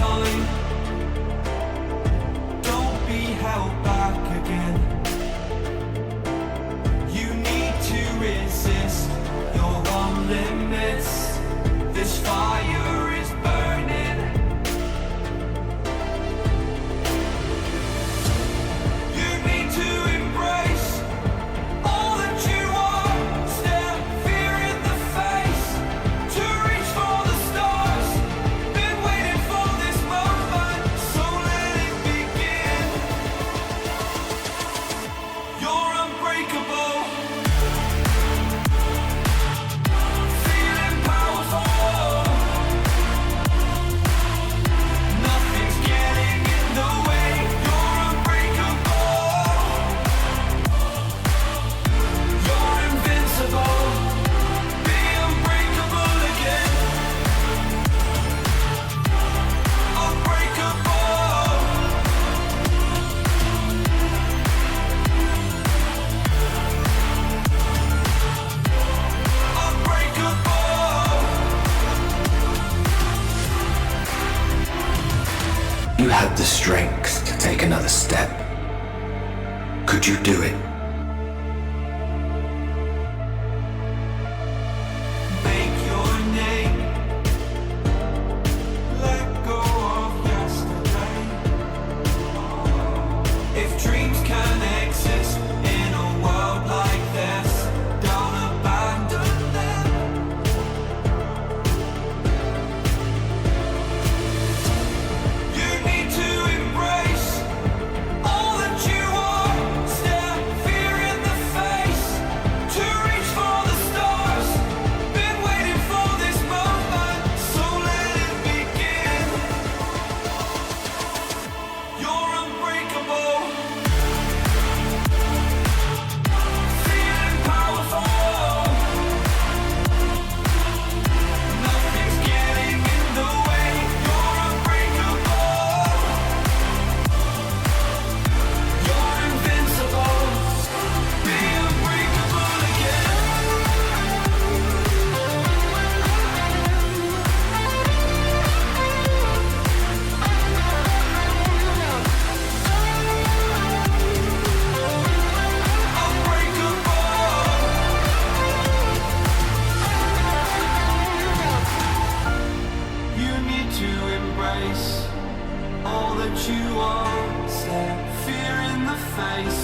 time. Don't be held back again. You need to resist your own limits. This fire is burning. You need to embrace all that you are. Stare fear in the face to reach for the stars. Been waiting for this moment, so let it begin. You're unbreakable. Feeling powerful. Nothing's getting in the way. You're unbreakable. You're invincible. Be unbreakable again. Unbreakable. Unbreakable. You had the strength to take another step. Could you do it? Make your name. Let go of yesterday. If dreams can exist in a world like this, don't abandon them. You need to embrace all that you are. Stare fear in the face to reach for the stars. Been waiting for this moment, so let it begin. You're unbreakable. Feeling powerful. Nothing's getting in the way. You're unbreakable. You're invincible. Be unbreakable again. Unbreakable. You need to embrace all that you are. Stare fear in the face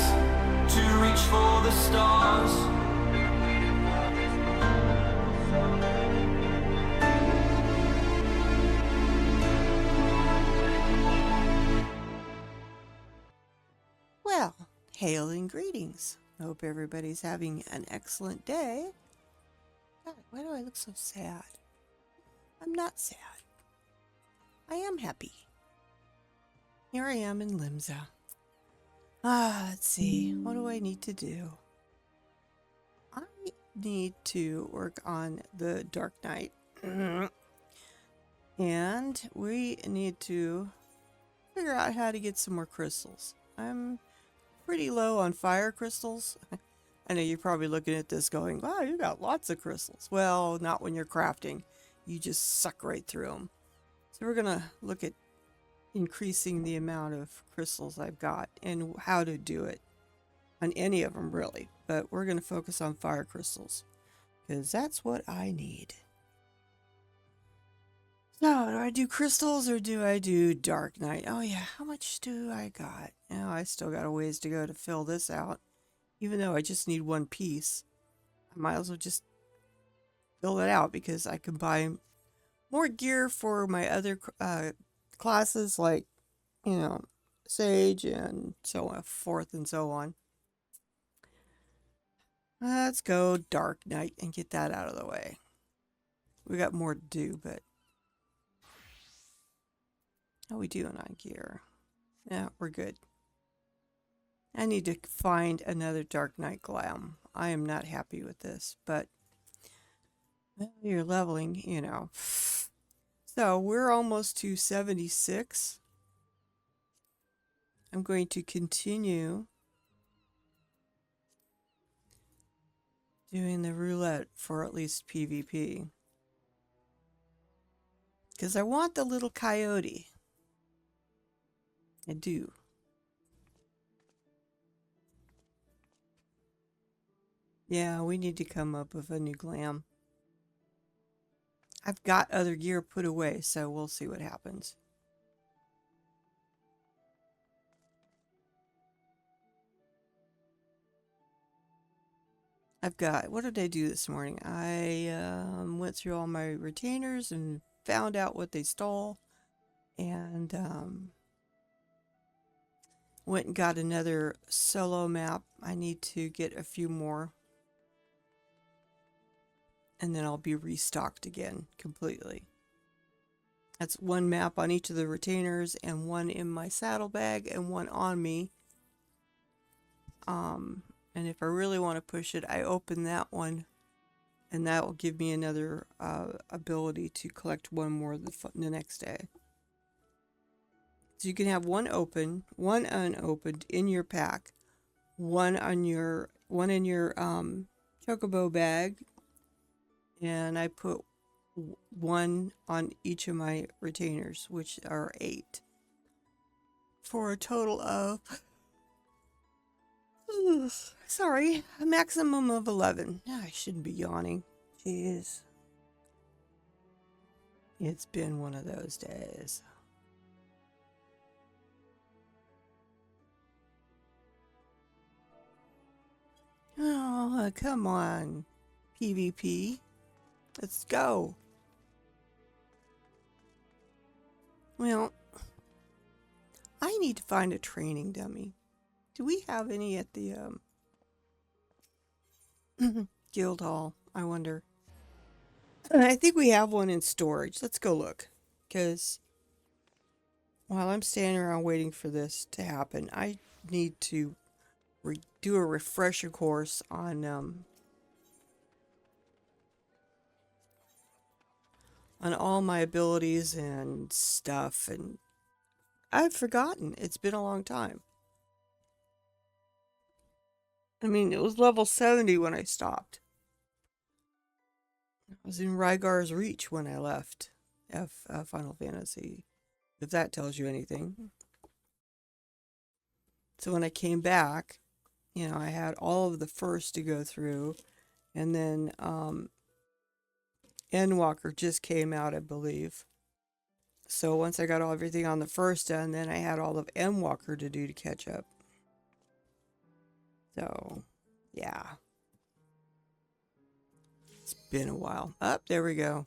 to reach for the stars. Well, hail and greetings. Hope everybody's having an excellent day. God, why do I look so sad? I'm not sad. I am happy. Here I am in Limsa. Let's see. What do I need to do? I need to work on the Drk Knight. And we need to figure out how to get some more crystals. I'm pretty low on fire crystals. I know you're probably looking at this going, wow, you got lots of crystals. Well, not when you're crafting. You just suck right through them. So we're going to look at increasing the amount of crystals I've got and how to do it on any of them really. But we're going to focus on fire crystals because that's what I need. So, do I do crystals or do I do Drk Knight? Oh yeah, how much do I got? Oh, I still got a ways to go to fill this out. Even though I just need one piece, I might as well just fill it out because I can buy more gear for my other classes like, you know, Sage and so forth and so on. Let's go Drk Knight and get that out of the way. We got more to do, but how we doing on gear? Yeah, we're good. I need to find another Drk Knight glam. I am not happy with this, but well, you're leveling, you know. So we're almost to 76. I'm going to continue doing the roulette for at least PvP. Because I want the little coyote. I do. Yeah, we need to come up with a new glam. I've got other gear put away, so we'll see what happens. I've got, what did I do this morning? I went through all my retainers and found out what they stole, and went and got another solo map. I need to get a few more, and then I'll be restocked again completely. That's one map on each of the retainers and one in my saddlebag and one on me. And if I really want to push it, I open that one, and that will give me another ability to collect one more the next day. So you can have one open, one unopened in your pack, one in your chocobo bag, and I put one on each of my retainers, which are 8, for a total of sorry, a maximum of 11. I shouldn't be yawning. Jeez. It's been one of those days. Oh, come on. PvP. Let's go. Well, I need to find a training dummy. Do we have any at the guild hall? I wonder. I think we have one in storage. Let's go look. Because while I'm standing around waiting for this to happen, I need to do a refresher course on all my abilities and stuff, and I've forgotten. It's been a long time. I mean, it was level 70 when I stopped. I was in Rygar's Reach when I left Final Fantasy, if that tells you anything. So when I came back, you know, I had all of the first to go through, and then Endwalker just came out, I believe. So once I got everything on the first done, then I had all of Endwalker to do to catch up. So, yeah. It's been a while. There we go.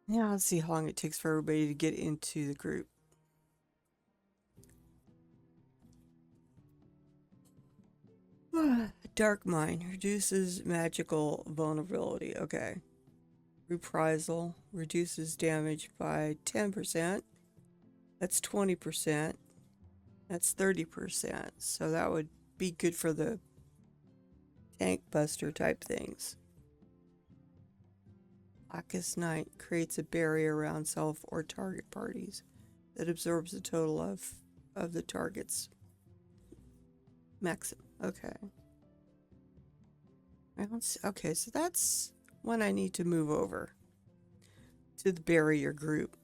Now let's see how long it takes for everybody to get into the group. Dark Mind reduces magical vulnerability. Okay. Reprisal reduces damage by 10%. That's 20%. That's 30%. So that would be good for the tank buster type things. Drk Knight creates a barrier around self or target parties that absorbs the total of the target's maximum. Okay. Okay, so that's when I need to move over to the barrier group.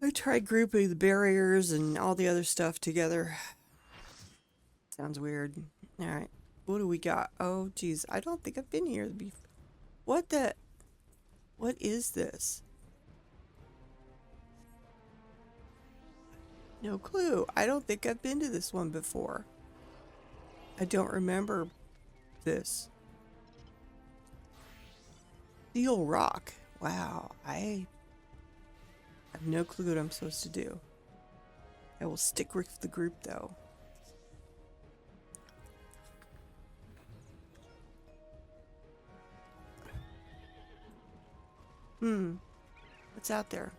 I tried grouping the barriers and all the other stuff together. Sounds weird. Alright, what do we got? Oh, geez, I don't think I've been here before. What is this? No clue. I don't think I've been to this one before. I don't remember this. Steel rock. Wow, I have no clue what I'm supposed to do. I will stick with the group though. What's out there?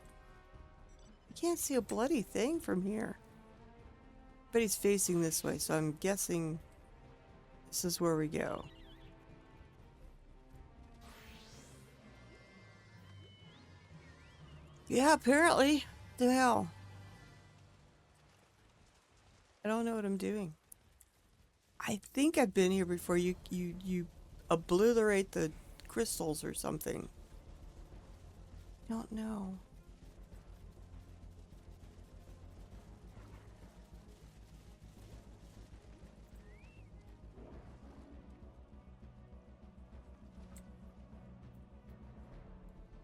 I can't see a bloody thing from here. But he's facing this way, so I'm guessing this is where we go. Yeah, apparently. The hell. I don't know what I'm doing. I think I've been here before. You obliterate the crystals or something. Don't know.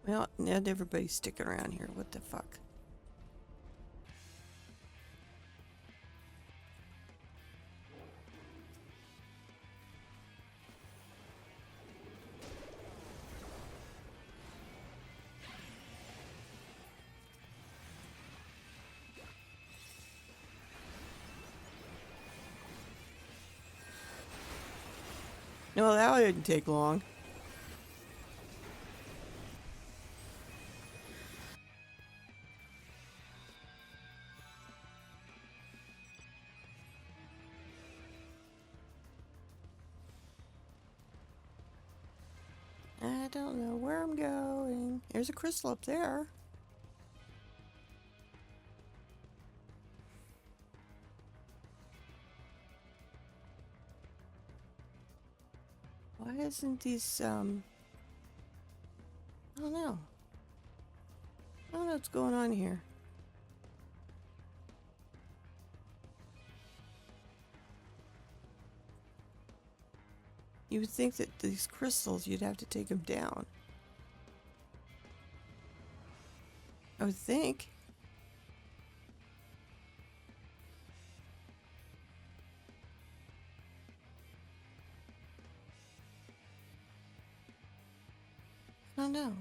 Well, not everybody's sticking around here. What the fuck? No, that didn't take long. I don't know where I'm going. There's a crystal up there. Why isn't these, I don't know. I don't know what's going on here. You would think that these crystals, you'd have to take them down. I would think. I don't know.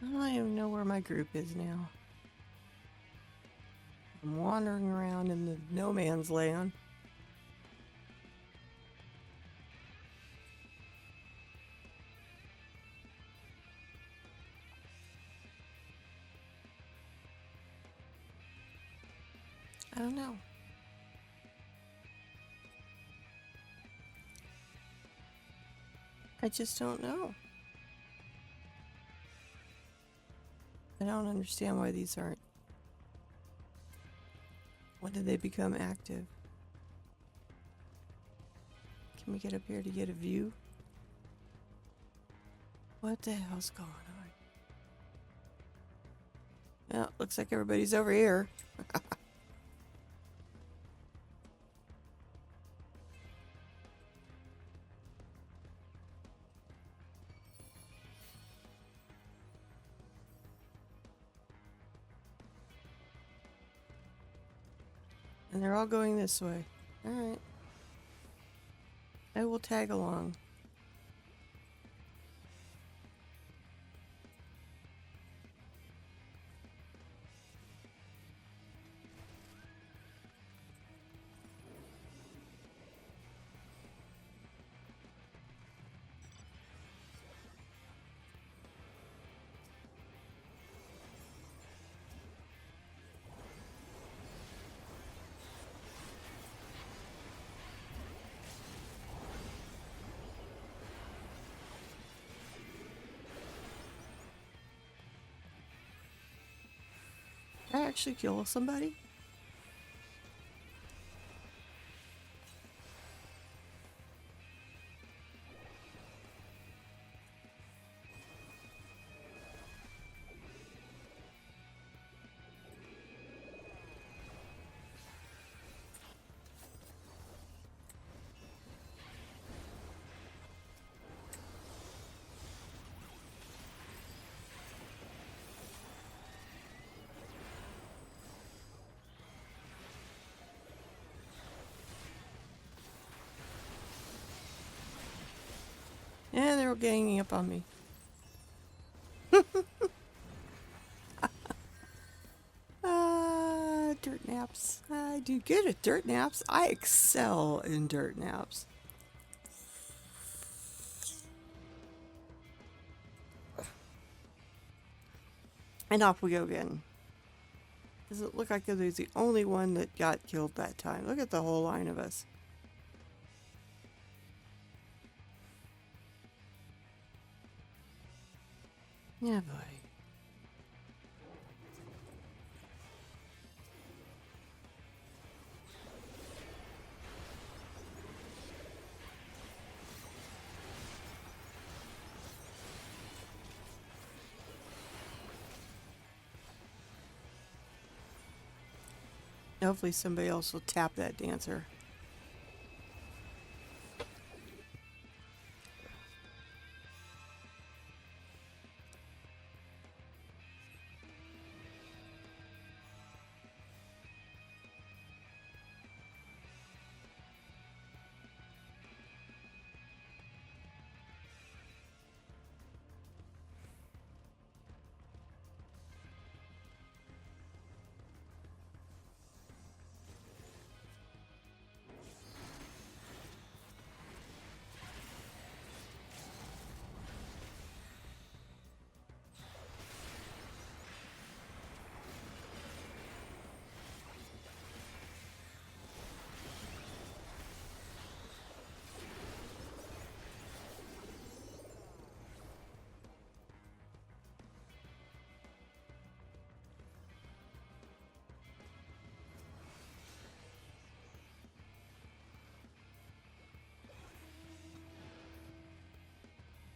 I don't even know where my group is now. I'm wandering around in the no man's land. I don't know. I just don't know. I don't understand why these aren't. When did they become active? Can we get up here to get a view? What the hell's going on? Well, looks like everybody's over here. And they're all going this way. Alright. I will tag along. Did I actually kill somebody? Yeah, they're ganging up on me. Dirt naps. I do good at dirt naps. I excel in dirt naps. And off we go again. Does it look like I was the only one that got killed that time? Look at the whole line of us. Yeah, boy. Hopefully somebody else will tap that dancer.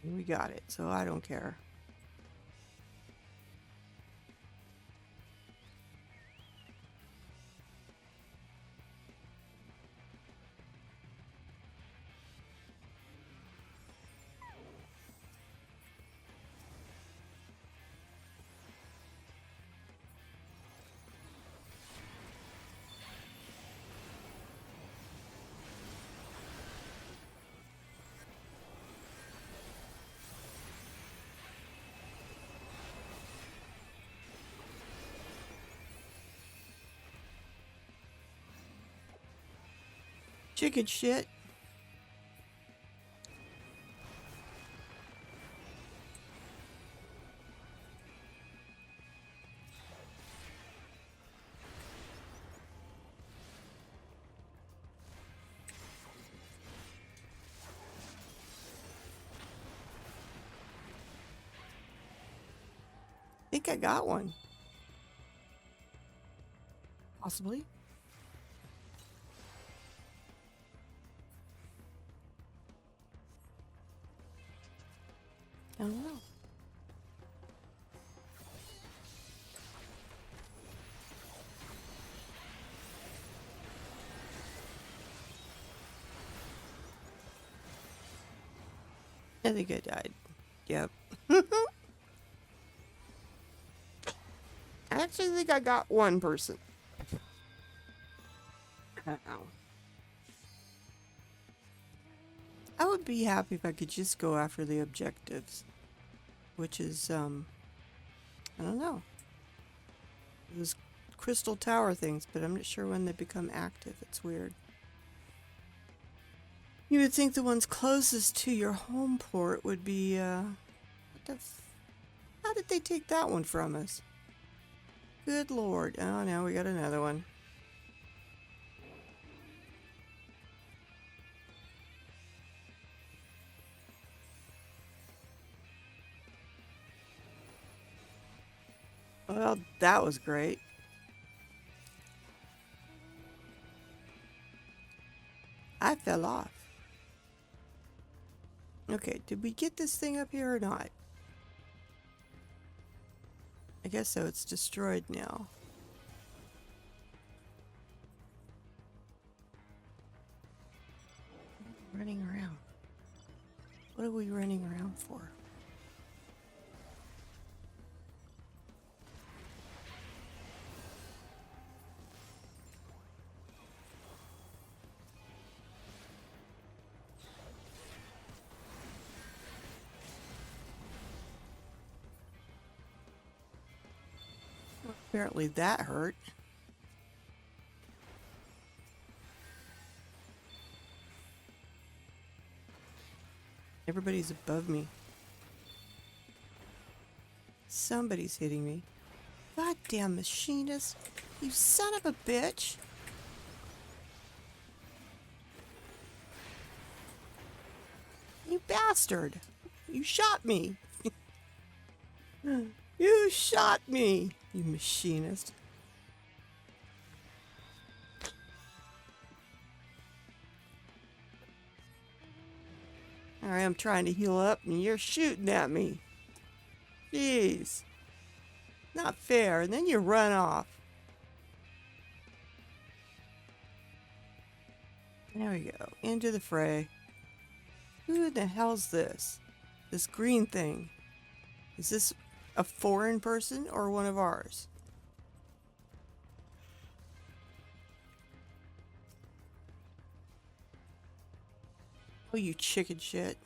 We got it, so I don't care. Chicken shit. I think I got one. Possibly. I don't know. I think I died. Yep. I actually think I got one person. Uh-oh. I would be happy if I could just go after the objectives, which is, I don't know. Those crystal tower things, but I'm not sure when they become active. It's weird. You would think the ones closest to your home port would be, how did they take that one from us? Good lord. Oh, now we got another one. Well, that was great. I fell off. Okay, did we get this thing up here or not? I guess so, it's destroyed now. Running around. What are we running around for? Apparently that hurt. Everybody's above me. Somebody's hitting me. Goddamn machinist. You son of a bitch. You bastard. You shot me. You shot me, you machinist. Alright, I'm trying to heal up and you're shooting at me. Jeez. Not fair. And then you run off. There we go. Into the fray. Who the hell's this? This green thing. Is this a foreign person or one of ours? Oh, you chicken shit.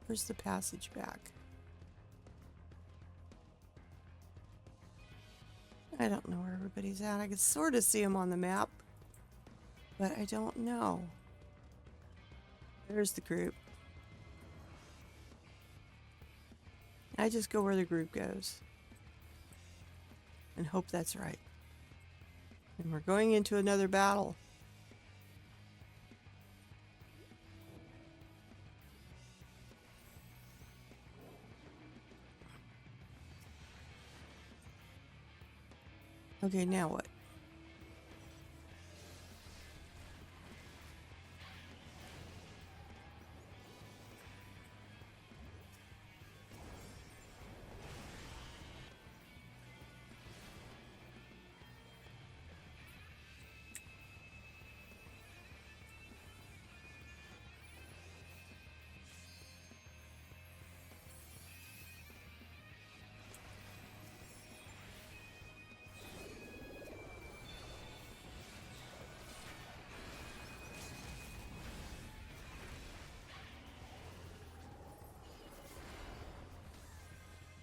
Where's the passage back? I don't know where everybody's at. I can sort of see them on the map, but I don't know. There's the group. I just go where the group goes and hope that's right. And we're going into another battle. Okay, now what?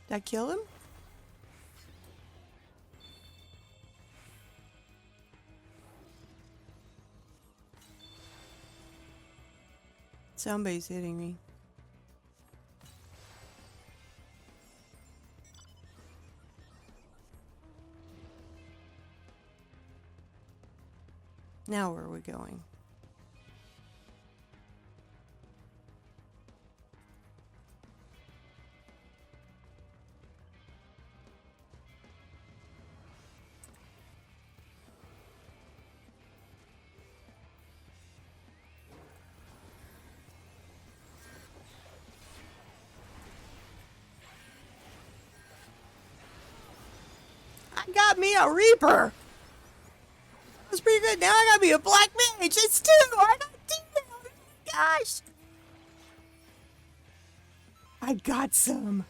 Did I kill him? Somebody's hitting me. Now where are we going? I got me a Reaper. That's pretty good. Now I got me a Black Mage. It's two. I got two. Oh my gosh. I got some.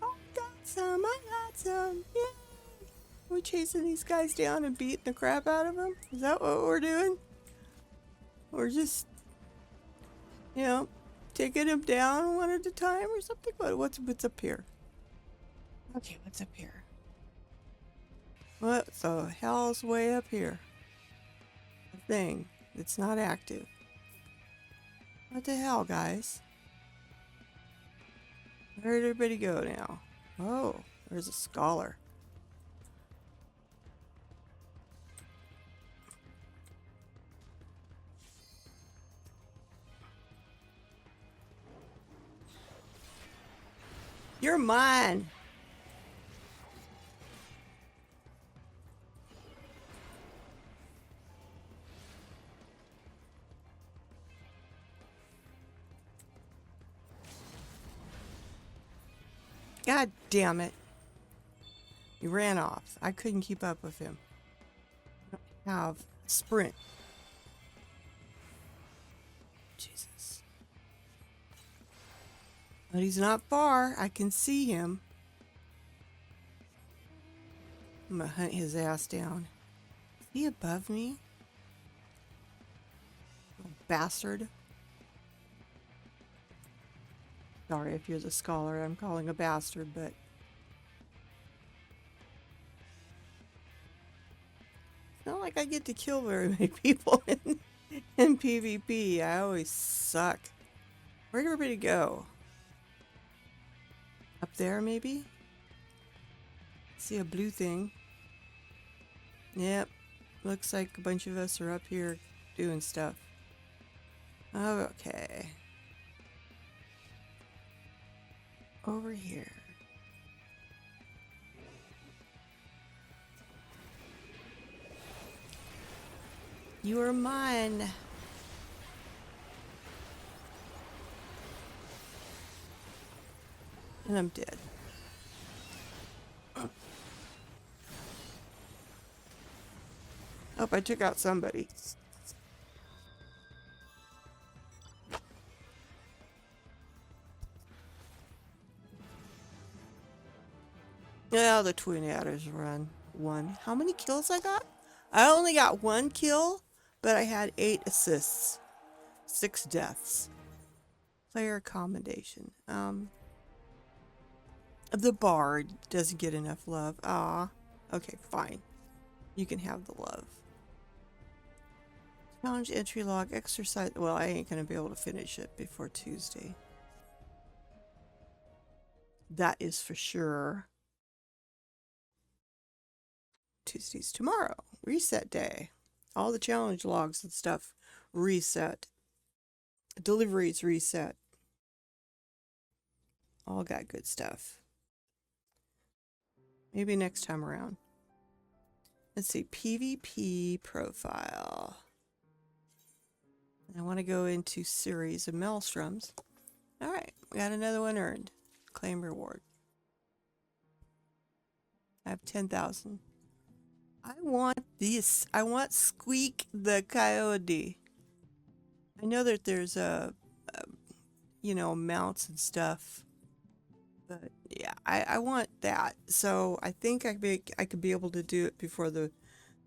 I got some. I got some. Yay. We're chasing these guys down and beating the crap out of them. Is that what we're doing? We're just, you know, taking them down one at a time or something? What's up here? Okay, what's up here? What the hell's way up here? A thing that's not active. What the hell, guys? Where'd everybody go now? Oh, there's a scholar. You're mine. God damn it. He ran off. I couldn't keep up with him. I don't have a sprint. Jesus. But he's not far. I can see him. I'm gonna hunt his ass down. Is he above me? Little bastard. Sorry if you're the scholar I'm calling a bastard, but it's not like I get to kill very many people in PvP. I always suck. Where'd everybody go? Up there, maybe? See a blue thing. Yep. Looks like a bunch of us are up here doing stuff. Okay. Over here. You are mine. And I'm dead. Oh, I took out somebody. Yeah, the twin adders run one. How many kills I got? I only got 1 kill, but I had 8 assists. 6 deaths. Player accommodation. The bard doesn't get enough love. Ah. Okay, fine. You can have the love. Challenge entry log exercise. Well, I ain't gonna be able to finish it before Tuesday. That is for sure. Tuesday's tomorrow. Reset day. All the challenge logs and stuff reset. Deliveries reset. All got good stuff. Maybe next time around. Let's see. PvP profile. I want to go into series of maelstroms. Alright, we got another one earned. Claim reward. I have 10,000. I want this. I want Squeak the Coyote. I know that there's you know, mounts and stuff. But yeah, I want that. So I think I could be able to do it before the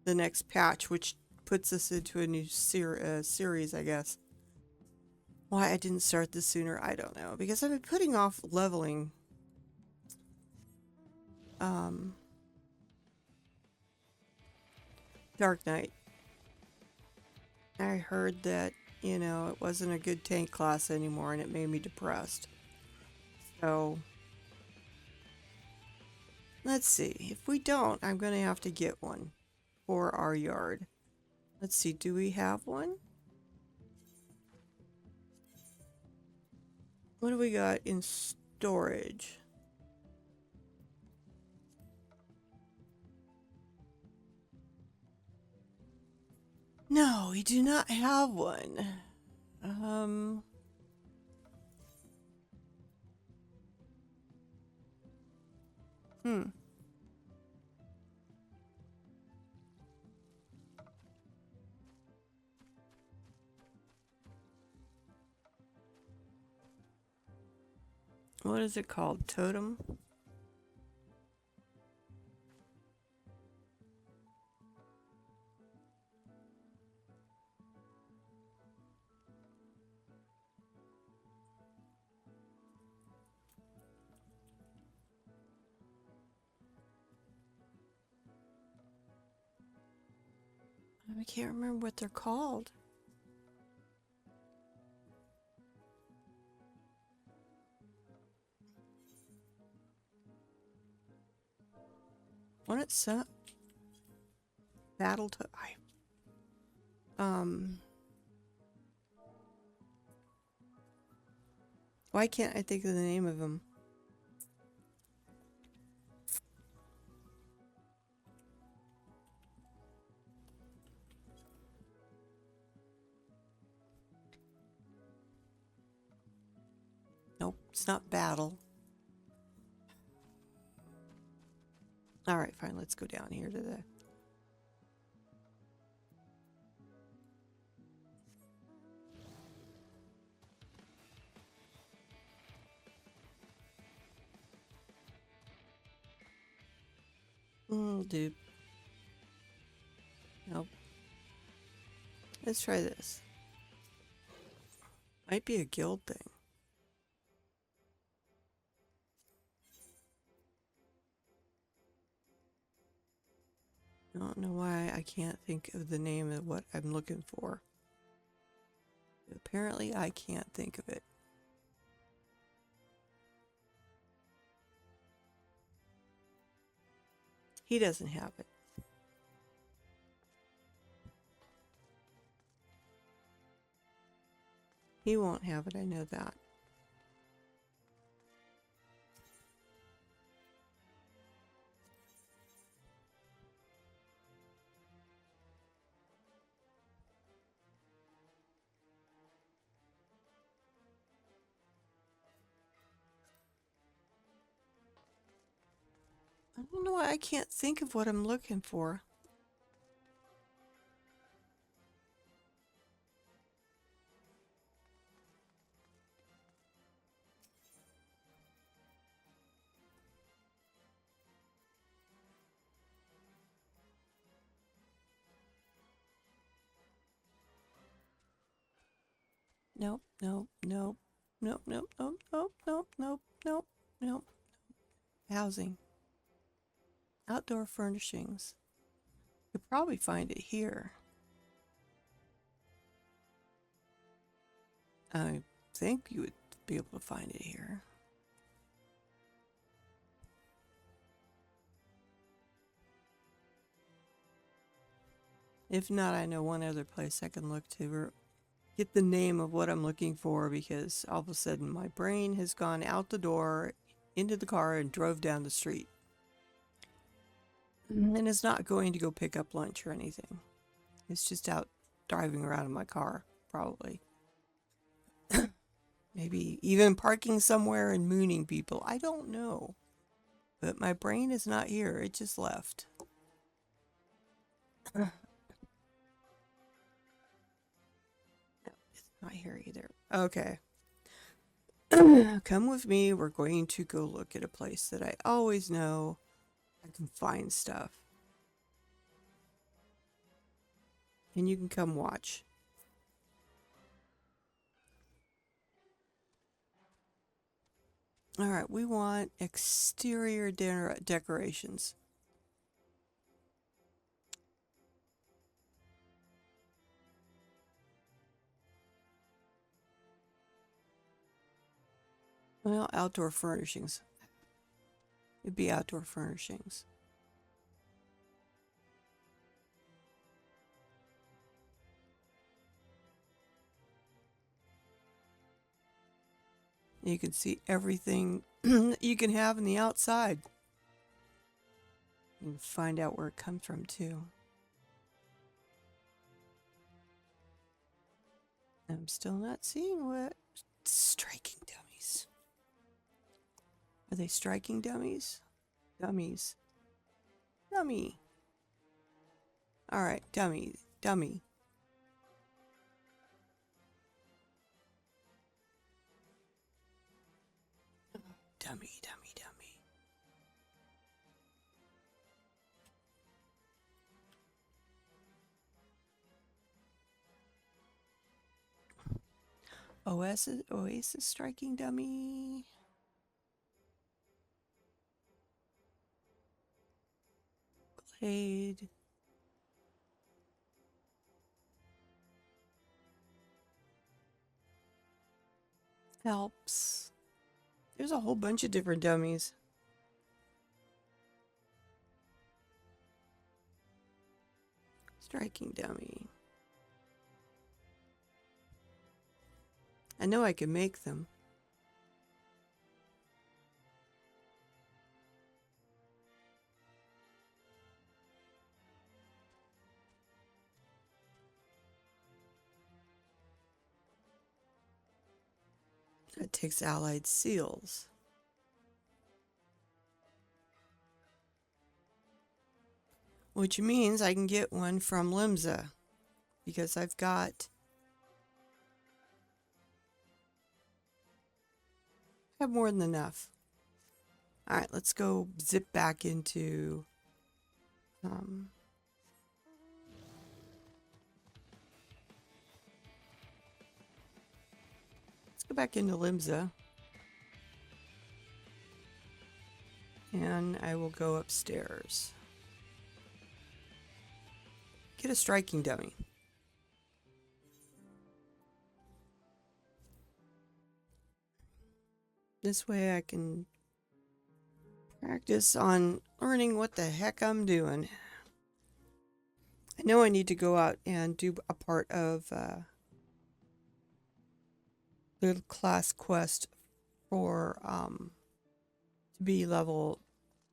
next patch, which puts us into a new series, I guess. Why I didn't start this sooner, I don't know. Because I've been putting off leveling. Drk Knight. I heard that, you know, it wasn't a good tank class anymore and it made me depressed. So, let's see. If we don't, I'm going to have to get one for our yard. Let's see, do we have one? What do we got in storage? No, we do not have one. What is it called? Totem? I can't remember what they're called. What it said? Battle to why can't I think of the name of them? Nope, it's not battle. Alright, fine, let's go down here to the... dude. Nope. Let's try this. Might be a guild thing. I don't know why I can't think of the name of what I'm looking for. Apparently I can't think of it. He doesn't have it. He won't have it, I know that. I don't know why I can't think of what I'm looking for. Nope, nope, nope, nope, nope, nope, nope, nope, nope, nope, nope. Housing. Outdoor furnishings. You'll probably find it here. I think you would be able to find it here. If not, I know one other place I can look to get the name of what I'm looking for, because all of a sudden my brain has gone out the door, into the car, and drove down the street. And it's not going to go pick up lunch or anything. It's just out driving around in my car, probably. Maybe even parking somewhere and mooning people. I don't know. But my brain is not here. It just left. No, it's not here either. Okay. Come with me. We're going to go look at a place that I always know I can find stuff. And you can come watch. All right, we want exterior decorations. Well, outdoor furnishings. It'd be outdoor furnishings. You can see everything you can have in the outside. You can find out where it comes from too. I'm still not seeing what. Striking dummies. Are they striking dummies? Dummies. Dummy. Alright, dummy. Dummy. Dummy, dummy, dummy. Oasis striking dummy. Glade. Helps. There's a whole bunch of different dummies. Striking dummy. I know I can make them. That takes allied seals. Which means I can get one from Limsa. Because I've got... I have more than enough. Alright, let's go zip back into... let's go back into Limsa. And I will go upstairs. Get a striking dummy. This way I can practice on learning what the heck I'm doing. I know I need to go out and do a part of the class quest for to be level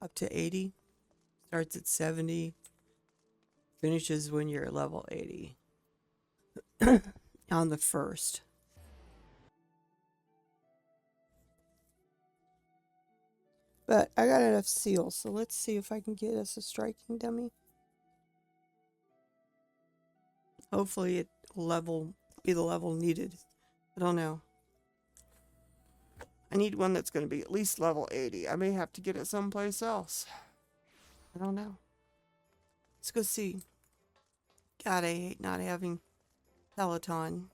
up to 80. Starts at 70. Finishes when you're level 80. On the 1st. But I got enough seals, so let's see if I can get us a striking dummy. Hopefully it will be the level needed. I don't know. I need one that's going to be at least level 80. I may have to get it someplace else. I don't know. Let's go see. God, I hate not having Peloton.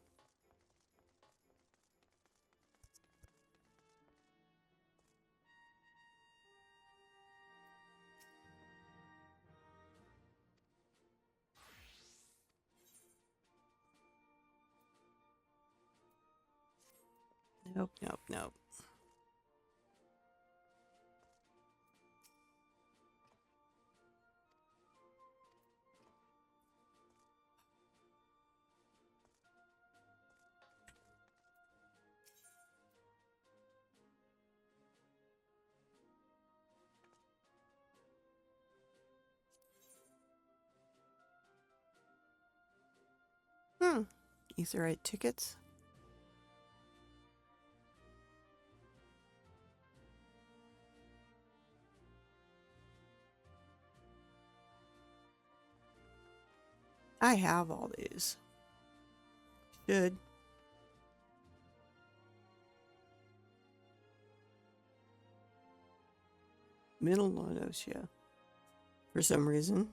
Nope, nope, nope. Etherite tickets. I have all these. Should. Middle Nodosia. For some reason.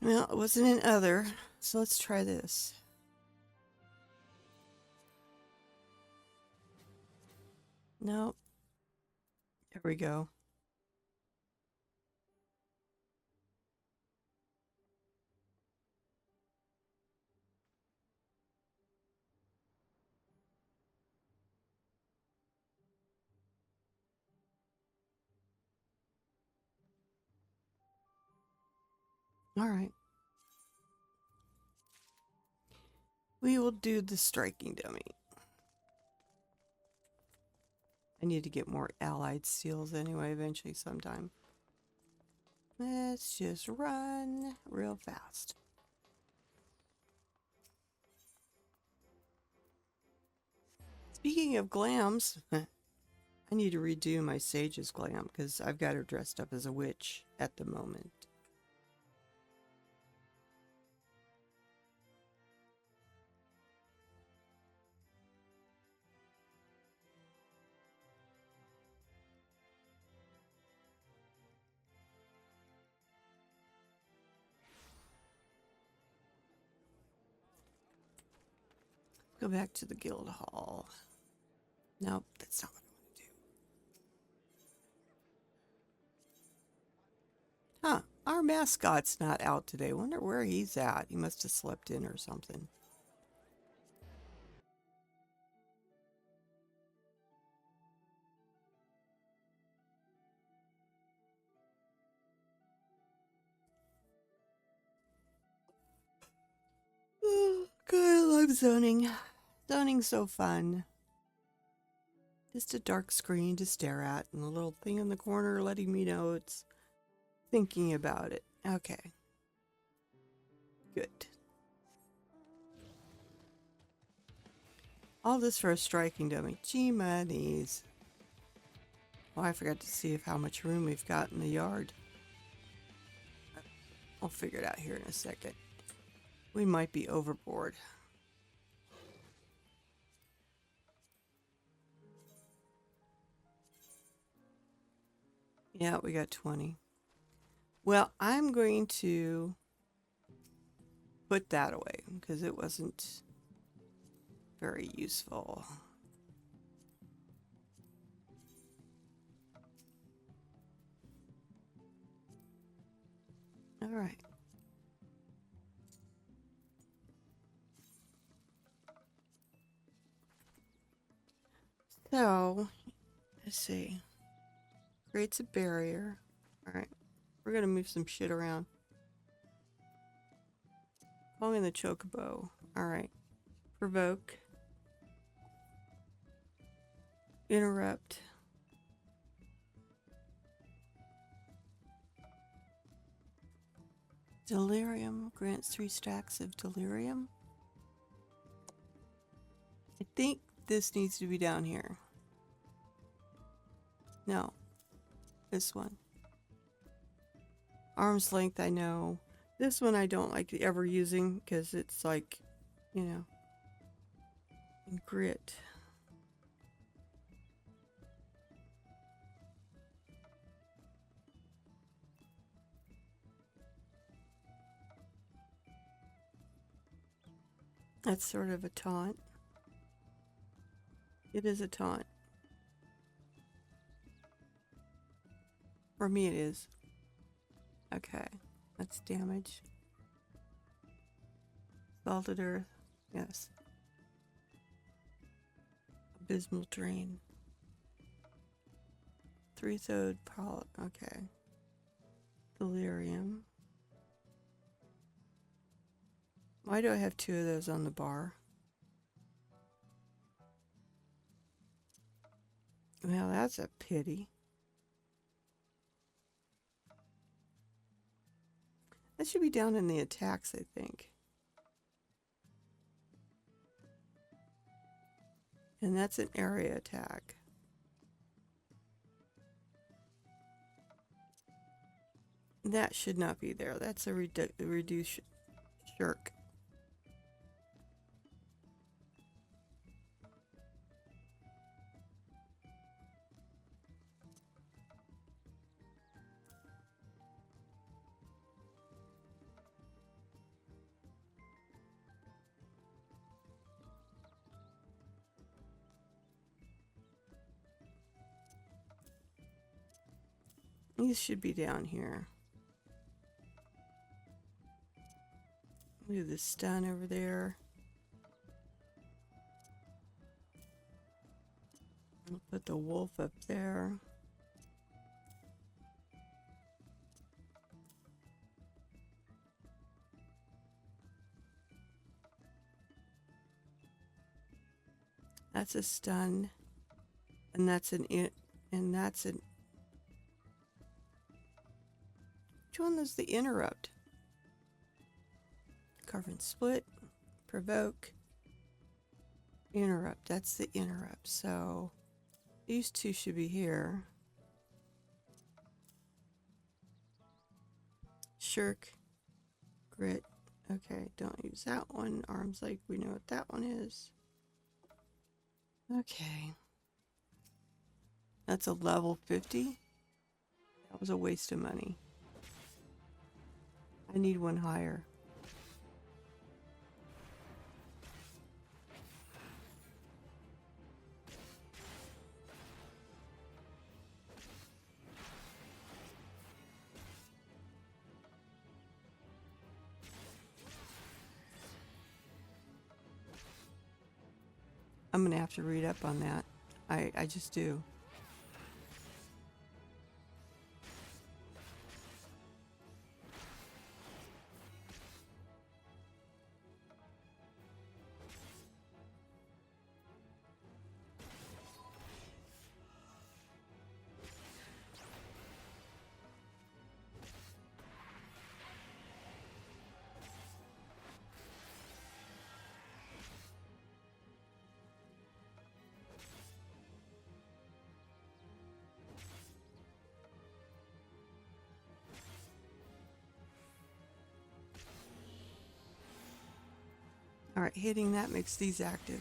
Well, it wasn't in other, so let's try this. Nope. There we go. All right. We will do the striking dummy. I need to get more allied seals anyway, eventually sometime. Let's just run real fast. Speaking of glams, I need to redo my Sage's glam because I've got her dressed up as a witch at the moment. Go back to the guild hall. Nope, that's not what I want to do. Huh, our mascot's not out today. Wonder where he's at. He must have slept in or something. Oh, God, I love zoning. Zoning's so fun. Just a dark screen to stare at and a little thing in the corner letting me know it's thinking about it. Okay. Good. All this for a striking dummy. Gee, monies. Oh, I forgot to see if how much room we've got in the yard. I'll figure it out here in a second. We might be overboard. Yeah, we got 20. Well, I'm going to put that away because it wasn't very useful. All right. So, let's see. Creates a barrier. All right. We're going to move some shit around. Calling the chocobo. All right. Provoke. Interrupt. Delirium grants 3 stacks of delirium. I think this needs to be down here. No, this one. Arm's length, I know. This one I don't like ever using because it's like, you know, grit. That's sort of a taunt. It is a taunt. For me it is. Okay, that's damage. Salted earth, yes. Abysmal drain. 3-thode polyp, okay. Delirium. Why do I have 2 of those on the bar? Well, that's a pity. That should be down in the attacks, I think. And that's an area attack. That should not be there. That's a reduce shirk. These should be down here. Move the stun over there. I'll put the wolf up there. That's a stun. And that's an and that's an which one is the interrupt? Carve and split, provoke, interrupt. That's the interrupt. So these 2 should be here. Shirk, grit. Okay, don't use that one. Arms like we know what that one is. Okay. That's a level 50. That was a waste of money. I need one higher. I'm gonna have to read up on that. I just do. All right, hitting that makes these active.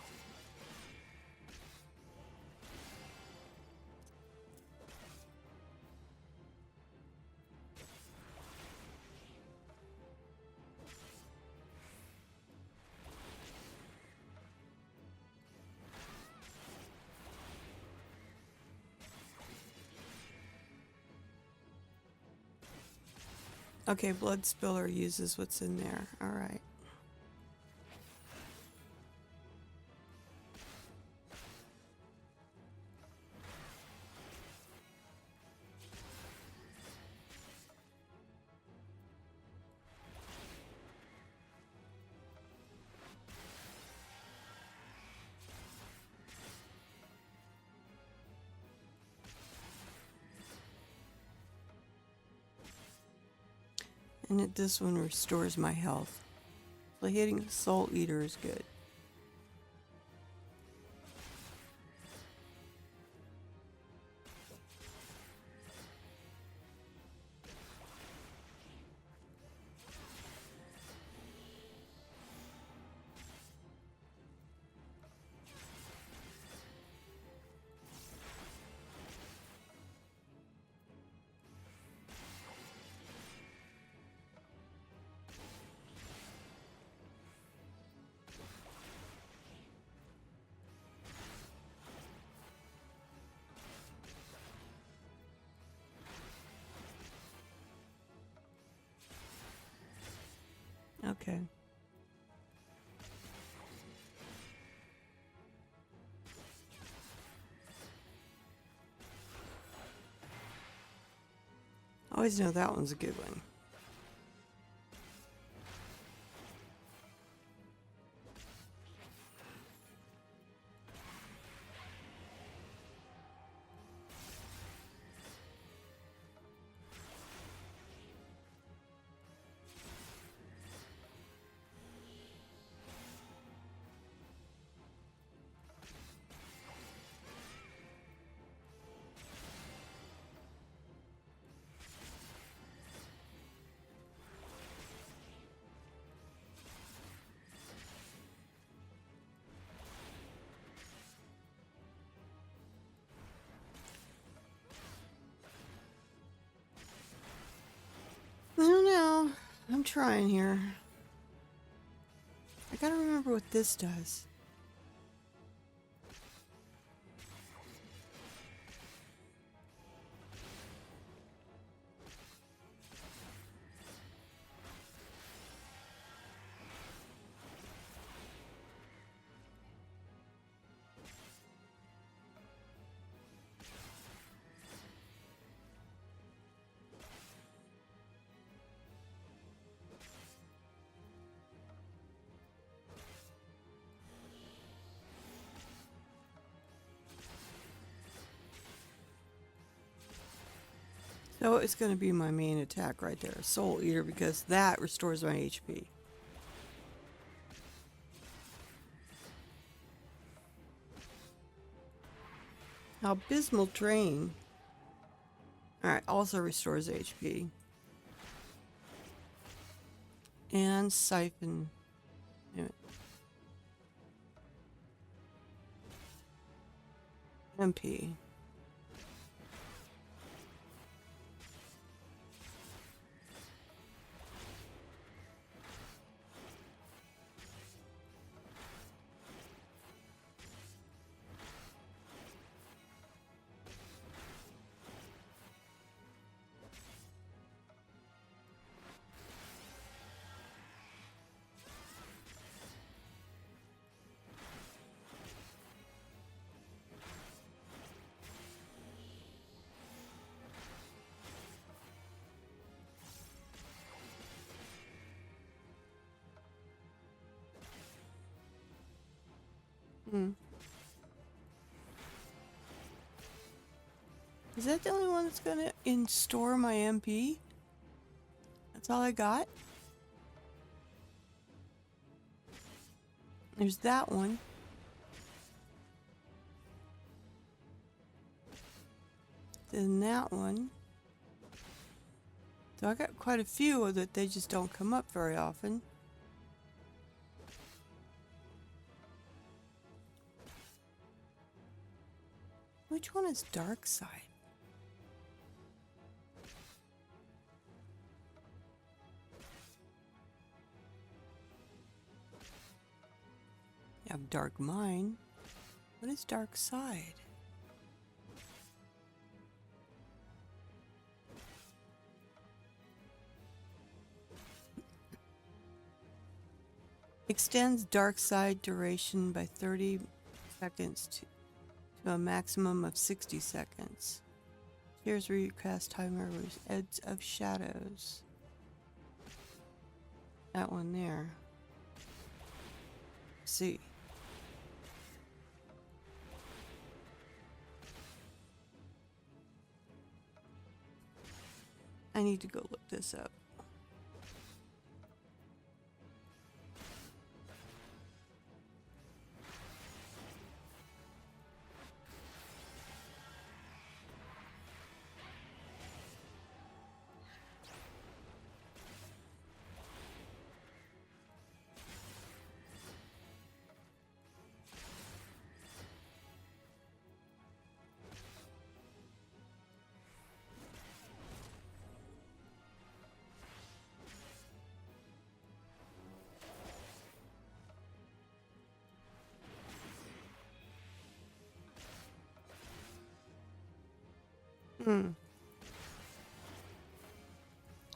Okay, Blood Spiller uses what's in there. All right. I And this one restores my health. So hitting Soul Eater is good. Okay. Always know that one's a good one. I don't know. I'm trying here. I gotta remember what this does. So it's going to be my main attack right there, Soul Eater, because that restores my HP. Abysmal Drain. Alright, also restores HP. And Siphon. Damn it. MP. Is that the only one that's gonna store my MP? That's all I got? There's that one. Then that one. So I got quite a few that they just don't come up very often. Which one is Dark Side? You have Dark Mind. What is Dark Side? Extends Dark Side duration by 30 seconds to a maximum of 60 seconds. Here's recast timer with Edge of Shadows. That one there. See. I need to go look this up.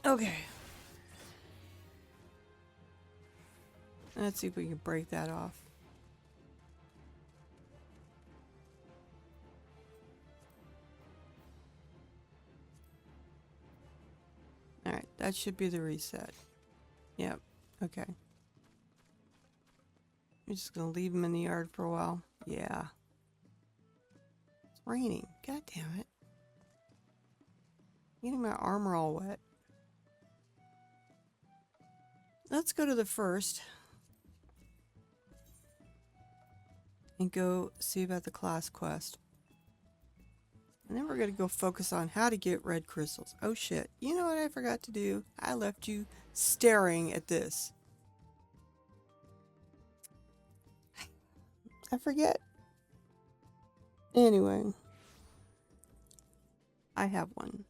Okay. Let's see if we can break that off. Alright, that should be the reset. Yep, okay. You're just gonna leave them in the yard for a while? Yeah. It's raining. God damn it. Getting my armor all wet. Let's go to the first. And go see about the class quest. And then we're going to go focus on how to get red crystals. Oh shit. You know what I forgot to do? I left you staring at this. I forget. Anyway. I have one.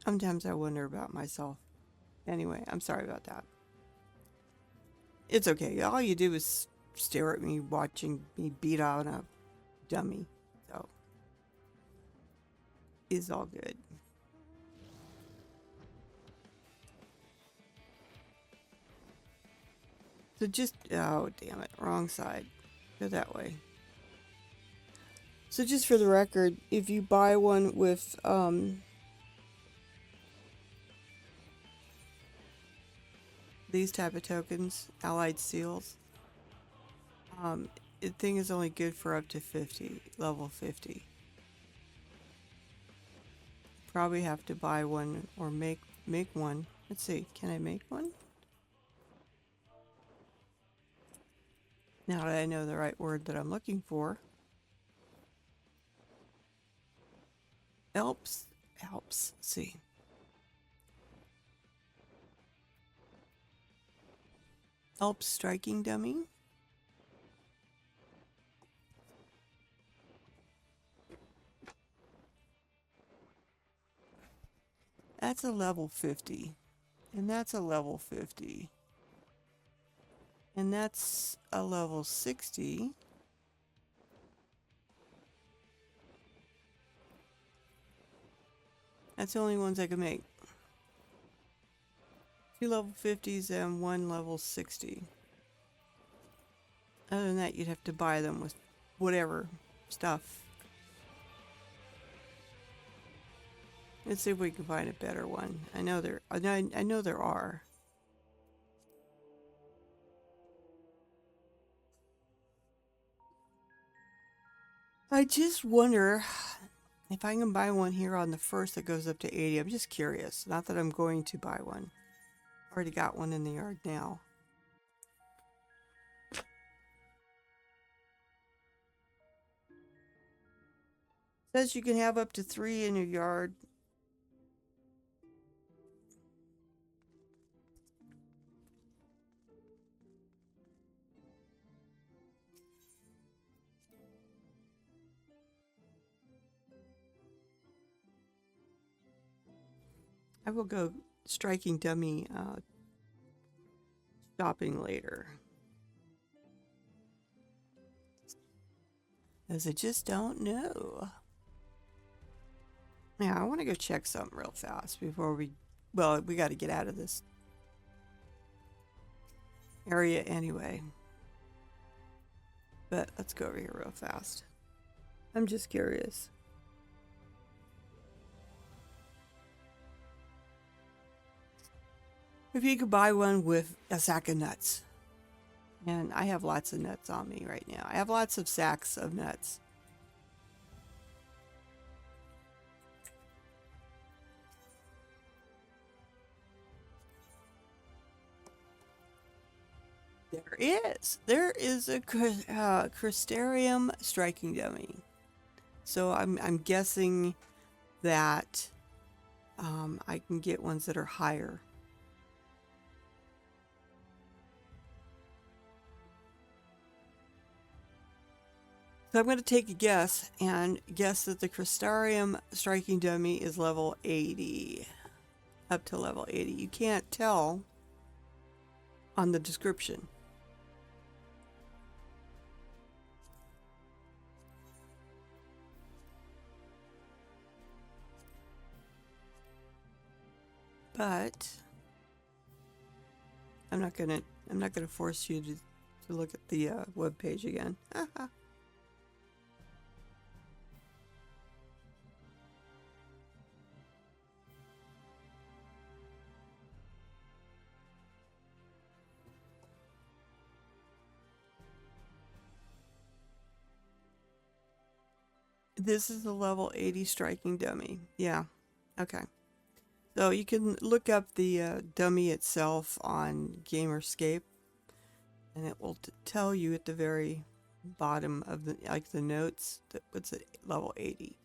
Sometimes I wonder about myself. Anyway, I'm sorry about that. It's okay. All you do is stare at me watching me beat out a dummy. So, it's all good. So just, oh damn it, wrong side. Go that way. So just for the record, if you buy one with, these type of tokens, allied seals, the thing is only good for up to 50, level 50. Probably have to buy one or make one. Let's see, can I make one? Now that I know the right word that I'm looking for. Helps. Let's see. Helps striking dummy. That's a level 50. And that's a level 50. And that's a level 60. That's the only ones I can make. 2 level 50s and 1 level 60. Other than that, you'd have to buy them with whatever stuff. Let's see if we can find a better one. I know there are. I just wonder if I can buy one here on the first that goes up to 80. I'm just curious. Not that I'm going to buy one. Already got one in the yard now. Says you can have up to 3 in your yard. I will go striking dummy shopping later. As I just don't know. Yeah, I want to go check something real fast before we got to get out of this area anyway. But let's go over here real fast. I'm just curious. If you could buy one with a sack of nuts. And I have lots of nuts on me right now. I have lots of sacks of nuts. There is a Crystarium striking dummy. So I'm guessing that I can get ones that are higher. So I'm going to take a guess and guess that the Crystarium striking dummy is level 80. Up to level 80. You can't tell on the description. But I'm not gonna force you to look at the web page again. This is a level 80 striking dummy. Yeah. Okay. So you can look up the dummy itself on Gamerscape, and it will tell you at the very bottom of the notes that puts it level 80.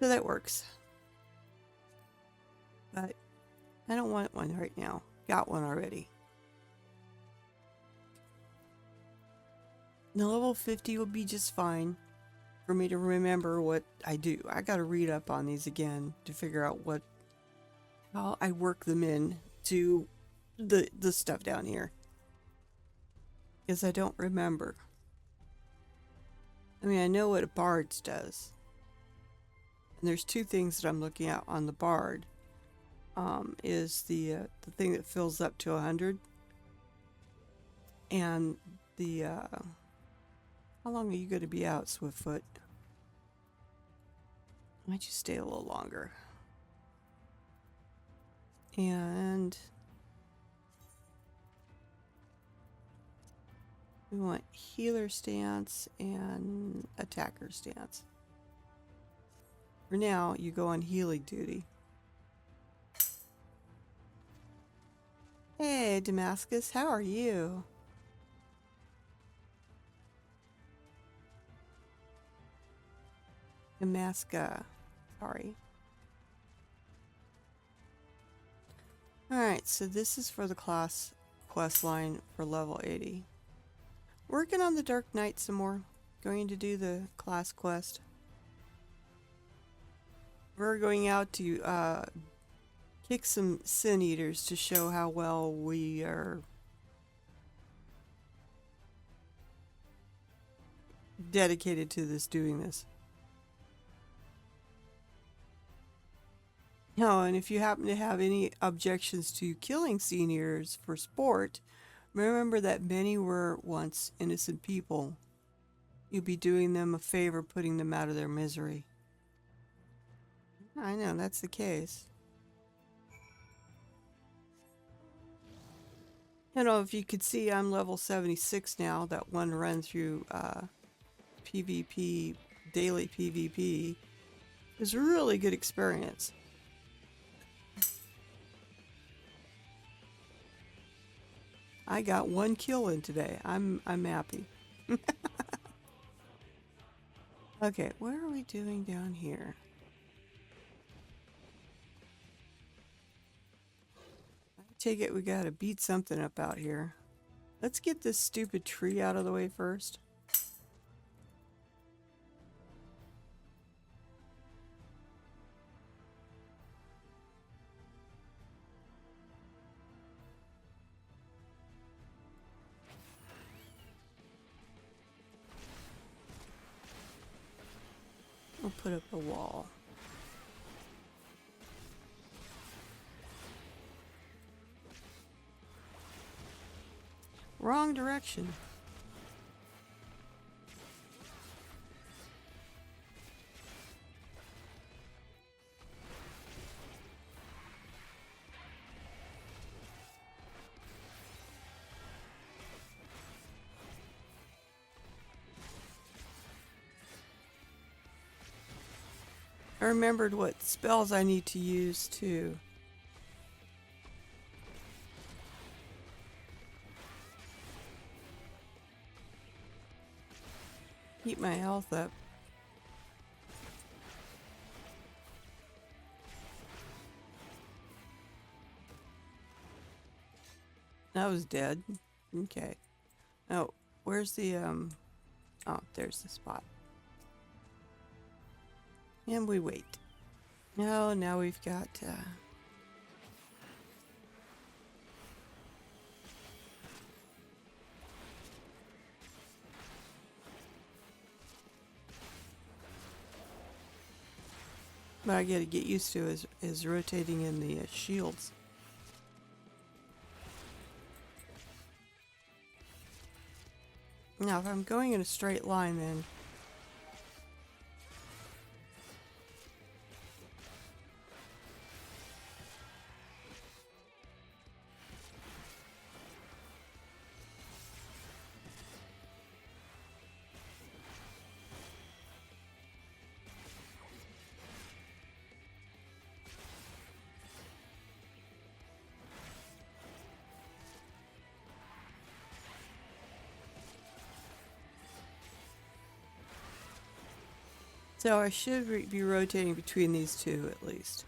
So that works. But I don't want one right now. Got one already. The level 50 will be just fine for me to remember what I do. I gotta read up on these again to figure out how I work them in to the stuff down here. Because I don't remember. I mean, I know what a bard's does. And there's two things that I'm looking at on the bard. Is the thing that fills up to 100. And the how long are you going to be out, Swiftfoot? Might you stay a little longer? And we want healer stance and attacker stance. For now, you go on healing duty. Hey, Damascus, how are you? Damascus, sorry. Alright, so this is for the class quest line for level 80. Working on the Drk Knight some more. Going to do the class quest. We're going out to kick some Sin Eaters to show how well we are dedicated to doing this. Oh, and if you happen to have any objections to killing Sin Eaters for sport, remember that many were once innocent people. You'd be doing them a favor putting them out of their misery. I know, that's the case. You know, if you could see, I'm level 76 now. That one run through PvP, daily PvP, is a really good experience. I got 1 kill in today. I'm happy. Okay, what are we doing down here? I take it we gotta beat something up out here. Let's get this stupid tree out of the way first. We'll put up a wall. Wrong direction. I remembered what spells I need to use too. Keep my health up. I was dead. Okay. Oh, where's the oh, there's the spot. And we wait. No, now we've got... What I gotta get used to is rotating in the shields. Now, if I'm going in a straight line, then... So I should be rotating between these two at least.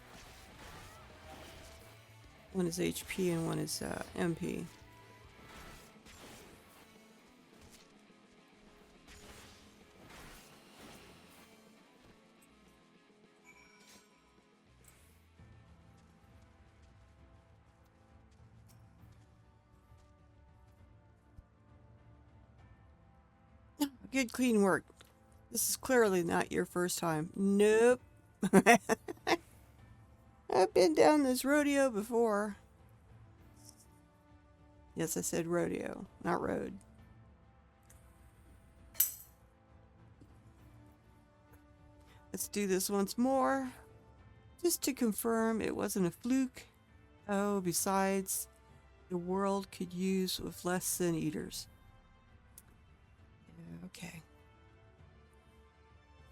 One is HP and one is MP. Good clean work. This is clearly not your first time. Nope. I've been down this rodeo before. Yes, I said rodeo, not road. Let's do this once more. Just to confirm it wasn't a fluke. Oh, besides, the world could use with less sin eaters. Okay.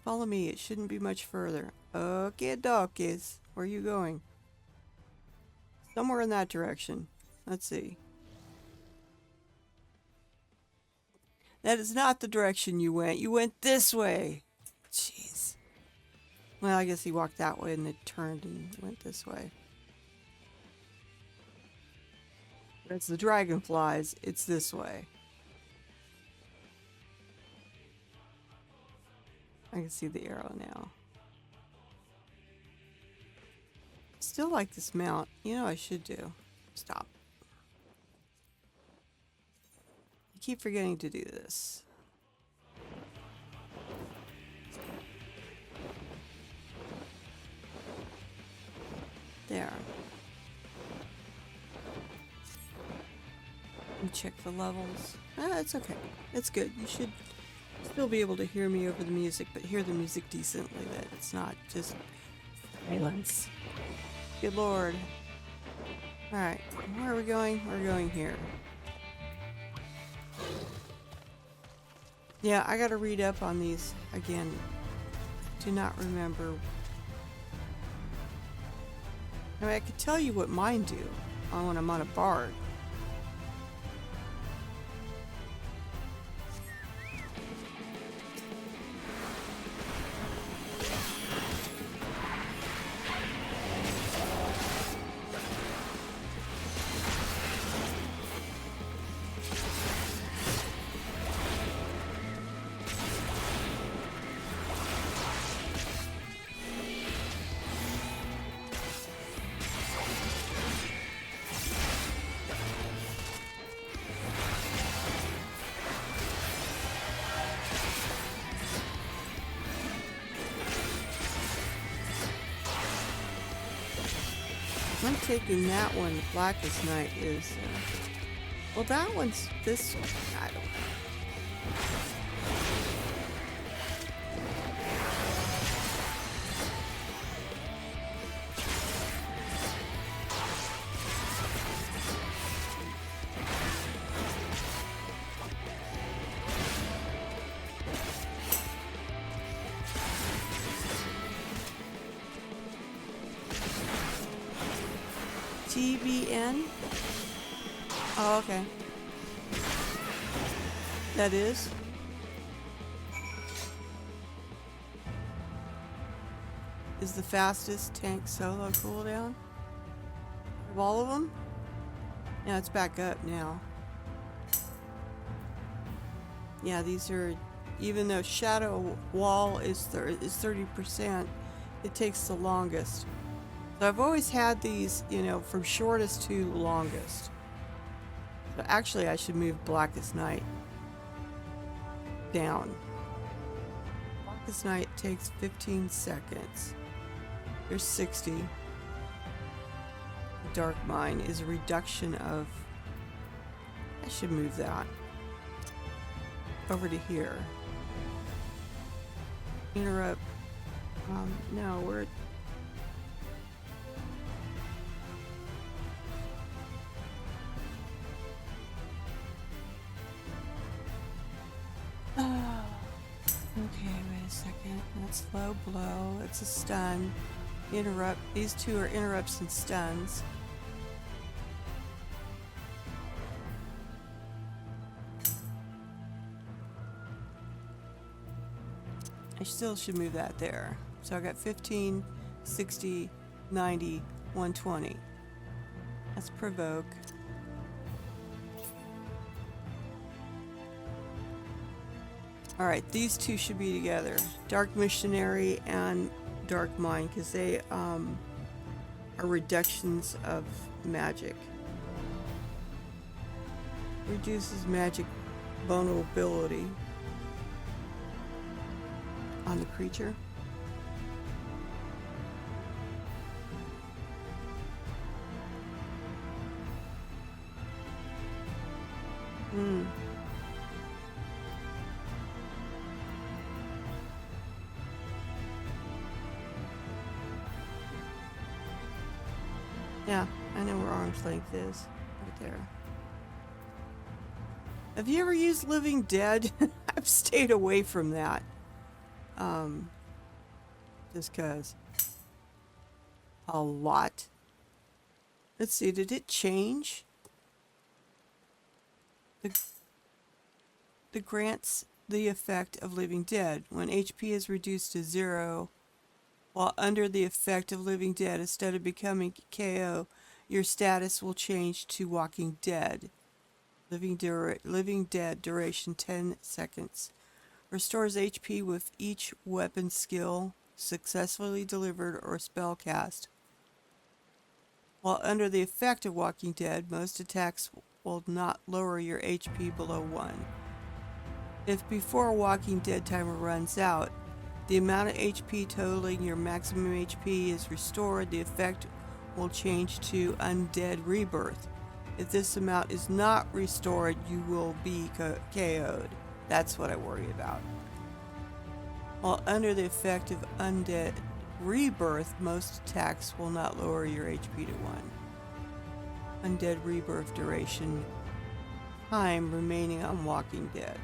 Follow me, it shouldn't be much further. Okay, donkeys. Where are you going? Somewhere in that direction. Let's see. That is not the direction you went. You went this way. Jeez. Well, I guess he walked that way and then turned and went this way. That's the dragonflies. It's this way. I can see the arrow now. Still like this mount. You know what I should do? Stop. I keep forgetting to do this. There. And check the levels. It's okay. It's good. You should still be able to hear me over the music, but hear the music decently, that it's not just silence. Good lord. Alright, where are we going? We're going here. Yeah, I gotta read up on these again. Do not remember. I mean, I could tell you what mine do when I'm on a bard. I'm taking that one. The Blackest Knight is... well, that one's this one. I don't know. TBN? Oh, okay. That is? Is the fastest tank solo cooldown? Of all of them? Yeah, it's back up now. Yeah, these are... even though Shadow Wall is 30%, it takes the longest. So I've always had these, you know, from shortest to longest. So actually I should move Blackest Night down. Blackest Night takes 15 seconds. There's 60. Dark Mine is a reduction of... I should move that over to here. Interrupt. No, we're... Okay, wait a second. That's low blow. It's a stun. Interrupt. These two are interrupts and stuns. I still should move that there. So I got 15, 60, 90, 120. That's provoke. Alright, these two should be together. Dark Missionary and Dark Mind, because they are reductions of magic. Reduces magic vulnerability on the creature. Yeah, I know where arm's length is. Right there. Have you ever used Living Dead? I've stayed away from that. Just cause. A lot. Let's see, did it change? The grants the effect of Living Dead. When HP is reduced to 0, while under the effect of Living Dead, instead of becoming KO, your status will change to Walking Dead. Living Dead duration 10 seconds. Restores HP with each weapon skill successfully delivered or spell cast. While under the effect of Walking Dead, most attacks will not lower your HP below 1. If before Walking Dead timer runs out, the amount of HP totaling your maximum HP is restored, the effect will change to Undead Rebirth. If this amount is not restored, you will be KO'd. That's what I worry about. While under the effect of Undead Rebirth, most attacks will not lower your HP to 1. Undead Rebirth duration time remaining on Walking Dead.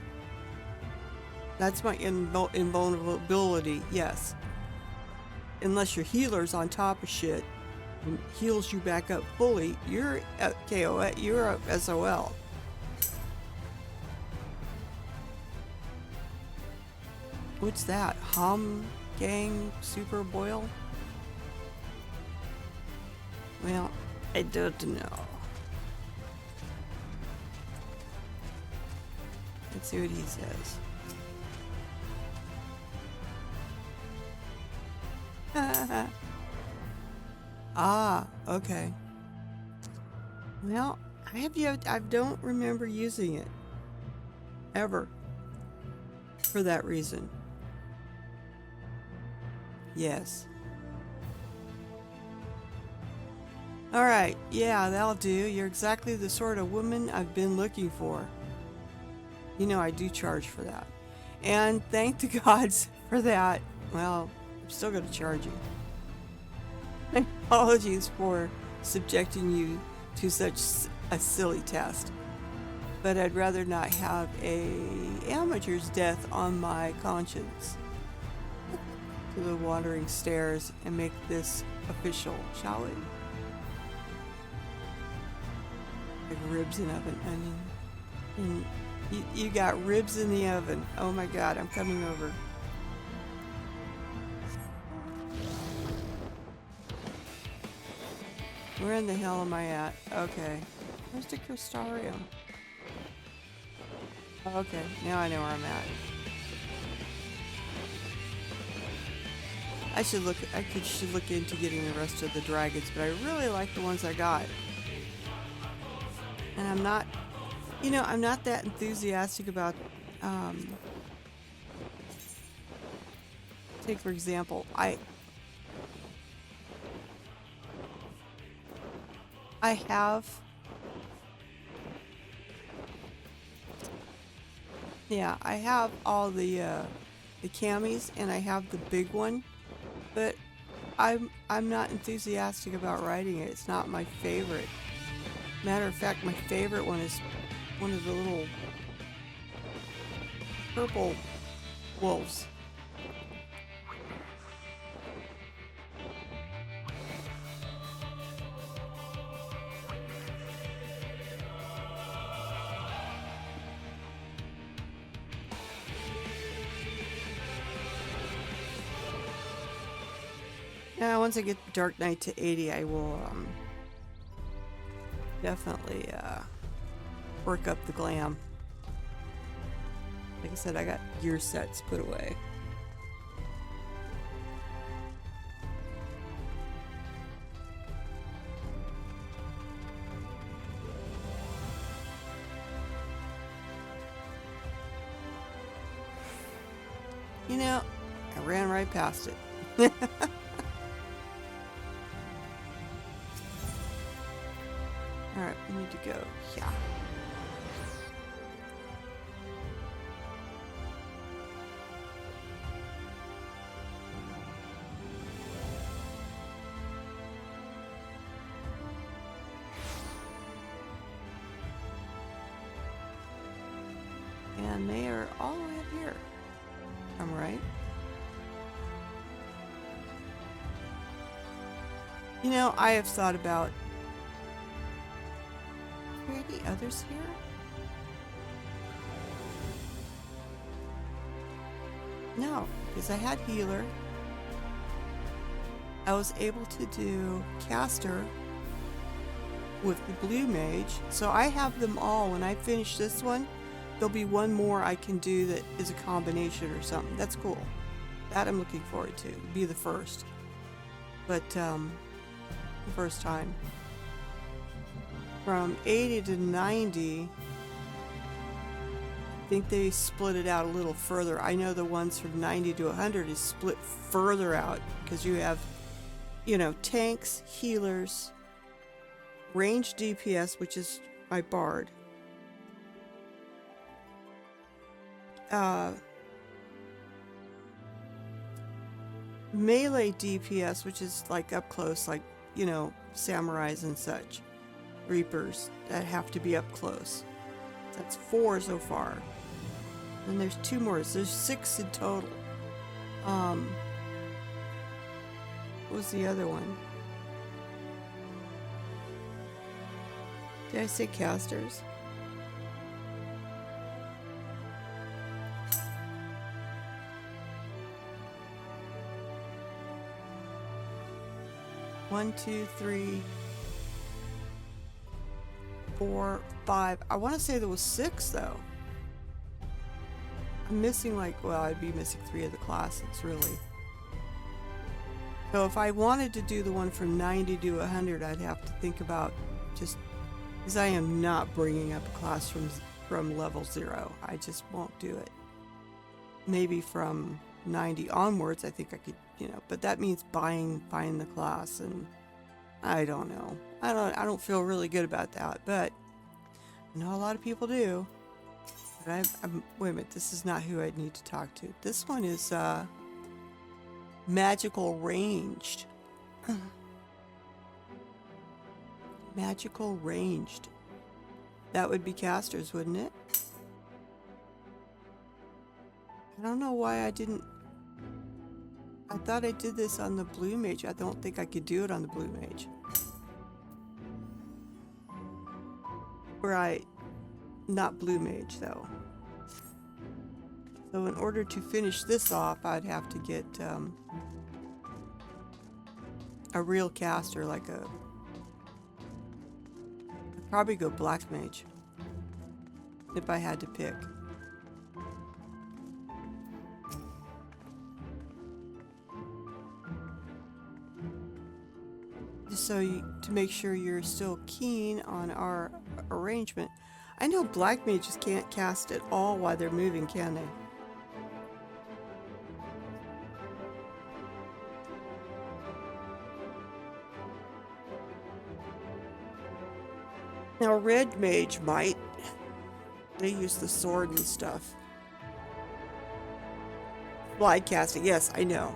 That's my invulnerability, yes. Unless your healer's on top of shit and heals you back up fully, you're at KO, you're at SOL. What's that? Gang Super Boil? Well, I don't know. Let's see what he says. Ah, okay. Well, I don't remember using it. Ever. For that reason. Yes. Alright, yeah, that'll do. You're exactly the sort of woman I've been looking for. You know, I do charge for that. And thank the gods for that. Well, I'm still going to charge you. Apologies for subjecting you to such a silly test. But I'd rather not have an amateur's death on my conscience. To the wandering stairs and make this official, shall we? Like ribs in oven, onion. And you got ribs in the oven. Oh my god, I'm coming over. Where in the hell am I at? Okay. Where's the Crystarium? Okay, now I know where I'm at. should look into getting the rest of the dragons, but I really like the ones I got. And I'm not, I'm not that enthusiastic about, take for example, I have, yeah, I have all the camis, and I have the big one, but I'm not enthusiastic about riding it. It's not my favorite. Matter of fact, my favorite one is one of the little purple wolves. Now, once I get Drk Knight to 80, I will definitely work up the glam. Like I said, I got gear sets put away. I ran right past it. Alright, we need to go. Yeah. And they are all the way up here. I'm right. I have thought about... Are there any others here? No, because I had healer. I was able to do caster with the blue mage. So I have them all. When I finish this one, there'll be one more I can do that is a combination or something. That's cool. That I'm looking forward to. Be the first. But, the first time. From 80 to 90, I think they split it out a little further. I know the ones from 90 to 100 is split further out because you have, tanks, healers, range DPS, which is my bard, melee DPS, which is like up close, like, samurais and such. Reapers that have to be up close. That's 4 so far. And there's 2 more. So there's 6 in total. What was the other one? Did I say casters? One, 2, 3, 4, 5. I want to say there was 6 though. I'm missing I'd be missing 3 of the classes really. So if I wanted to do the one from 90 to 100, I'd have to think about just, because I am not bringing up a class from level 0. I just won't do it. Maybe from 90 onwards, I think I could, but that means buying the class, and I don't know. I don't feel really good about that, but I know a lot of people do. But wait a minute, this is not who I'd need to talk to. This one is magical ranged. Magical ranged. That would be casters, wouldn't it? I don't know why I didn't. I thought I did this on the blue mage. I don't think I could do it on the blue mage. Right. Not blue mage, though. So in order to finish this off, I'd have to get a real caster, like I'd probably go black mage if I had to pick. to make sure you're still keen on our arrangement. I know black mages can't cast at all while they're moving, can they? Now, red mage might. They use the sword and stuff. Slide casting, yes, I know.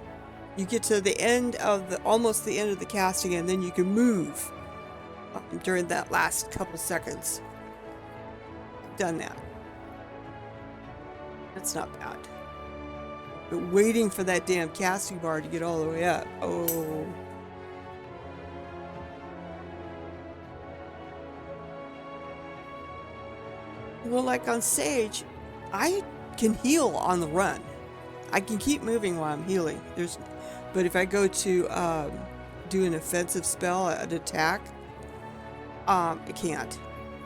You get to the end of almost the end of the casting, and then you can move during that last couple seconds. I've done that. That's not bad. But waiting for that damn casting bar to get all the way up. Oh. Well, like on Sage, I can heal on the run. I can keep moving while I'm healing. But if I go to do an offensive spell, an attack, I can't.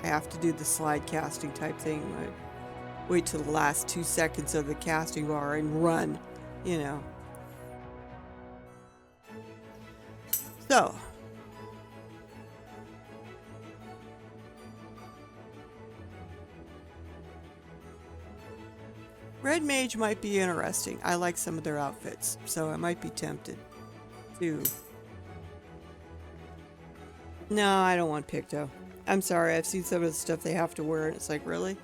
I have to do the slide casting type thing. Wait till the last 2 seconds of the casting bar and run, you know. So. Red Mage might be interesting. I like some of their outfits, so I might be tempted to. No, I don't want Picto. I'm sorry, I've seen some of the stuff they have to wear, and it's like, really?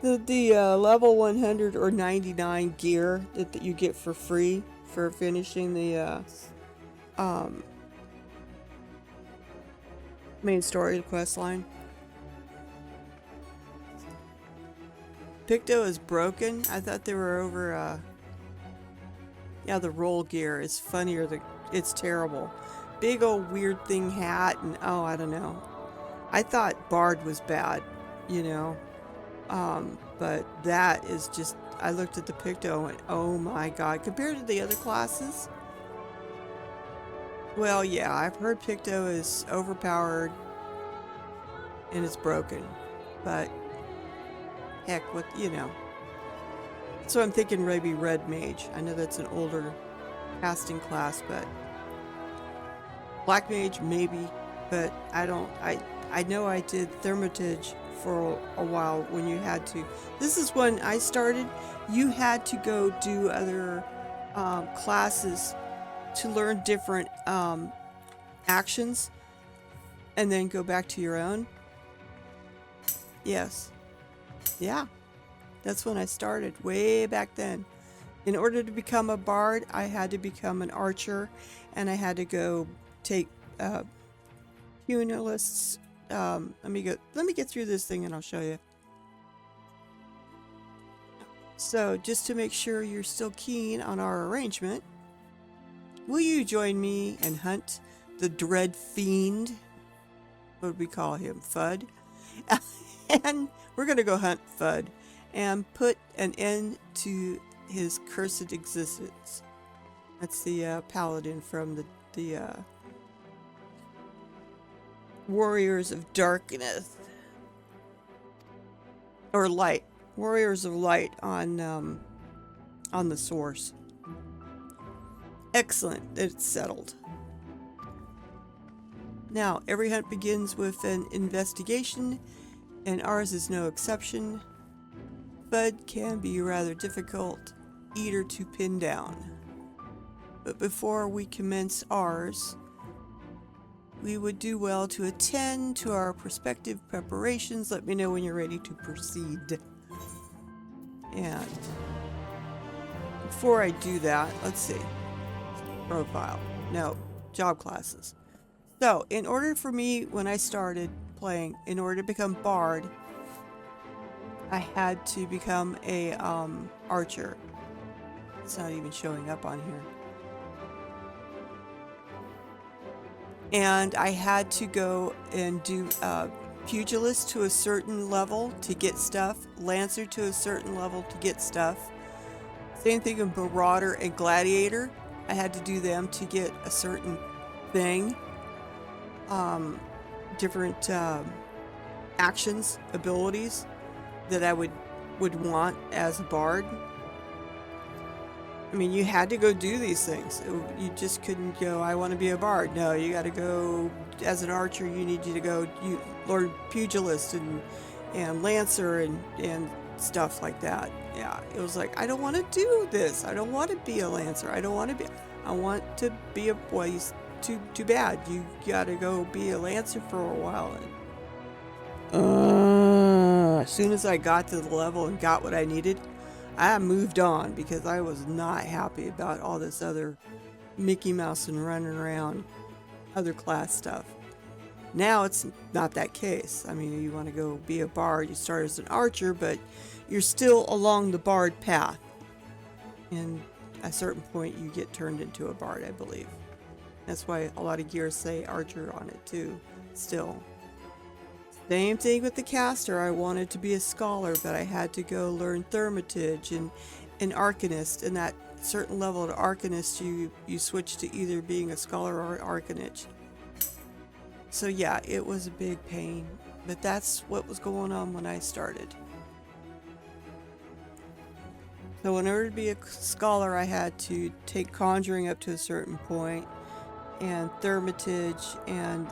the level 100 or 99 gear that you get for free for finishing the main story quest line. Picto is broken. I thought they were over, yeah, the roll gear is funnier. It's terrible. Big old weird thing hat and, oh, I don't know. I thought Bard was bad, you know. But that is just, I looked at the Picto and went, oh my god. Compared to the other classes, well, yeah, I've heard Picto is overpowered and it's broken. But heck, what, you know. So I'm thinking maybe Red Mage. I know that's an older casting class, but Black Mage maybe, but I know I did Thermitage for a while when you had to. This is when I started. You had to go do other classes to learn different actions and then go back to your own. Yes. Yeah, that's when I started, way back then. In order to become a bard, I had to become an archer, and I had to go take Punalists. Let me get through this thing, and I'll show you. So, just to make sure you're still keen on our arrangement, will you join me and hunt the Dread Fiend? What would we call him? Fudd? And we're going to go hunt Fudd and put an end to his cursed existence. That's the paladin from the Warriors of Darkness. Or Light. Warriors of Light on the source. Excellent. It's settled. Now, every hunt begins with an investigation, and ours is no exception. Fudd can be a rather difficult eater to pin down. But before we commence ours, we would do well to attend to our prospective preparations. Let me know when you're ready to proceed. And before I do that, let's see. Profile. No, job classes. So, in order for me, when I started playing, in order to become Bard, I had to become a archer. It's not even showing up on here. And I had to go and do pugilist to a certain level to get stuff, lancer to a certain level to get stuff. Same thing with marauder and gladiator. I had to do them to get a certain thing. Different actions, abilities that I would want as a bard. I mean, you had to go do these things. You just couldn't go, I want to be a bard. No, you got to go, as an archer, you need you to go, you learn pugilist and lancer and stuff like that. Yeah, it was like, I don't want to do this. I don't want to be a lancer. I want to be a boy. Too bad. You got to go be a lancer for a while. And, as soon as I got to the level and got what I needed, I moved on because I was not happy about all this other Mickey Mouse and running around other class stuff. Now it's not that case. I mean, you want to go be a bard, you start as an archer, but you're still along the bard path. And at a certain point you get turned into a bard, I believe. That's why a lot of gears say archer on it too, still. Same thing with the caster. I wanted to be a scholar, but I had to go learn Thaumaturge and Arcanist. And that certain level of Arcanist, you switch to either being a scholar or Arcanist. So yeah, it was a big pain, but that's what was going on when I started. So in order to be a scholar, I had to take conjuring up to a certain point, and Thaumaturge, and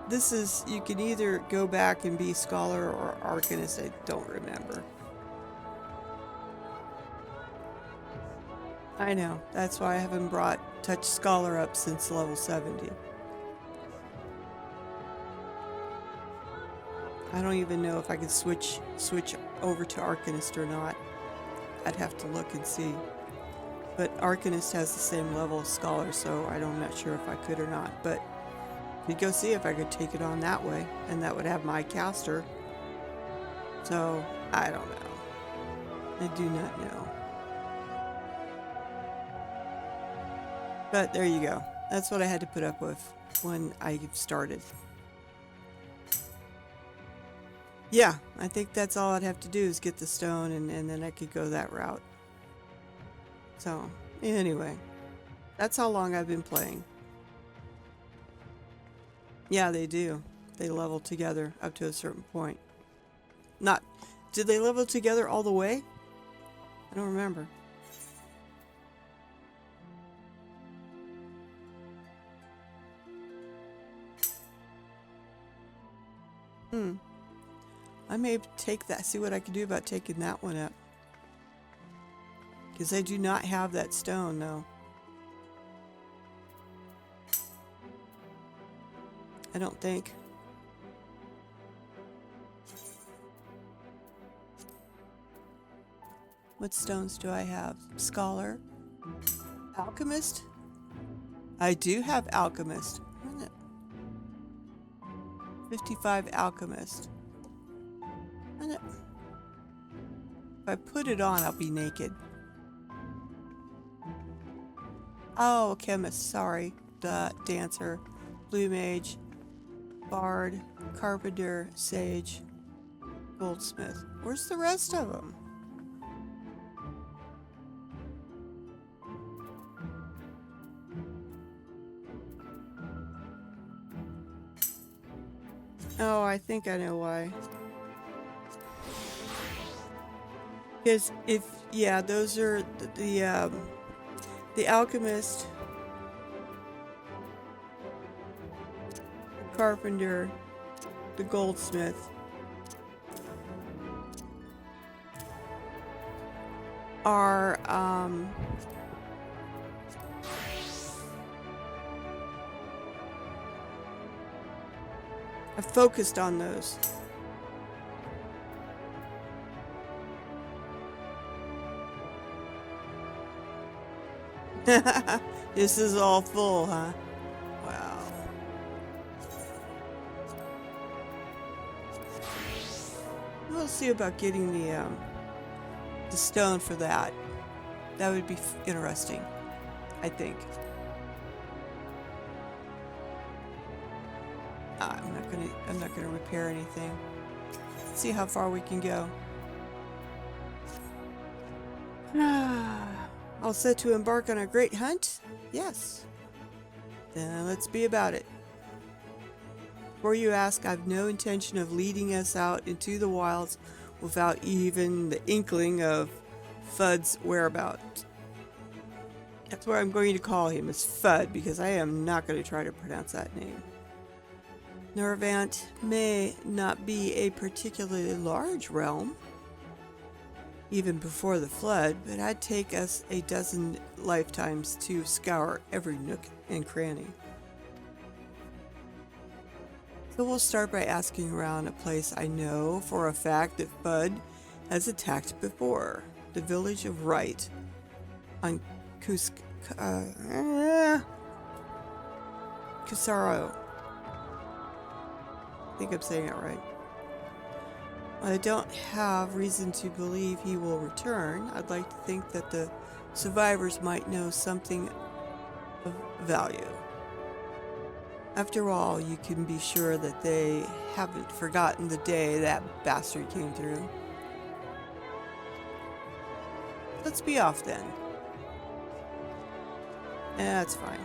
this is, you can either go back and be scholar or arcanist, I don't remember. I know, that's why I haven't brought touch scholar up since level 70. I don't even know if I could switch over to arcanist or not. I'd have to look and see. But arcanist has the same level as scholar, so I'm not sure if I could or not. But we'd go see if I could take it on that way, and that would have my caster. So, I don't know. I do not know. But there you go. That's what I had to put up with when I started. Yeah, I think that's all I'd have to do is get the stone, and then I could go that route. So, anyway. That's how long I've been playing. Yeah, they do. They level together up to a certain point. Did they level together all the way? I don't remember. I may take that, see what I can do about taking that one up. Because I do not have that stone, though. I don't think. What stones do I have? Scholar? Alchemist? I do have Alchemist. 55 Alchemist. If I put it on, I'll be naked. Oh, chemist, sorry. Dancer, blue mage, bard, carpenter, sage, goldsmith. Where's the rest of them? Oh, I think I know why. Because those are the alchemist, the carpenter, the goldsmith are I focused on those. This is all full, huh? Wow. We'll see about getting the stone for that. That would be interesting, I think. I'm not gonna repair anything. Let's see how far we can go. All set to embark on a great hunt? Yes. Then let's be about it. Before you ask, I've no intention of leading us out into the wilds without even the inkling of Fudd's whereabouts. That's what I'm going to call him, is Fudd, because I am not going to try to pronounce that name. Norvant may not be a particularly large realm, even before the flood, but I'd take us a dozen lifetimes to scour every nook and cranny. So we'll start by asking around a place I know for a fact that Fudd has attacked before, the village of Wright on Kusaro. I think I'm saying it right. I don't have reason to believe he will return. I'd like to think that the survivors might know something of value. After all, you can be sure that they haven't forgotten the day that bastard came through. Let's be off then. That's fine.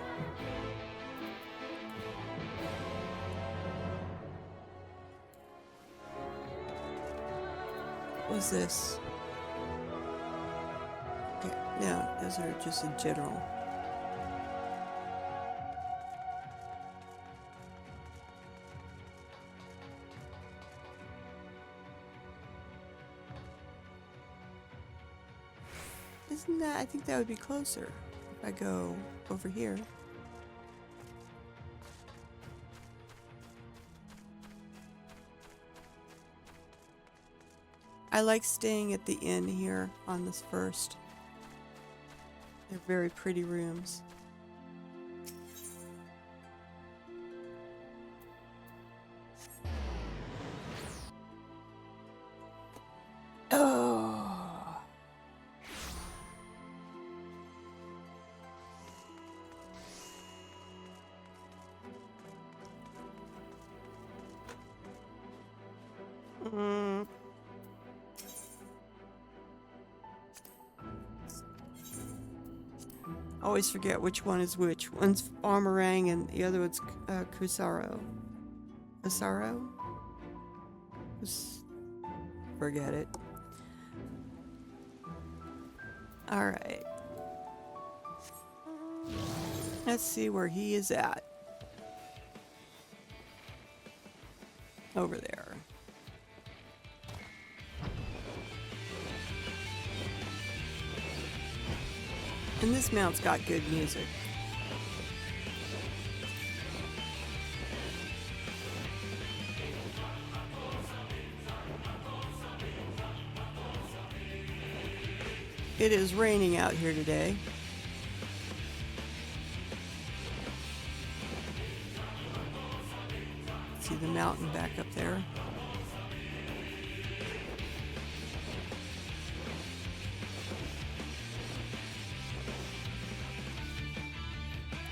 What was this? Okay, no, those are just in general. Isn't that, I think that would be closer if I go over here. I like staying at the inn here on this first. They're very pretty rooms. Oh. Always forget which one is which. One's Armorang and the other one's Kusaro. Kusaro? Forget it. Alright. Let's see where he is at. Over there. And this mount's got good music. It is raining out here today. See the mountain back up there.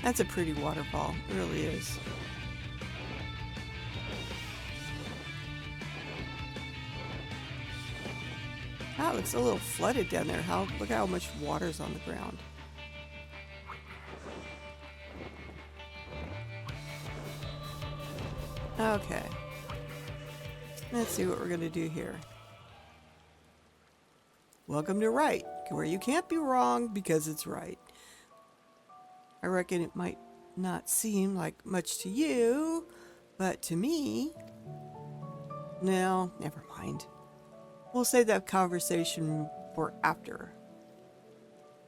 That's a pretty waterfall, it really is. Wow, it looks a little flooded down there. Look how much water's on the ground. Okay. Let's see what we're gonna do here. Welcome to Wright, where you can't be wrong because it's right. I reckon it might not seem like much to you, but to me... No, never mind. We'll save that conversation for after.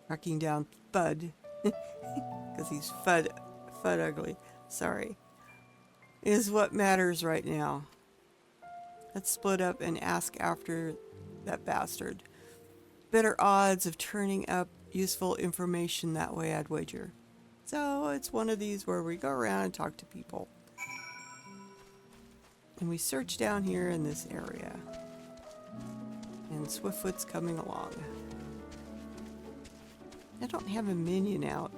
Tracking down Fudd. Because he's Fudd ugly. Sorry. Is what matters right now. Let's split up and ask after that bastard. Better odds of turning up useful information that way, I'd wager. So it's one of these where we go around and talk to people. And we search down here in this area. And Swiftfoot's coming along. I don't have a minion out.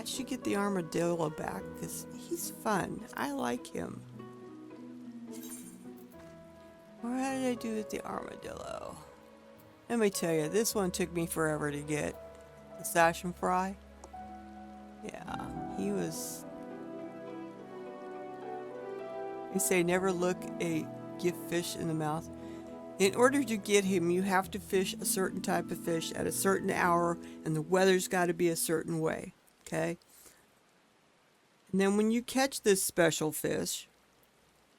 I should get the armadillo back because he's fun. I like him. What did I do with the armadillo? Let me tell you, this one took me forever to get. The Sash and Fry. Yeah, he was... They say never look a gift fish in the mouth. In order to get him, you have to fish a certain type of fish at a certain hour, and the weather's got to be a certain way, okay? And then when you catch this special fish,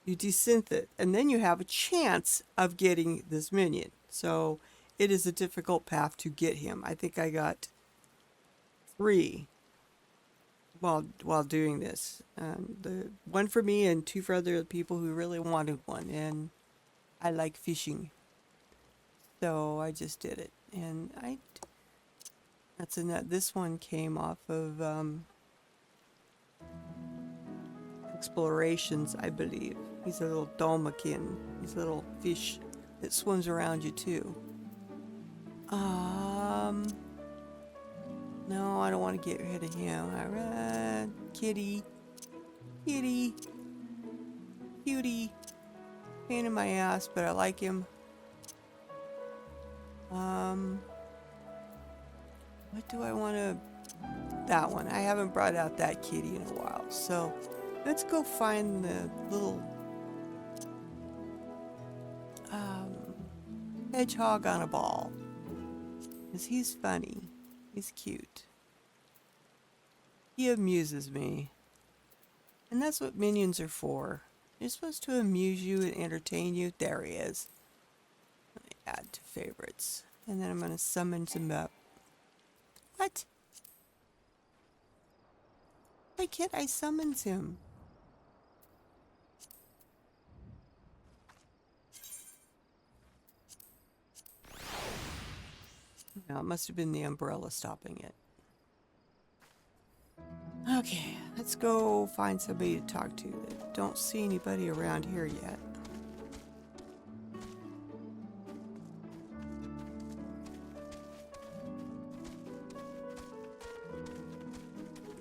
you desynth it, and then you have a chance of getting this minion. So it is a difficult path to get him. I think I got 3 while doing this. The one for me and 2 for other people who really wanted one, and I like fishing. So I just did it, and that's in that. This one came off of Explorations, I believe. He's a little dolmakin. He's a little fish that swims around you too. No, I don't want to get rid of him. Alright, kitty, cutie. Pain in my ass, but I like him. What do I want to... That one. I haven't brought out that kitty in a while. So, let's go find the little... hedgehog on a ball. Because he's funny. He's cute. He amuses me. And that's what minions are for. They're supposed to amuse you and entertain you. There he is. Let me add to favorites. And then I'm going to summon him up. What? Why can't I summon him? No, it must have been the umbrella stopping it. Okay, let's go find somebody to talk to. Don't see anybody around here yet.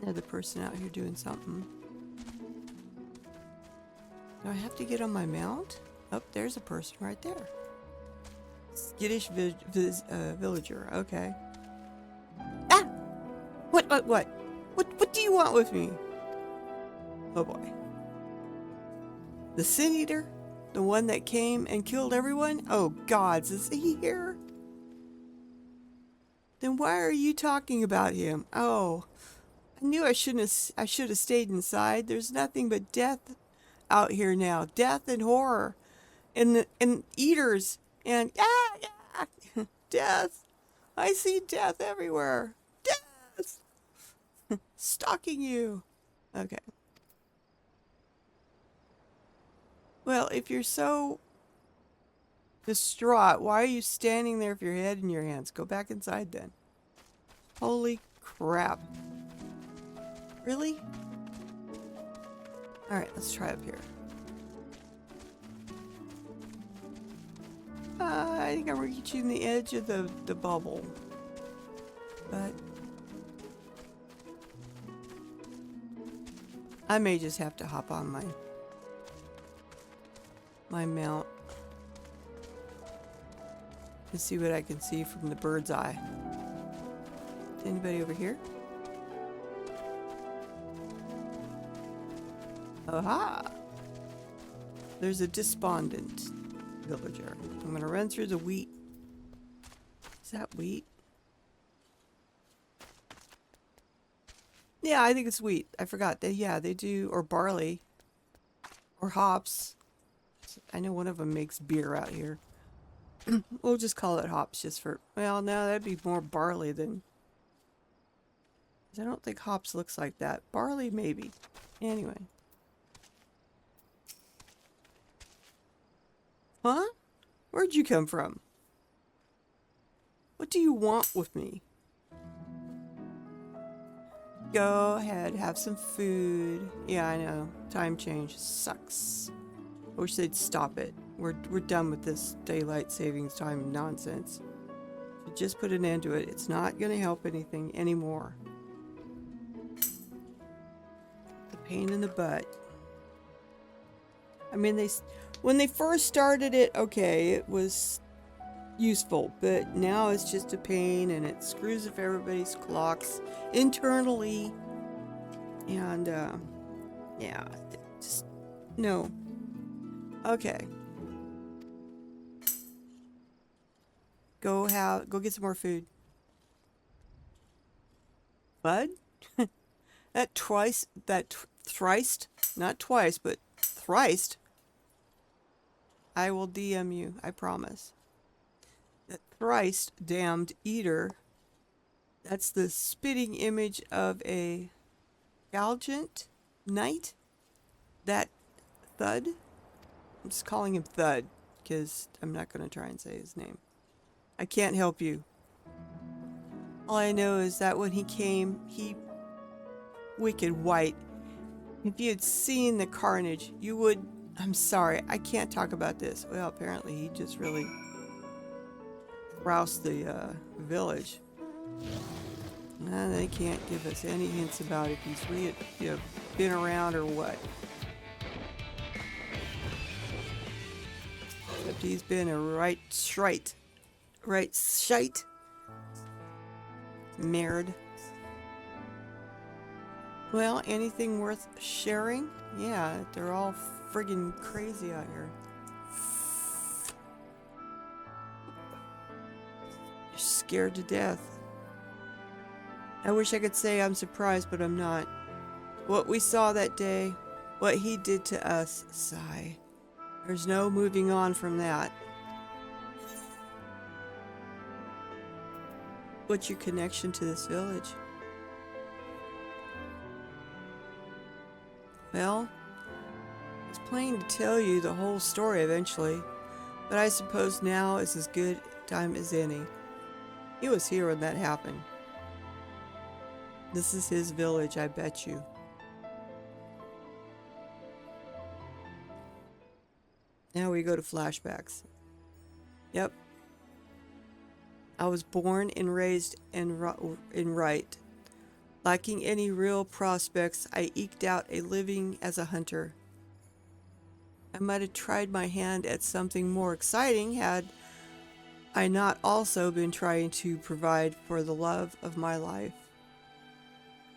Another person out here doing something. Do I have to get on my mount? Oh, there's a person right there. Skittish villager. Okay. Ah! What do you want with me? Oh boy. The Sin Eater? The one that came and killed everyone? Oh gods, is he here? Then why are you talking about him? Oh, I knew I should have stayed inside. There's nothing but death out here now. Death and horror. And eaters. And death. I see death everywhere. Death. Stalking you. Okay. Well, if you're so distraught, why are you standing there with your head in your hands? Go back inside then. Holy crap. Really? Alright, let's try up here. I think I'm reaching the edge of the bubble. But I may just have to hop on my mount to see what I can see from the bird's eye. Anybody over here? Aha! There's a despondent villager. I'm gonna run through the wheat. Is that wheat? Yeah, I think it's wheat. I forgot. They do, or barley. Or hops. I know one of them makes beer out here. We'll just call it hops just for... Well, no, that'd be more barley than... I don't think hops looks like that. Barley, maybe. Anyway. Huh? Where'd you come from? What do you want with me? Go ahead, have some food. Yeah, I know. Time change sucks. I wish they'd stop it. We're done with this daylight savings time nonsense. So just put an end to it. It's not going to help anything anymore. The pain in the butt. I mean, when they first started it, okay, it was useful, but now it's just a pain, and it screws up everybody's clocks internally, and yeah, just no. Okay, Go get some more food. Bud? Thrice, not twice, but thrice. I will DM you, I promise. That thrice damned eater. That's the spitting image of a Drk Knight. That Thud. I'm just calling him Thud because I'm not going to try and say his name. I can't help you. All I know is that when he came, he wicked white. If you had seen the carnage, you would... I'm sorry, I can't talk about this. Well, apparently he just really roused the village. And they can't give us any hints about if he's been around or what. Except he's been a right shite. Merd. Well, anything worth sharing? Yeah, they're all friggin' crazy out here. You're scared to death. I wish I could say I'm surprised, but I'm not. What we saw that day, what he did to us, sigh. There's no moving on from that. What's your connection to this village? Well, I was planning to tell you the whole story eventually, but I suppose now is as good time as any. He was here when that happened. This is his village, I bet you. Now we go to flashbacks. Yep. I was born and raised in Wright. Lacking any real prospects, I eked out a living as a hunter. I might have tried my hand at something more exciting had I not also been trying to provide for the love of my life.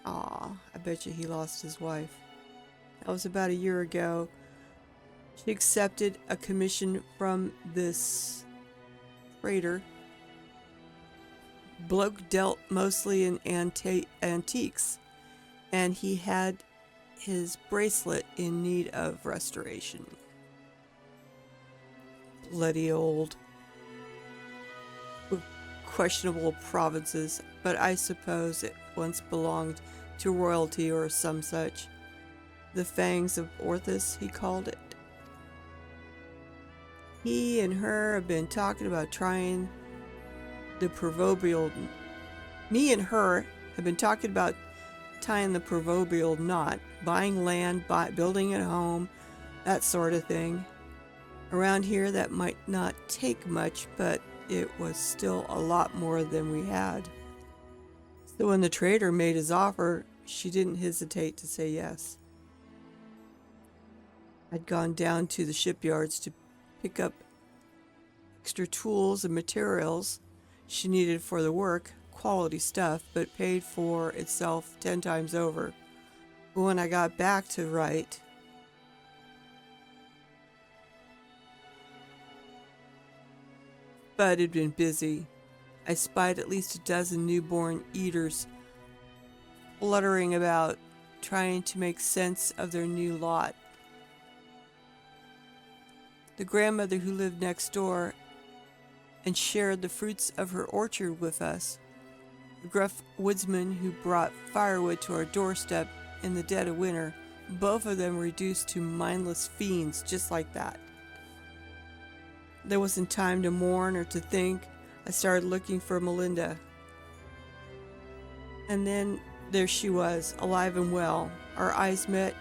Aw, I bet you he lost his wife. That was about a year ago. She accepted a commission from this trader. Bloke dealt mostly in antiques, and he had his bracelet in need of restoration. Bloody old, questionable provinces, but I suppose it once belonged to royalty or some such. The Fangs of Orthus, he called it. He and her have been talking about trying the proverbial... Me and her have been talking about tying the proverbial knot, buying land, building a home, that sort of thing. Around here that might not take much, but it was still a lot more than we had. So when the trader made his offer, she didn't hesitate to say yes. I'd gone down to the shipyards to pick up extra tools and materials she needed for the work, quality stuff, but paid for itself 10 times over. But when I got back to Wright, Bud had been busy. I spied at least a dozen newborn eaters fluttering about, trying to make sense of their new lot. The grandmother who lived next door and shared the fruits of her orchard with us, the gruff woodsman who brought firewood to our doorstep in the dead of winter, both of them reduced to mindless fiends just like that. There wasn't time to mourn or to think. I started looking for Melinda. And then there she was, alive and well. Our eyes met,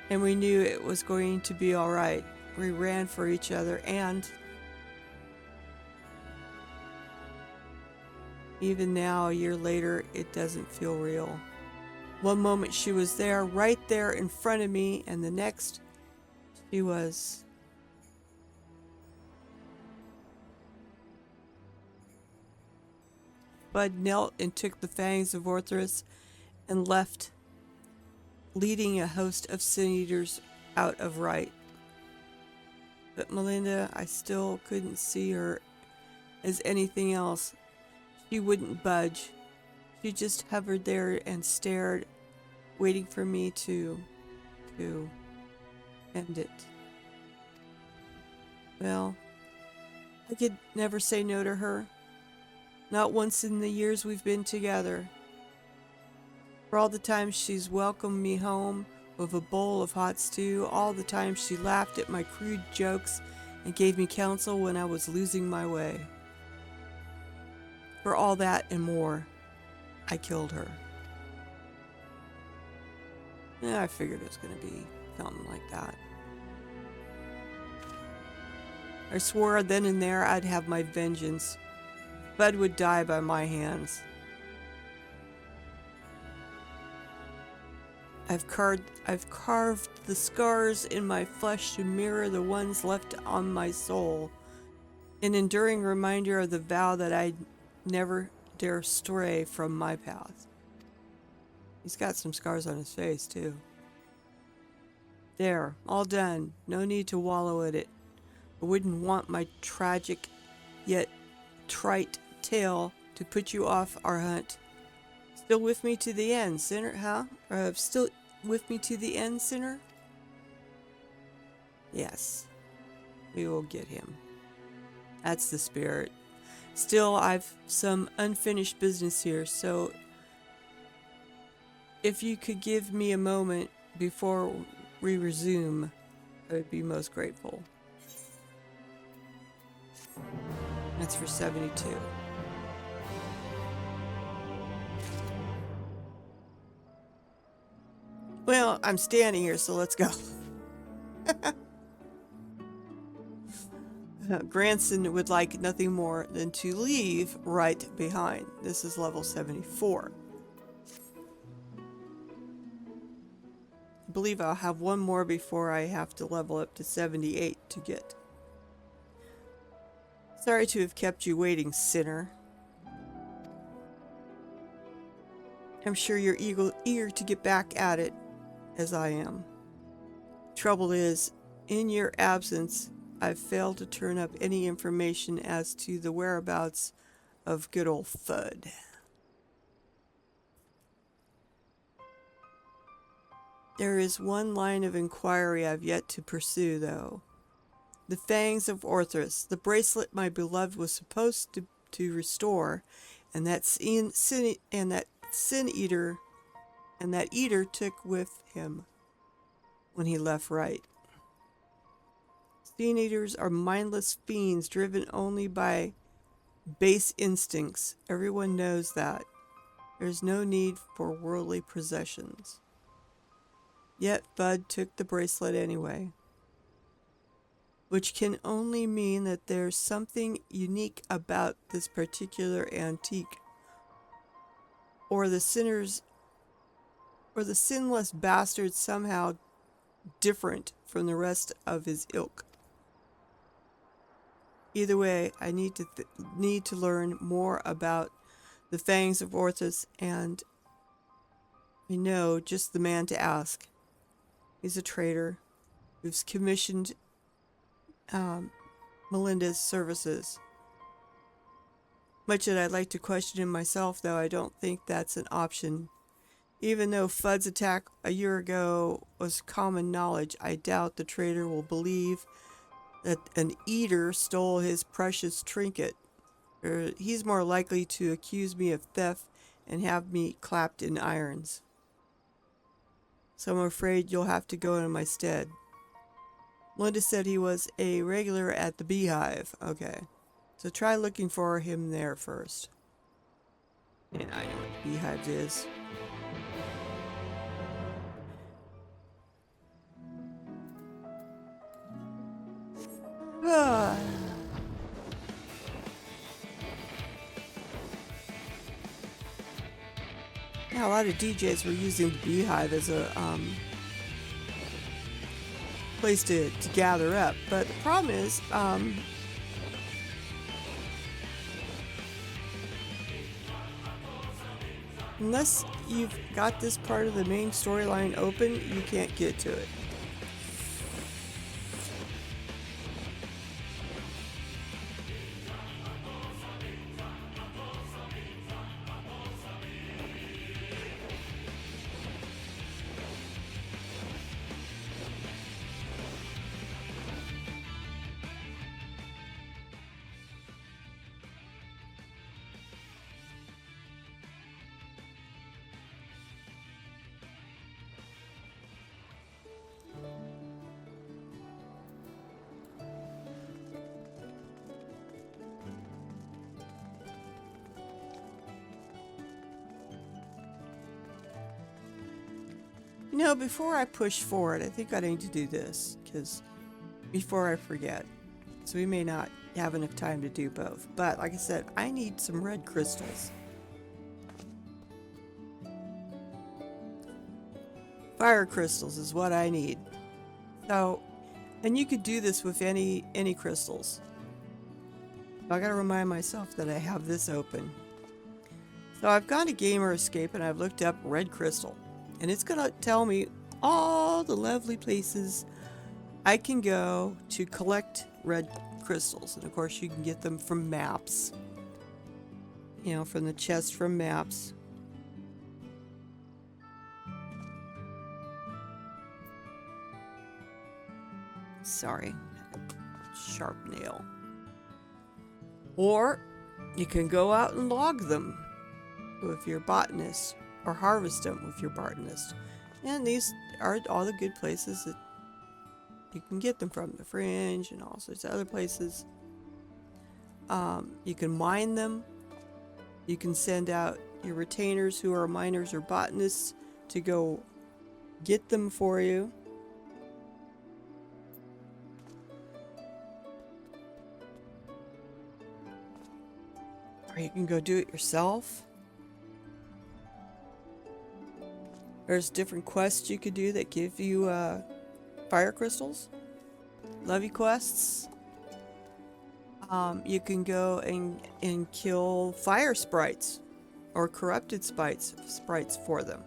and we knew it was going to be all right. We ran for each other, and even now, a year later, it doesn't feel real. One moment she was there, right there in front of me, and the next, she was... Bud knelt and took the Fangs of Orthus and left, leading a host of sin eaters out of Wright. But Melinda, I still couldn't see her as anything else. She wouldn't budge. She just hovered there and stared, waiting for me to end it. Well, I could never say no to her. Not once in the years we've been together. For all the times she's welcomed me home with a bowl of hot stew, all the times she laughed at my crude jokes and gave me counsel when I was losing my way. For all that and more, I killed her. Yeah, I figured it was going to be something like that. I swore then and there I'd have my vengeance. Bud would die by my hands. I've carved the scars in my flesh to mirror the ones left on my soul, an enduring reminder of the vow that I'd never dare stray from my path. He's got some scars on his face, too. There, all done. No need to wallow in it. I wouldn't want my tragic, yet trite tale to put you off our hunt. Still with me to the end, sinner, huh? Still with me to the end, sinner? Yes. We will get him. That's the spirit. Still, I've some unfinished business here, so if you could give me a moment before we resume, I would be most grateful. That's for 72. Well, I'm standing here, so let's go. Granson would like nothing more than to leave right behind. This is level 74. I believe I'll have one more before I have to level up to 78 to get. Sorry to have kept you waiting, sinner. I'm sure you're eager to get back at it, as I am. Trouble is, in your absence, I've failed to turn up any information as to the whereabouts of good old Fudd. There is one line of inquiry I've yet to pursue, though. The fangs of Orthrus, the bracelet my beloved was supposed to restore, and that eater took with him when he left right. Sin eaters are mindless fiends driven only by base instincts. Everyone knows that. There's no need for worldly possessions. Yet Bud took the bracelet anyway, which can only mean that there's something unique about this particular antique, or the sinless bastard somehow different from the rest of his ilk. Either way, I need to learn more about the fangs of Orthrus, and I know just the man to ask. He's a trader who's commissioned Melinda's services. Much that I'd like to question him myself, though I don't think that's an option. Even though Fudd's attack a year ago was common knowledge, I doubt the trader will believe that an eater stole his precious trinket. He's more likely to accuse me of theft and have me clapped in irons. So I'm afraid you'll have to go in my stead. Linda said he was a regular at the Beehive. Okay. So try looking for him there first. Yeah, I know what the Beehive is. Ah. Yeah, a lot of DJs were using the Beehive as a place to gather up, but the problem is unless you've got this part of the main storyline open, you can't get to it. No, before I push forward, I think I need to do this, because before I forget. So we may not have enough time to do both. But like I said, I need some red crystals. Fire crystals is what I need. So, and you could do this with any crystals. I gotta remind myself that I have this open. So I've gone to Gamer Escape and I've looked up red crystal. And it's gonna tell me all the lovely places I can go to collect red crystals. And of course you can get them from maps. You know, from the chest from maps. Sorry, sharp nail. Or you can go out and log them with your botanist, or harvest them with your botanist. And these are all the good places that you can get them from, the Fringe and all sorts of other places. You can mine them. You can send out your retainers who are miners or botanists to go get them for you. Or you can go do it yourself. There's different quests you could do that give you fire crystals. Levy quests. You can go and kill fire sprites or corrupted sprites for them.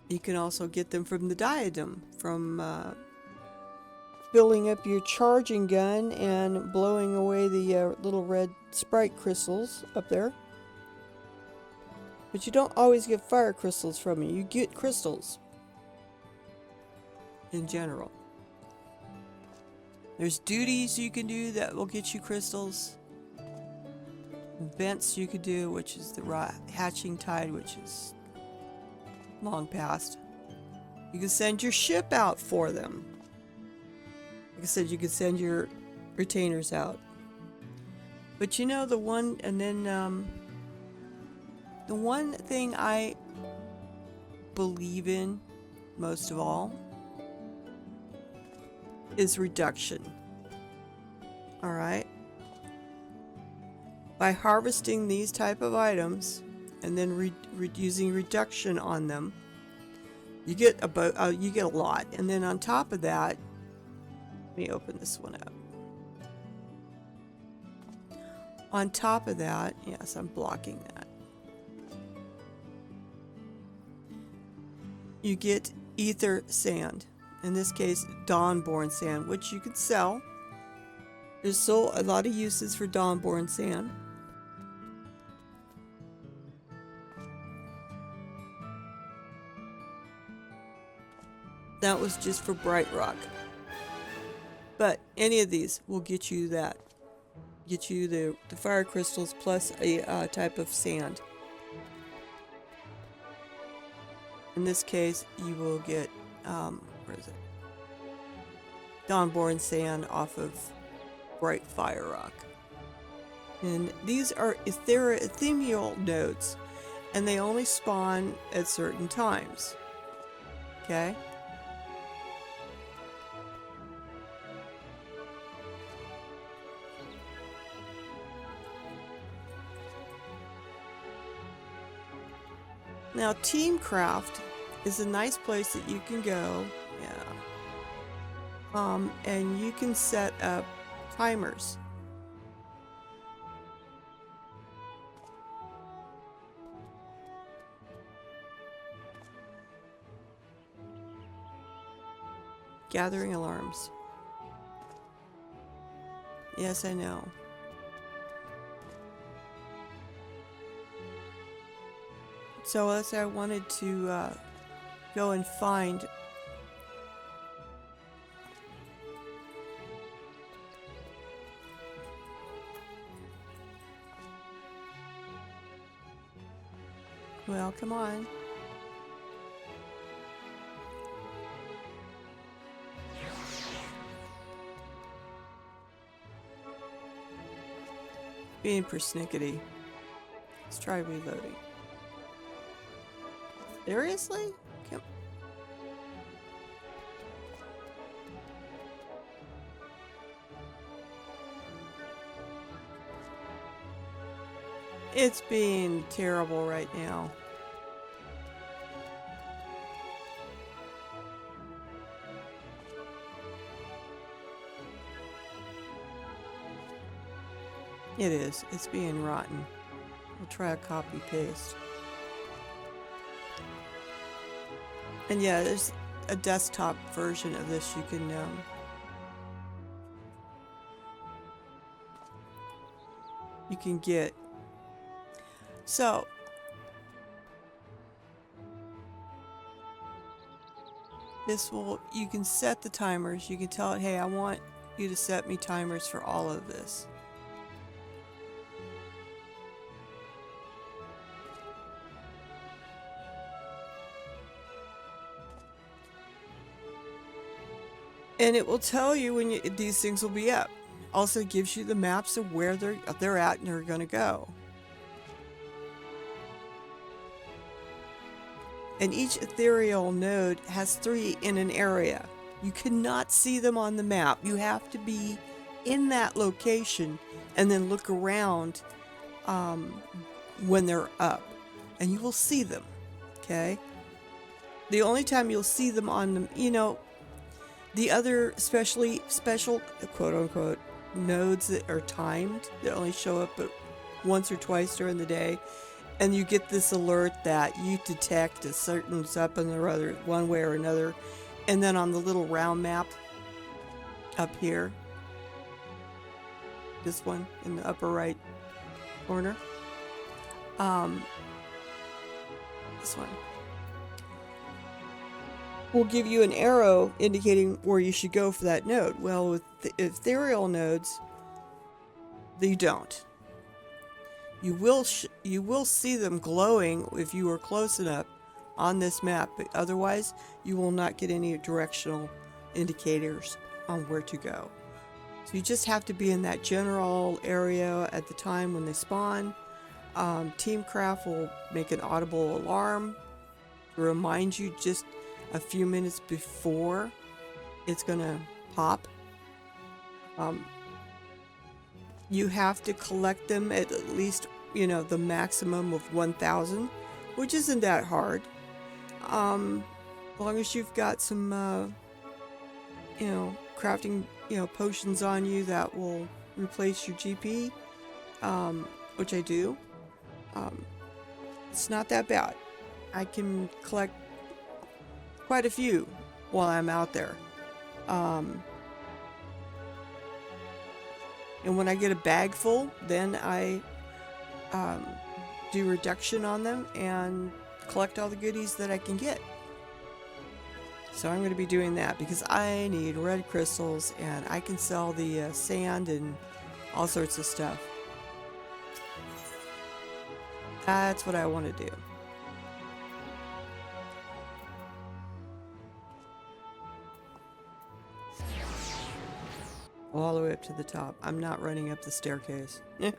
You can also get them from the diadem, from filling up your charging gun and blowing away the little red sprite crystals up there. But you don't always get fire crystals from it. You get crystals in general. There's duties you can do that will get you crystals. Events you could do, which is the hatching tide, which is long past. You can send your ship out for them. Like I said, you can send your retainers out. But you know the one, and then the one thing I believe in most of all is reduction. Alright? By harvesting these type of items and then using reduction on them, you get a lot. And then on top of that, let me open this one up. On top of that, yes, I'm blocking that. You get ether sand. In this case, Dawnborn sand, which you could sell. There's still a lot of uses for Dawnborn sand. That was just for Bright Rock. But any of these will get you that. Get you the fire crystals plus a type of sand. In this case, you will get, where is it? Dawnborn sand off of Bright Fire Rock. And these are ethereal nodes, and they only spawn at certain times. Okay? Now, Teamcraft is a nice place that you can go, and you can set up timers. Gathering alarms. Yes, I know. So as I wanted to go and find well, come on. Being persnickety. Let's try reloading. Seriously? Come- It's being terrible right now. It is. It's being rotten. We'll try a copy paste. And yeah, there's a desktop version of this you can get. So this will, you can set the timers. You can tell it, hey, I want you to set me timers for all of this. And it will tell you when these things will be up. Also gives you the maps of where they're at and they're going to go. And each ethereal node has 3 in an area. You cannot see them on the map. You have to be in that location and then look around when they're up. And you will see them, okay? The only time you'll see them on them, you know, the other special quote-unquote nodes that are timed, that only show up once or twice during the day, and you get this alert that you detect a certain weapon or other one way or another, and then on the little round map up here, this one in the upper right corner, this one will give you an arrow indicating where you should go for that node. Well, with the ethereal nodes, you don't. You will see them glowing if you are close enough on this map, but otherwise you will not get any directional indicators on where to go. So you just have to be in that general area at the time when they spawn. Teamcraft will make an audible alarm to remind you just a few minutes before it's gonna pop. You have to collect them at least, you know, the maximum of 1,000, which isn't that hard. As long as you've got some, you know, crafting, you know, potions on you that will replace your GP, which I do. It's not that bad. I can collect quite a few while I'm out there. And when I get a bag full, then I do reduction on them and collect all the goodies that I can get. So I'm going to be doing that because I need red crystals and I can sell the sand and all sorts of stuff. That's what I want to do. All the way up to the top. I'm not running up the staircase. So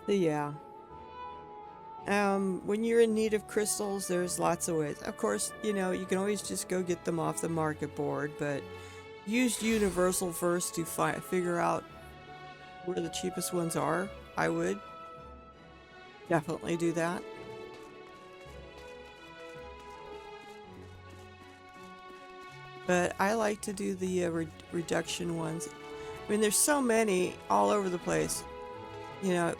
yeah. When you're in need of crystals, there's lots of ways. Of course, you know, you can always just go get them off the market board, but use Universal first to figure out where the cheapest ones are. I would definitely do that. But I like to do the reduction ones. I mean, there's so many all over the place. You know,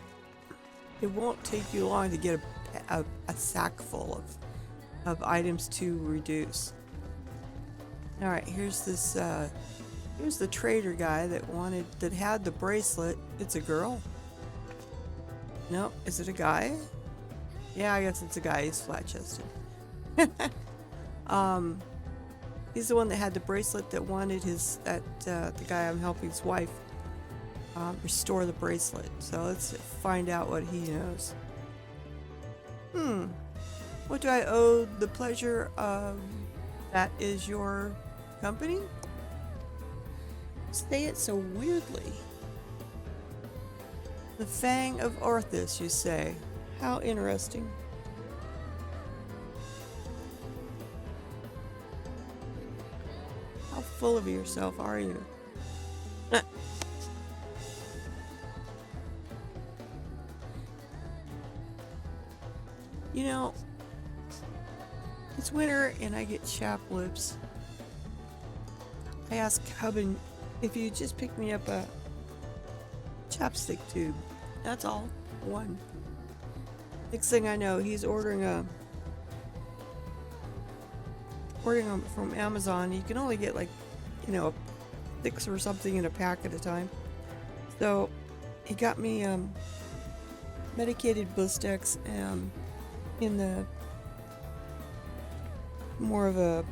it won't take you long to get a sack full of items to reduce. All right, here's this. Here's the trader guy that had the bracelet. It's a girl. No, is it a guy? Yeah, I guess it's a guy. He's flat-chested. He's the one that had the bracelet that wanted the guy I'm helping's wife restore the bracelet. So let's find out what he knows. What do I owe the pleasure of? That is your company? Say it so weirdly. The Fang of Orthus, you say. How interesting. full of yourself, are you? You know, it's winter and I get chapped lips. I asked Hubin if you just pick me up a chapstick tube. That's all. One. Next thing I know, he's ordering them from Amazon. You can only get like, you know, 6 or something in a pack at a time. So he got me medicated Blistex in the more of a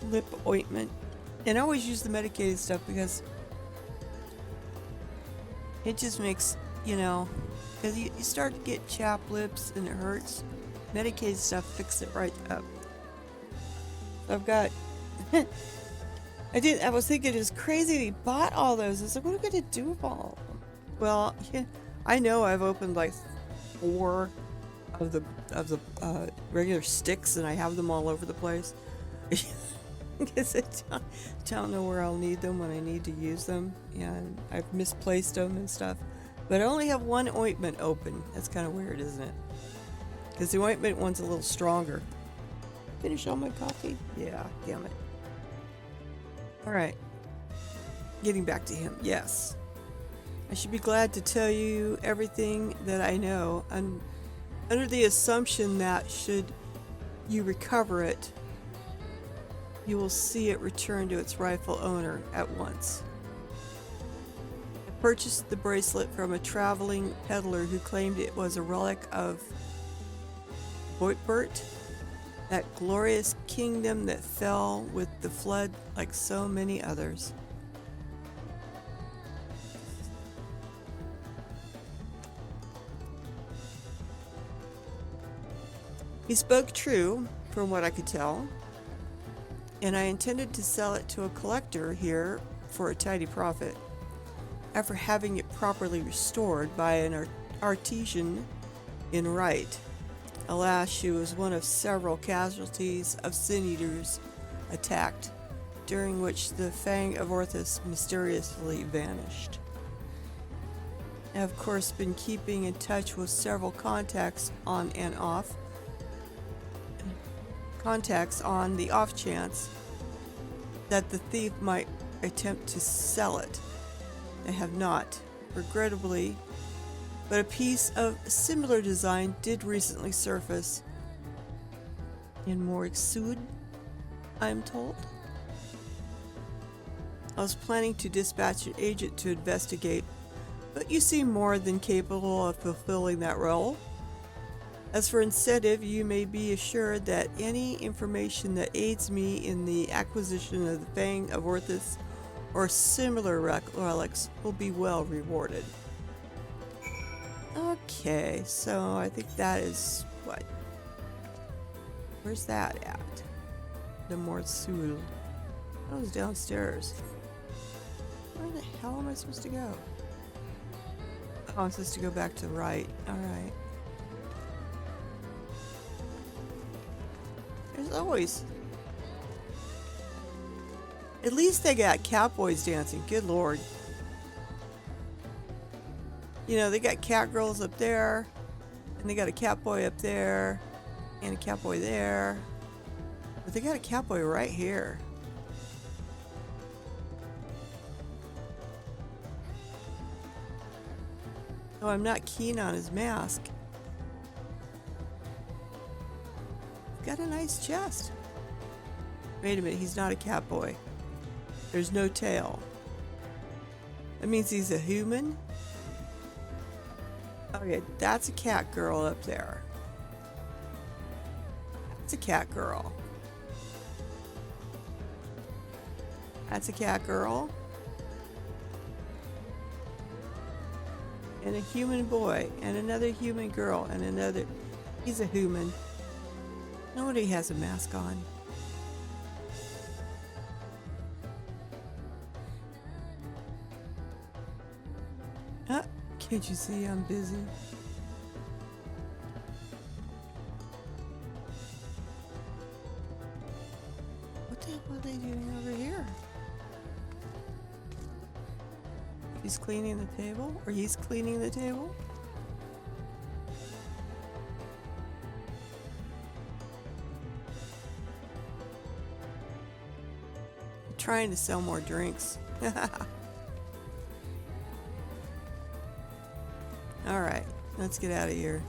lip ointment. And I always use the medicated stuff because it just makes, you know, because you start to get chapped lips and it hurts. Medicated stuff fixes it right up. So I've got I was thinking it's crazy that he bought all those. I was like, what are we gonna do with all of them? Well, yeah, I know I've opened like 4 of the regular sticks and I have them all over the place. Because I don't know where I'll need them when I need to use them, and I've misplaced them and stuff. But I only have 1 ointment open. That's kind of weird, isn't it? Because the ointment one's a little stronger. Finish all my coffee? Yeah, damn it. Alright. Getting back to him. Yes. I should be glad to tell you everything that I know. I'm under the assumption that should you recover it, you will see it return to its rightful owner at once. I purchased the bracelet from a traveling peddler who claimed it was a relic of Voitbert, that glorious kingdom that fell with the flood like so many others. He spoke true, from what I could tell, and I intended to sell it to a collector here for a tidy profit, after having it properly restored by an artisan in right. Alas, she was one of several casualties of Sin Eaters attacked, during which the Fang of Orthus mysteriously vanished. I have of course been keeping in touch with several contacts on the off chance that the thief might attempt to sell it. They have not, regrettably, but a piece of similar design did recently surface in Morixud, I'm told. I was planning to dispatch an agent to investigate, but you seem more than capable of fulfilling that role. As for incentive, you may be assured that any information that aids me in the acquisition of the Fang of Orthus or similar relics will be well rewarded. Okay, so I think that is what? Where's that at? The Morsul. That was downstairs. Where the hell am I supposed to go? Oh, I'm supposed to go back to the right. Alright. There's always... At least they got cowboys dancing. Good lord. You know, they got cat girls up there, and they got a catboy up there, and a catboy there. But they got a catboy right here. Oh, I'm not keen on his mask. He's got a nice chest. Wait a minute, he's not a catboy. There's no tail. That means he's a human? Okay, that's a cat girl up there. That's a cat girl. That's a cat girl. And a human boy. And another human girl. And another... He's a human. Nobody has a mask on. Can't you see I'm busy? What What the hell are they doing over here? He's cleaning the table? Or he's cleaning the table? Trying to sell more drinks. Alright, let's get out of here.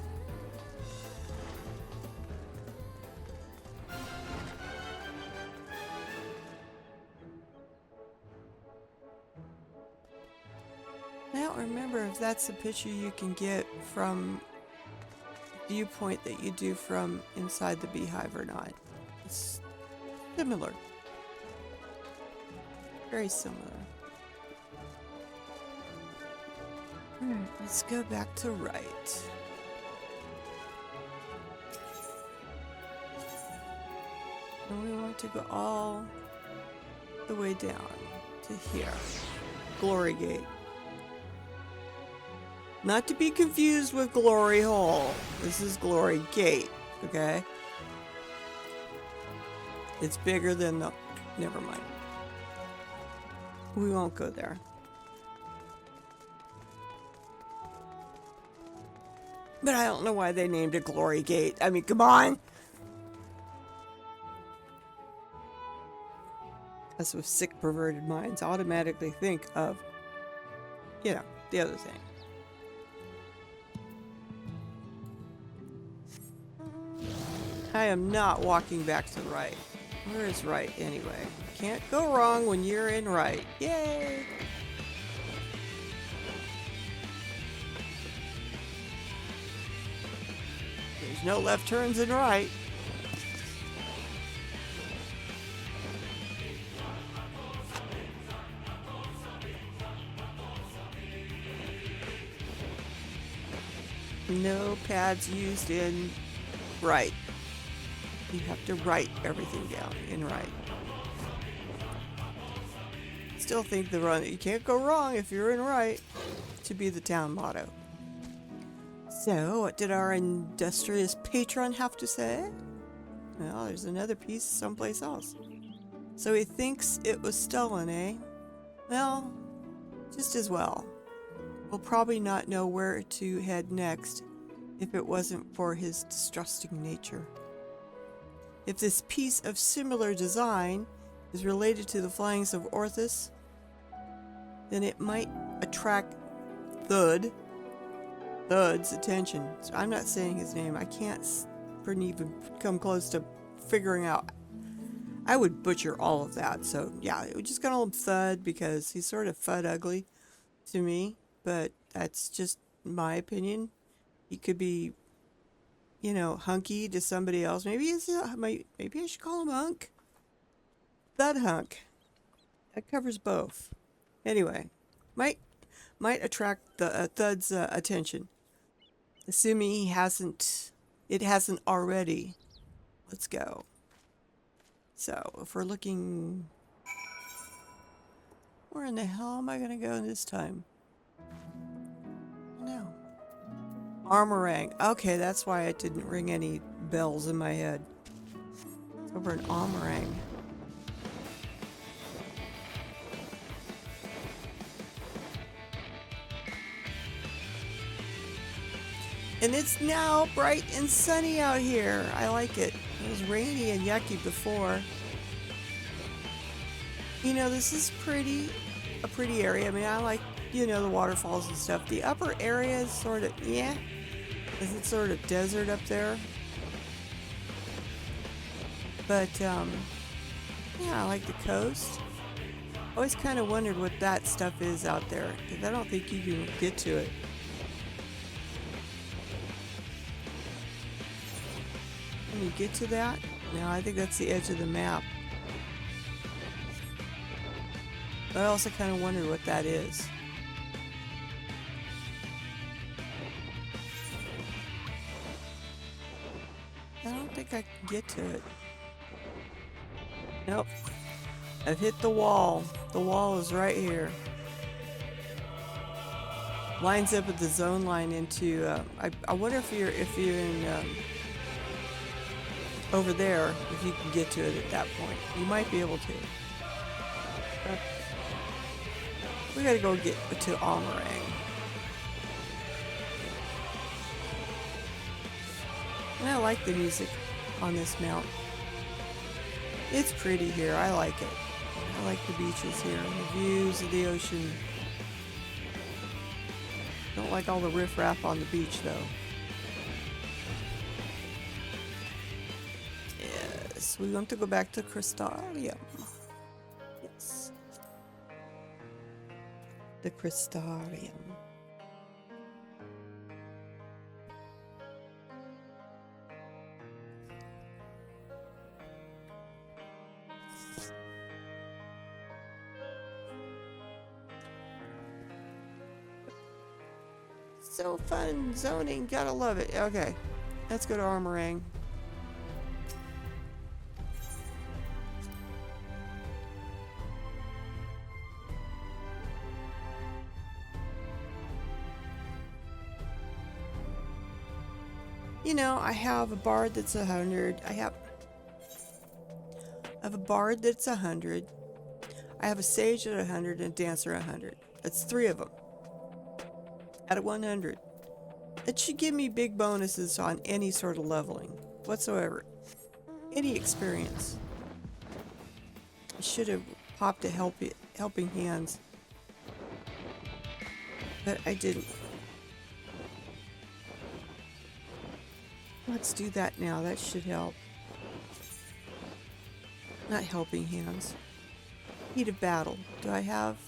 I don't remember if that's the picture you can get from viewpoint that you do from inside the beehive or not. It's similar. Very similar. Alright, let's go back to right. And we want to go all the way down to here. Glory Gate. Not to be confused with Glory Hole. This is Glory Gate, okay? It's bigger than the... Never mind. We won't go there. But I don't know why they named it Glory Gate. I mean, come on! Us with sick, perverted minds automatically think of, you know, the other thing. I am not walking back to right. Where is right anyway? Can't go wrong when you're in right. Yay! There's no left turns in right. No pads used in right. You have to write everything down in right. Still think the run, you can't go wrong if you're in right, to be the town motto. So, what did our industrious patron have to say? Well, there's another piece someplace else. So he thinks it was stolen, eh? Well, just as well. We'll probably not know where to head next if it wasn't for his distrusting nature. If this piece of similar design is related to the flyings of Orthus, then it might attract Thud's attention. So I'm not saying his name. I can't even come close to figuring out. I would butcher all of that. So yeah, we're just gonna call him Thud because he's sort of fud ugly to me. But that's just my opinion. He could be, you know, hunky to somebody else. Maybe maybe I should call him Hunk. Thud Hunk. That covers both. Anyway, might attract the Thud's attention. Assuming it hasn't already. Let's go. So, if we're looking... Where in the hell am I going to go this time? No. Armorang. Okay, that's why it didn't ring any bells in my head. It's over in Armorang. And it's now bright and sunny out here. I like it. It was rainy and yucky before. You know, this is a pretty area. I mean, I like, you know, the waterfalls and stuff. The upper area is sort of, yeah. Is it sort of desert up there? But, yeah, I like the coast. Always kind of wondered what that stuff is out there. Because I don't think you can get to it. Can you get to that? No, I think that's the edge of the map. But I also kind of wonder what that is. I don't think I can get to it. Nope. I've hit the wall. The wall is right here. Lines up with the zone line into... I wonder if you're in... over there if you can get to it at that point. You might be able to. But we gotta go get to Almarang. And I like the music on this mount. It's pretty here. I like it. I like the beaches here and the views of the ocean. Don't like all the riffraff on the beach though. Yes, we want to go back to Crystarium. Yes. The Crystarium. So fun zoning, gotta love it. Okay, let's go to Almarang. You know, I have a bard that's 100. I have a bard that's 100. I have a sage at 100 and a dancer at 100. That's 3 of them. Out of 100. It should give me big bonuses on any sort of leveling whatsoever. Any experience. I should have popped a helping hands. But I didn't. Let's do that now. That should help. Not helping hands. Heat of battle. Do I have...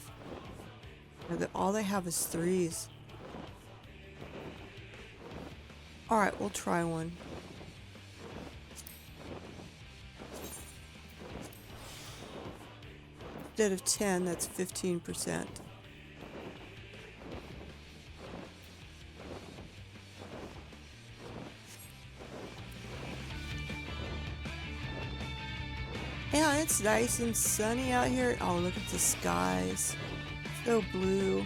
all they have is 3s. Alright, we'll try one. Instead of 10, that's 15%. Yeah, it's nice and sunny out here. Oh, look at the skies. So blue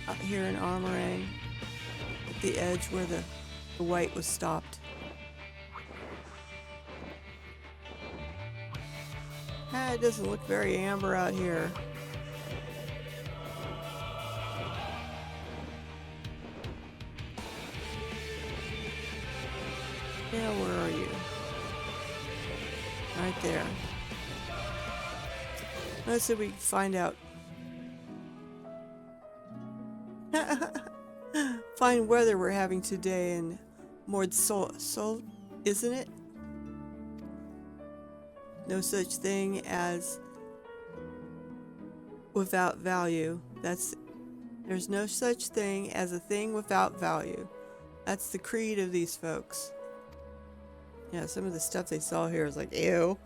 out here in Almarang. At the edge where the white was stopped. It doesn't look very amber out here. Yeah, where are you? Right there. Let's see if we can find out. Fine weather we're having today in Mord Sol, isn't it? No such thing as without value. There's no such thing as a thing without value. That's the creed of these folks. Yeah, some of the stuff they saw here is like, ew.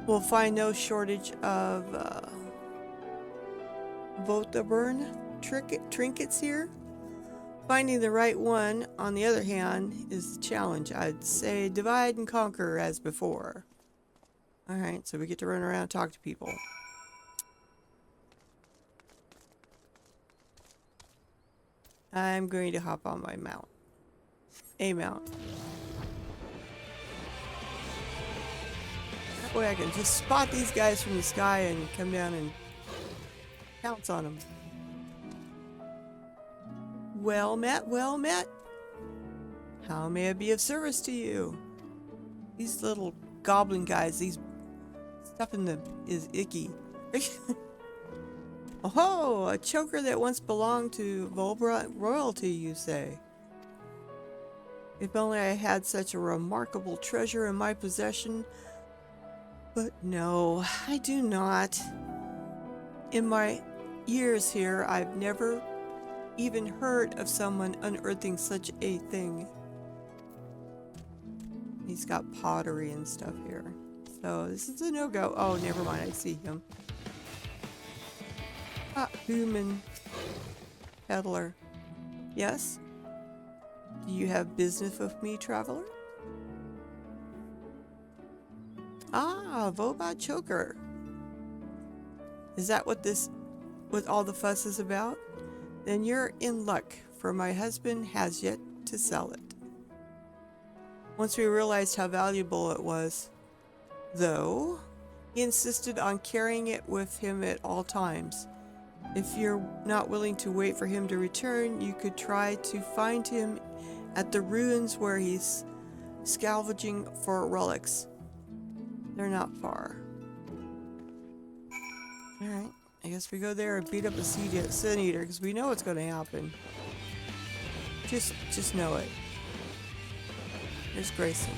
We'll find no shortage of Votaburn trinkets here. Finding the right one, on the other hand, is the challenge. I'd say divide and conquer as before. Alright, so we get to run around and talk to people. I'm going to hop on my mount. A mount. That way I can just spot these guys from the sky and come down and pounce on them. Well met, well met. How may I be of service to you? These little goblin guys, these stuff in them is icky. Oh, a choker that once belonged to Volbra royalty, you say? If only I had such a remarkable treasure in my possession. But no, I do not. In my years here, I've never even heard of someone unearthing such a thing. He's got pottery and stuff here. So this is a no-go. Oh, never mind. I see him. Ah, human peddler. Yes? Do you have business with me, traveler? Ah, Vobot Choker. Is that what all the fuss is about? Then you're in luck, for my husband has yet to sell it. Once we realized how valuable it was, though, he insisted on carrying it with him at all times. If you're not willing to wait for him to return, you could try to find him at the ruins where he's scavenging for relics. They're not far. Alright, I guess we go there and beat up a Sin Eater, because we know what's going to happen. Just know it. There's Grayson.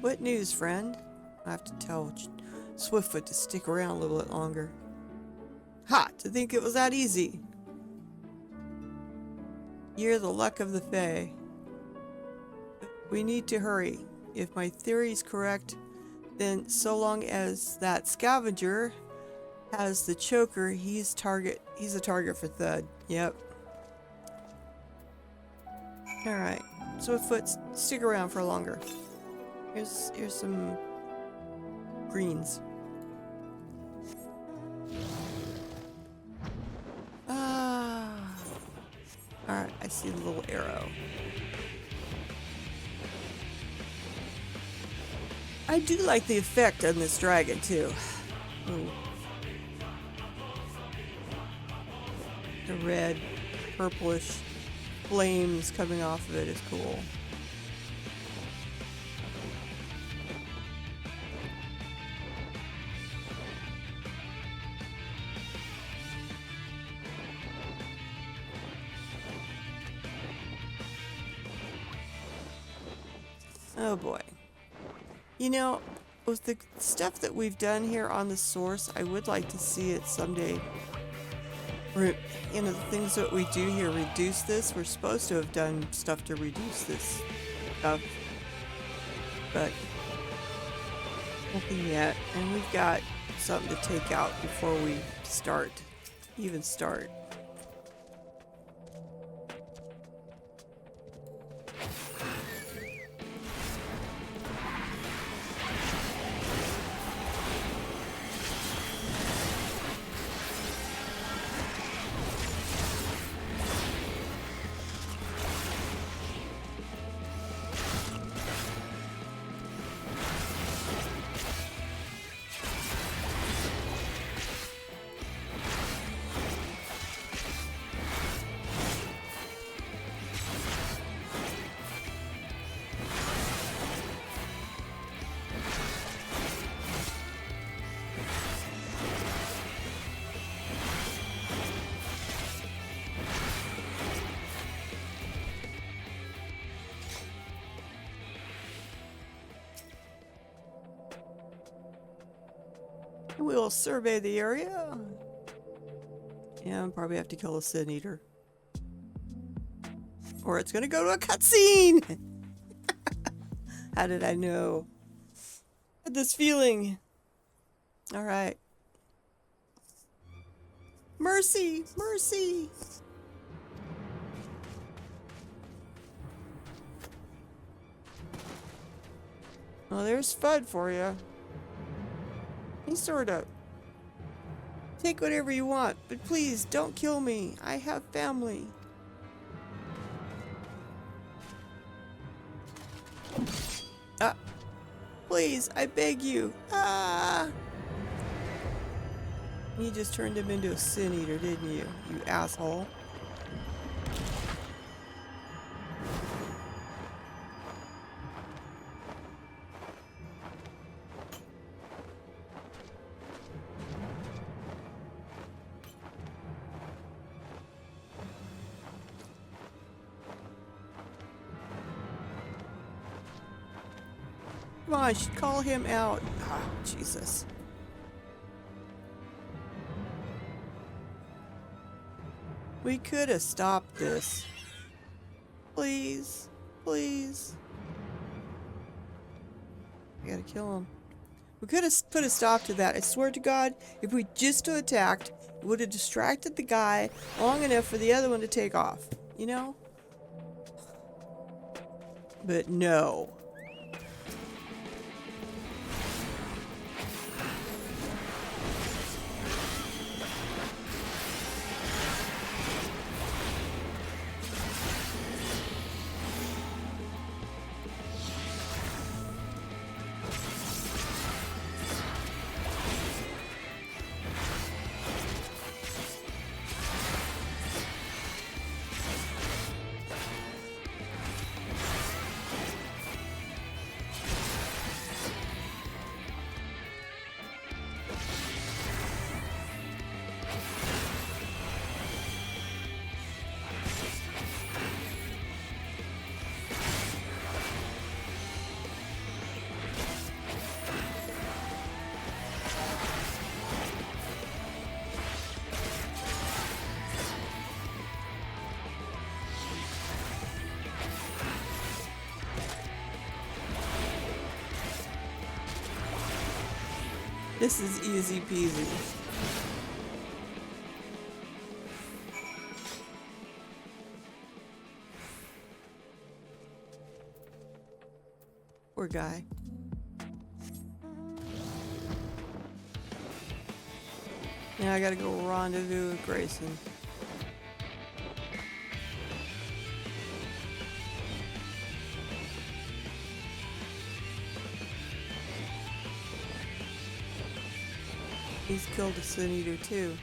What news, friend? I have to tell Swiftfoot to stick around a little bit longer. Ha! To think it was that easy. You're the luck of the Fae. We need to hurry. If my theory's correct, then so long as that scavenger has the choker, he's a target for Thud. Yep. Alright. Swiftfoot, stick around for longer. Here's some greens. Alright, I see the little arrow. I do like the effect on this dragon too. Ooh. The red, purplish flames coming off of it is cool. Oh boy. You know, with the stuff that we've done here on the source, I would like to see it someday. You know, the things that we do here reduce this. We're supposed to have done stuff to reduce this stuff, but nothing yet. And we've got something to take out before we even start. We will survey the area. Yeah, I'll probably have to kill a Sin Eater. Or it's gonna go to a cutscene! How did I know? I had this feeling. Alright. Mercy! Mercy! Well, there's FUD for you. Sort of. Take whatever you want, but please don't kill me. I have family. Please, I beg you. You just turned him into a Sin Eater, didn't you? You asshole. Come on, I should call him out. Ah, Jesus. We could have stopped this. Please. Please. I gotta kill him. We could have put a stop to that. I swear to God, if we just attacked, it would have distracted the guy long enough for the other one to take off. You know? But no. This is easy peasy. Poor guy. Now I gotta go rendezvous with Grayson. He's killed a Sin Eater too.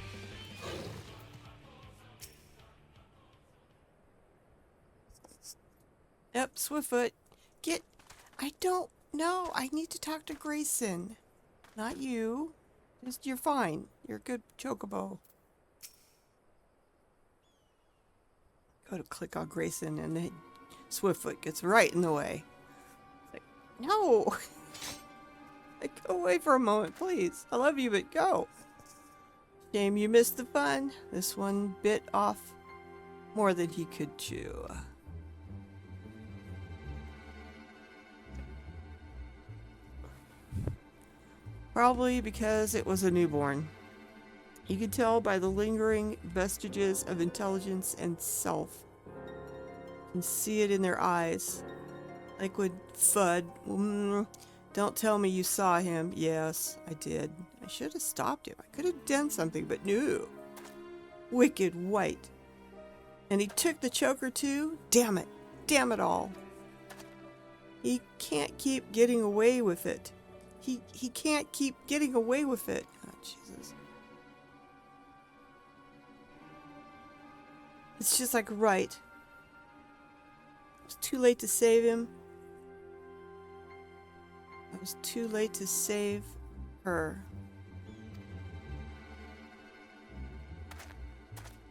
Yep, Swiftfoot. Get... I don't know. I need to talk to Grayson. Not you. Just, you're fine. You're a good chocobo. Go to click on Grayson and then Swiftfoot gets right in the way. It's like, no! Like, go away for a moment, please. I love you, but go. Shame you missed the fun. This one bit off more than he could chew. Probably because it was a newborn. You could tell by the lingering vestiges of intelligence and self. You can see it in their eyes. Like with Fudd. Don't tell me you saw him. Yes, I did. I should have stopped him. I could have done something, but no. Wicked white. And he took the choker too? Damn it. Damn it all. He can't keep getting away with it. He can't keep getting away with it. Oh, Jesus. It's just like right. It's too late to save him. It was too late to save her.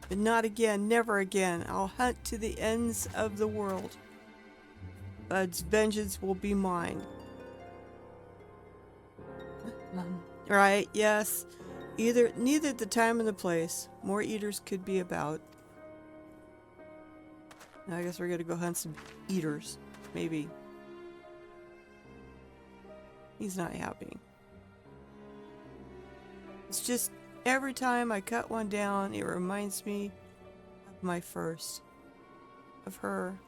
But not again, never again. I'll hunt to the ends of the world. Bud's vengeance will be mine. Right, yes. Neither the time and the place. More eaters could be about. Now I guess we're gonna go hunt some eaters. Maybe. He's not happy. It's just every time I cut one down, it reminds me of my first. Of her.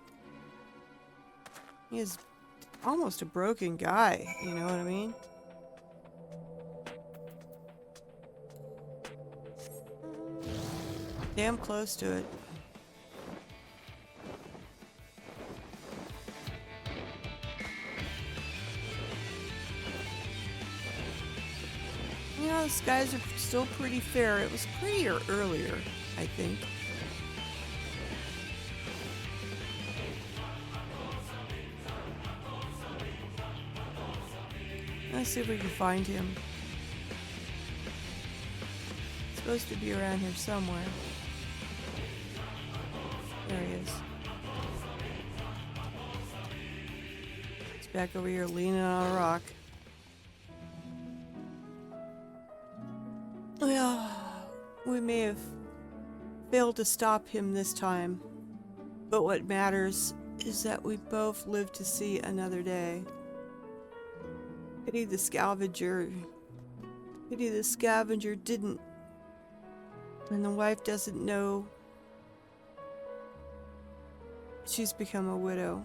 He is almost a broken guy, you know what I mean? Damn close to it. You know, the skies are still pretty fair. It was prettier earlier, I think. Let's see if we can find him. He's supposed to be around here somewhere. There he is. He's back over here leaning on a rock. Well, we may have failed to stop him this time, but what matters is that we both live to see another day. Pity the scavenger. Pity the scavenger didn't. And the wife doesn't know she's become a widow.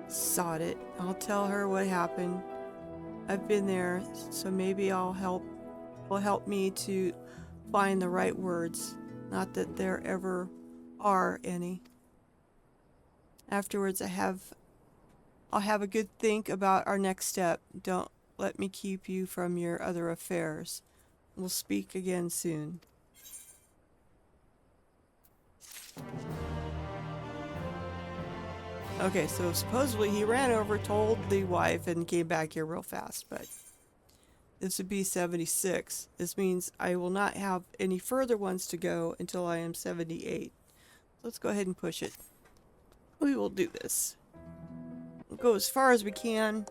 Sod it. I'll tell her what happened. I've been there, so maybe I'll help me to find the right words. Not that there ever are any. Afterwards, I'll have a good think about our next step. Don't let me keep you from your other affairs. We'll speak again soon. Okay, so supposedly he ran over, told the wife, and came back here real fast, but this would be 76. This means I will not have any further ones to go until I am 78. Let's go ahead and push it. We will do this. We'll go as far as we can.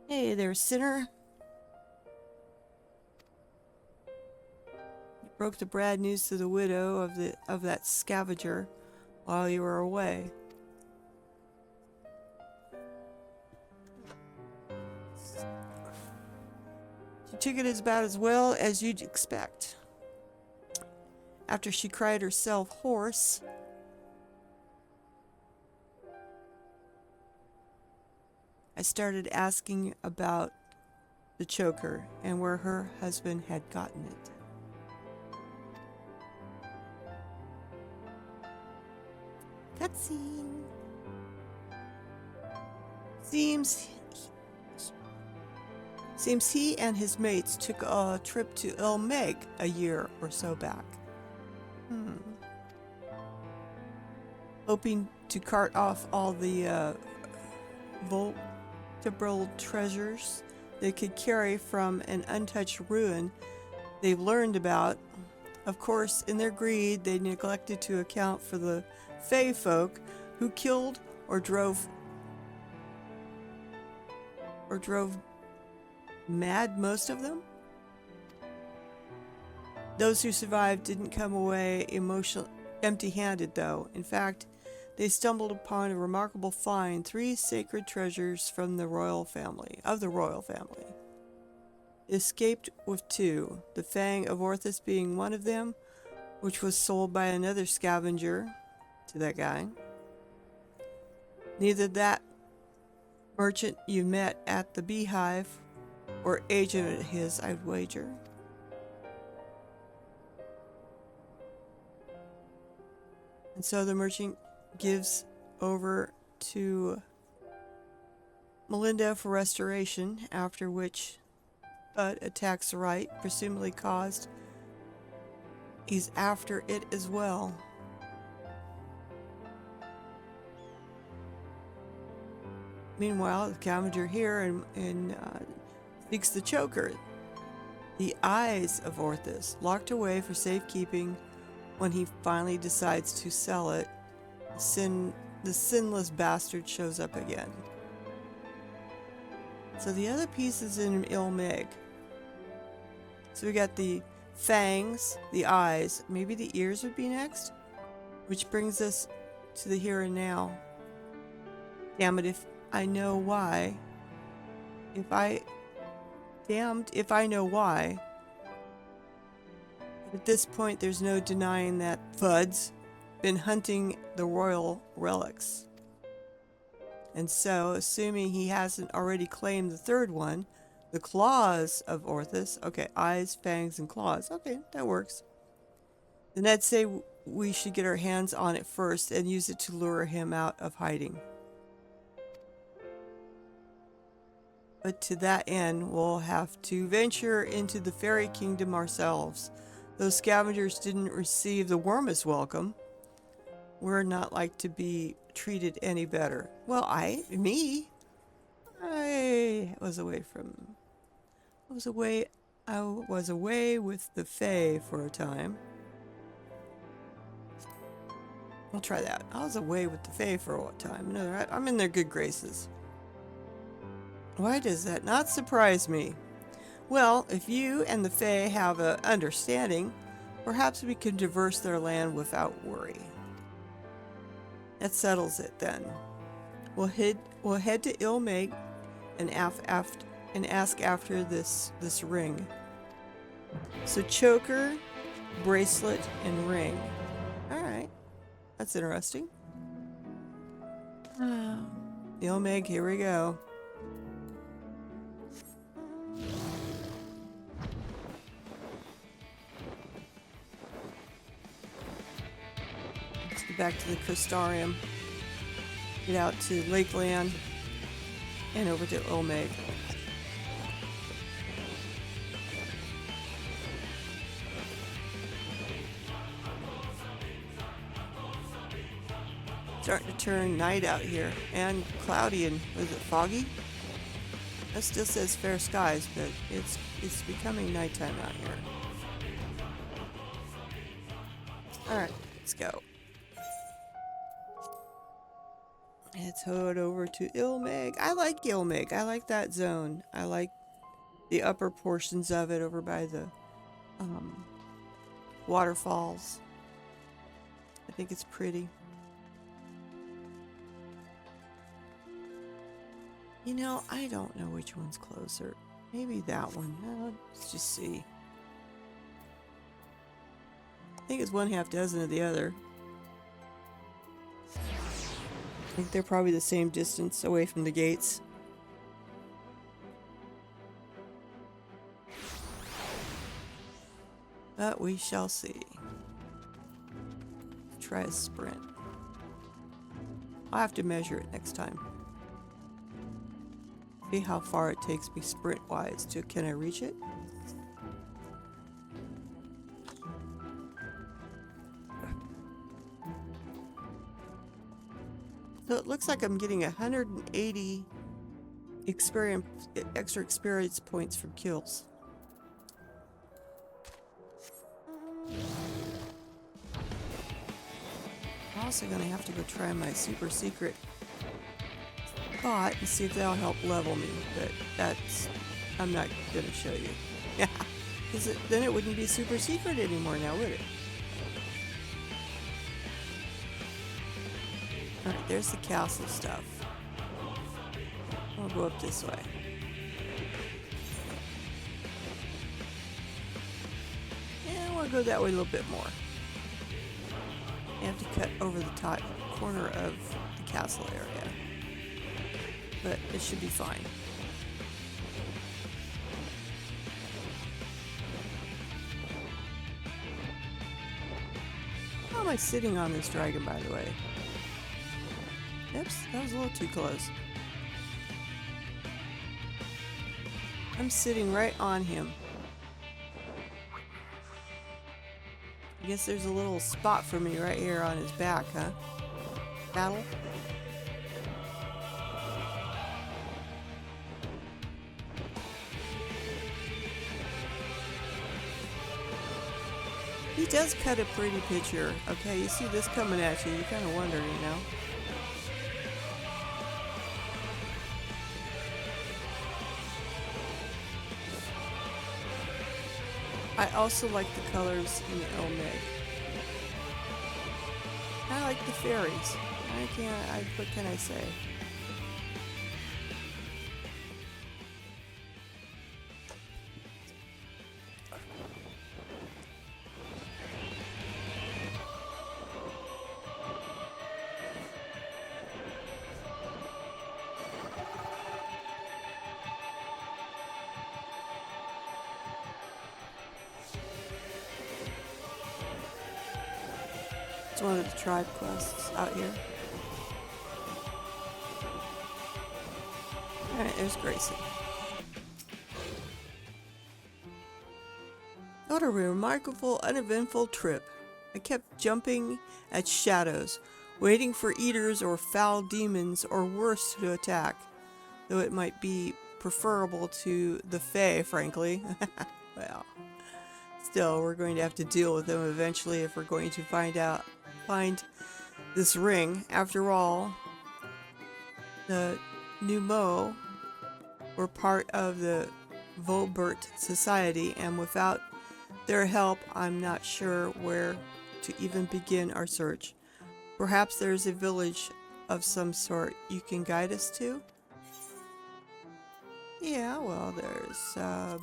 Hey there, sinner. Broke the bad news to the widow of that scavenger while you were away. took it about as well as you'd expect. After she cried herself hoarse, I started asking about the choker and where her husband had gotten it. Cutscene. Seems he and his mates took a trip to Ilmeg a year or so back. Hoping to cart off all the vertebral treasures they could carry from an untouched ruin they've learned about. Of course, in their greed, they neglected to account for the Fey folk who killed or drove mad most of them. Those who survived didn't come away empty-handed, though. In fact, they stumbled upon a remarkable find: 3 sacred treasures from the royal family. Escaped with 2, the Fang of Orthus being one of them, which was sold by another scavenger to that guy. Neither that merchant you met at the Beehive or agent of his, I'd wager. And so the merchant gives over to Melinda for restoration, after which Bud attacks Wright, presumably caused. He's after it as well. Meanwhile, the scavenger here and speaks the choker. The eyes of Orthus, locked away for safekeeping. When he finally decides to sell it, the sinless bastard shows up again. So the other piece is in Ilmeg. So we got the fangs, the eyes, maybe the ears would be next, which brings us to the here and now. Damn it, if I know why. Damned if I know why. At this point, there's no denying that Fud's been hunting the royal relics. And so, assuming he hasn't already claimed the third one, the claws of Orthus. Okay, eyes, fangs, and claws. Okay, that works. Then I'd say we should get our hands on it first and use it to lure him out of hiding. But to that end, we'll have to venture into the fairy kingdom ourselves. Those scavengers didn't receive the warmest welcome. We're not like to be treated any better. Well, I was away with the Fae for a time. I'll try that. I was away with the Fae for a time. No, I'm in their good graces. Why does that not surprise me? Well, if you and the Fae have an understanding, perhaps we can traverse their land without worry. That settles it then. We'll head to Ilmeg and ask after this ring. So choker, bracelet, and ring. Alright. That's interesting. Ilmeg, here we go. Back to the Crystarium, get out to Lakeland, and over to Ilmeg. Starting to turn night out here, and cloudy, and was it foggy? That still says fair skies, but it's becoming nighttime out here. Alright, let's go. Let's head over to Ilmeg. I like Ilmeg. I like that zone. I like the upper portions of it over by the waterfalls. I think it's pretty. You know, I don't know which one's closer. Maybe that one. Let's just see. I think it's 1/2 dozen of the other. I think they're probably the same distance away from the gates. But we shall see. Try a sprint. I'll have to measure it next time. See how far it takes me sprint-wise to, can I reach it? So it looks like I'm getting 180 extra experience points from kills. I'm also gonna have to go try my super secret bot and see if that'll help level me, but I'm not gonna show you. Yeah, then it wouldn't be super secret anymore now, would it? Alright, there's the castle stuff. I'll go up this way. And we'll go that way a little bit more. You have to cut over the top corner of the castle area. But it should be fine. How am I sitting on this dragon, by the way? Oops, that was a little too close. I'm sitting right on him. I guess there's a little spot for me right here on his back, huh? Battle? He does cut a pretty picture. Okay, you see this coming at you, you kind of wonder, you know? I also like the colors in the Elmeg. I like the fairies. What can I say? It's one of the tribe quests out here. Alright, there's Grayson. What a remarkable, uneventful trip. I kept jumping at shadows, waiting for eaters or foul demons or worse to attack, though it might be preferable to the Fae, frankly. Well, still, we're going to have to deal with them eventually if we're going to find this ring. After all, the Numo were part of the Volbert Society, and without their help, I'm not sure where to even begin our search. Perhaps there's a village of some sort you can guide us to? Yeah, well, there's that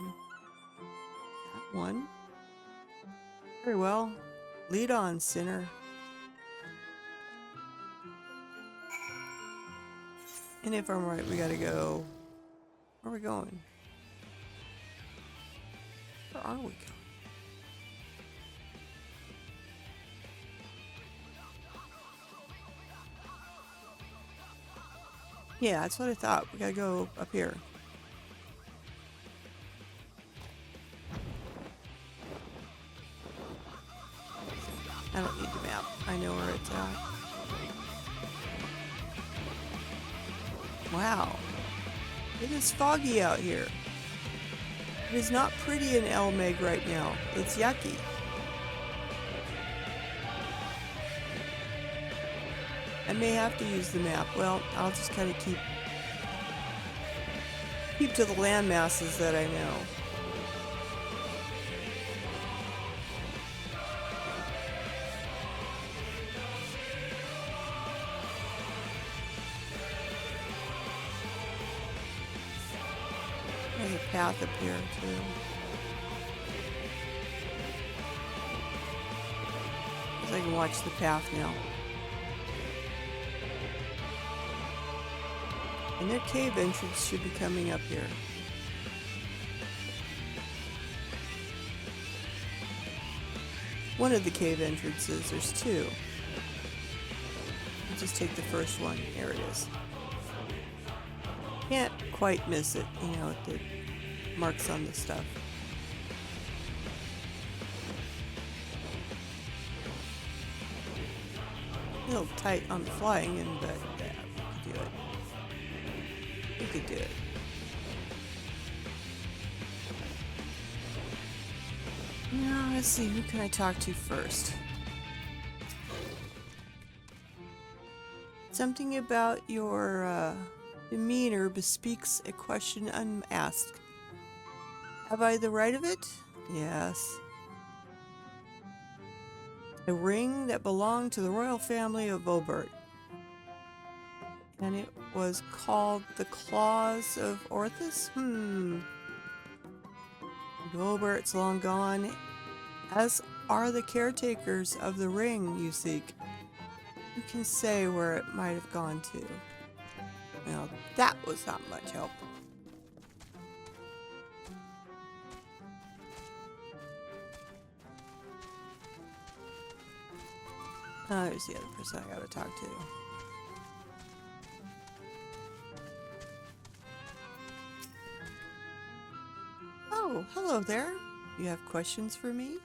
one. Very well. Lead on, sinner. And if I'm right, we gotta go... Where are we going? Where are we going? Yeah, that's what I thought. We gotta go up here. I don't need the map. I know where it's at. Wow. It is foggy out here. It is not pretty in Elmeg right now. It's yucky. I may have to use the map. Well, I'll just kind of keep to the land masses that I know. There's a path up here too. So I can watch the path now. And their cave entrance should be coming up here. One of the cave entrances, there's two. I'll just take the first one. There it is. Can't quite miss it, you know, with the marks on the stuff. A little tight on the flying in, but yeah, we could do it. We could do it. Now, let's see, who can I talk to first? Something about your demeanor bespeaks a question unasked. Have I the right of it? Yes. A ring that belonged to the royal family of Obert. And it was called the Claws of Orthus? Obert's long gone, as are the caretakers of the ring you seek. Who can say where it might have gone to? Well, that was not much help. There's the other person I gotta talk to. Oh, hello there. You have questions for me?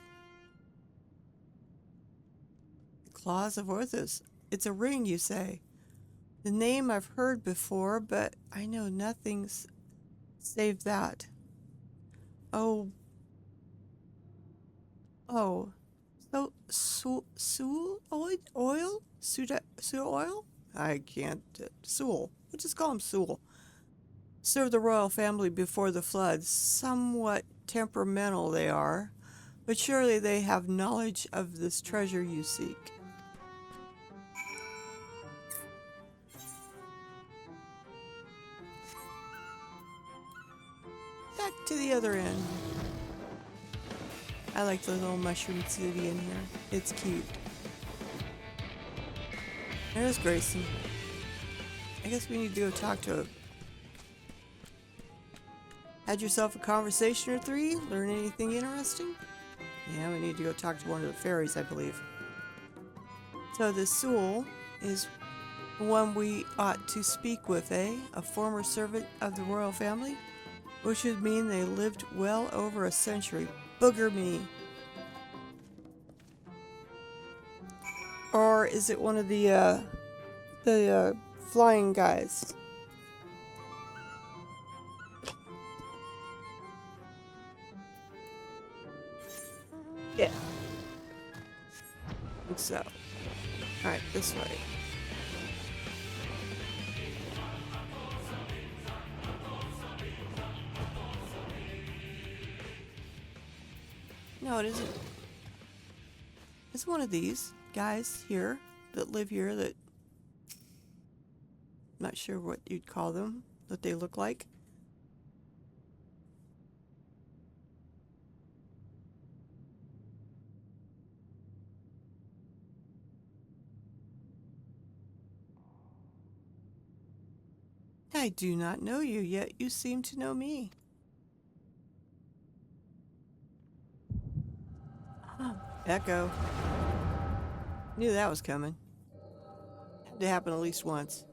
The Claws of Orthus. It's a ring, you say. The name I've heard before, but I know nothing save that. Oh. So, Soul oil? Suda oil? I can't. Soul. We'll just call him Soul. Served the royal family before the floods. Somewhat temperamental they are, but surely they have knowledge of this treasure you seek. Back to the other end. I like the little mushroom city in here. It's cute. There's Grayson. I guess we need to go talk to him. Had yourself a conversation or three? Learn anything interesting? Yeah, we need to go talk to one of the fairies, I believe. So this Soul is one we ought to speak with, eh? A former servant of the royal family? Which would mean they lived well over a century. Booger me. Or is it one of the flying guys? Yeah. I think so. Alright, this way. No, it isn't. It's one of these guys here that live here that... I'm not sure what you'd call them, what they look like. I do not know you, yet you seem to know me. Echo. Knew that was coming. Had to happen at least once.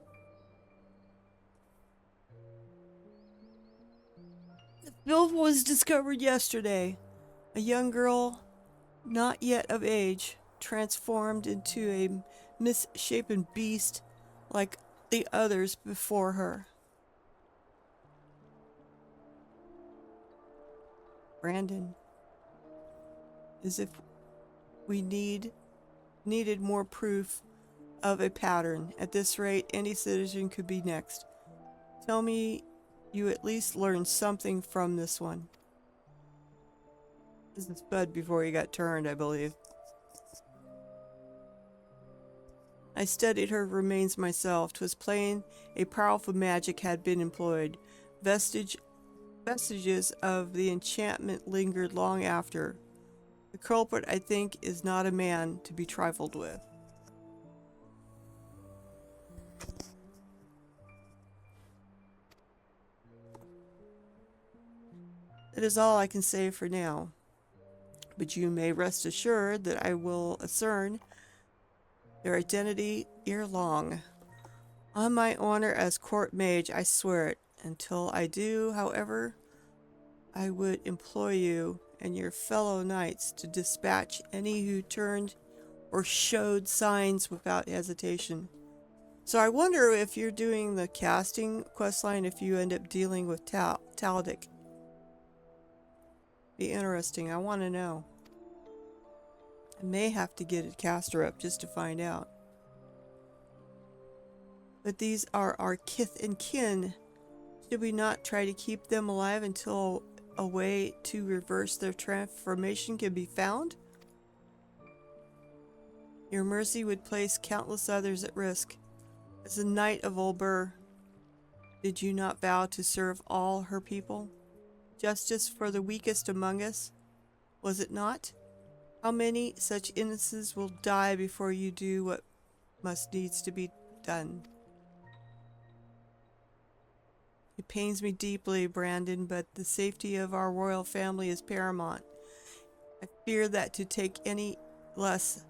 The filth was discovered yesterday. A young girl, not yet of age, transformed into a misshapen beast like the others before her. Brandon. As if we needed more proof of a pattern. At this rate, any citizen could be next. Tell me you at least learned something from this one. This is Bud before he got turned, I believe. I studied her remains myself. 'Twas plain a powerful magic had been employed. Vestige Vestiges of the enchantment lingered long after. The culprit, I think, is not a man to be trifled with. That is all I can say for now. But you may rest assured that I will ascertain their identity ere long. On my honor as court mage, I swear it. Until I do, however, I would employ you and your fellow knights to dispatch any who turned or showed signs without hesitation. So I wonder if you're doing the casting questline, if you end up dealing with Taldic. Be interesting. I want to know. I may have to get a caster up just to find out. But these are our kith and kin. Should we not try to keep them alive until a way to reverse their transformation can be found? Your mercy would place countless others at risk. As a knight of Ulber, did you not vow to serve all her people? Justice for the weakest among us, was it not? How many such innocents will die before you do what must needs to be done? It pains me deeply, Brandon, but the safety of our royal family is paramount. I fear that to take any less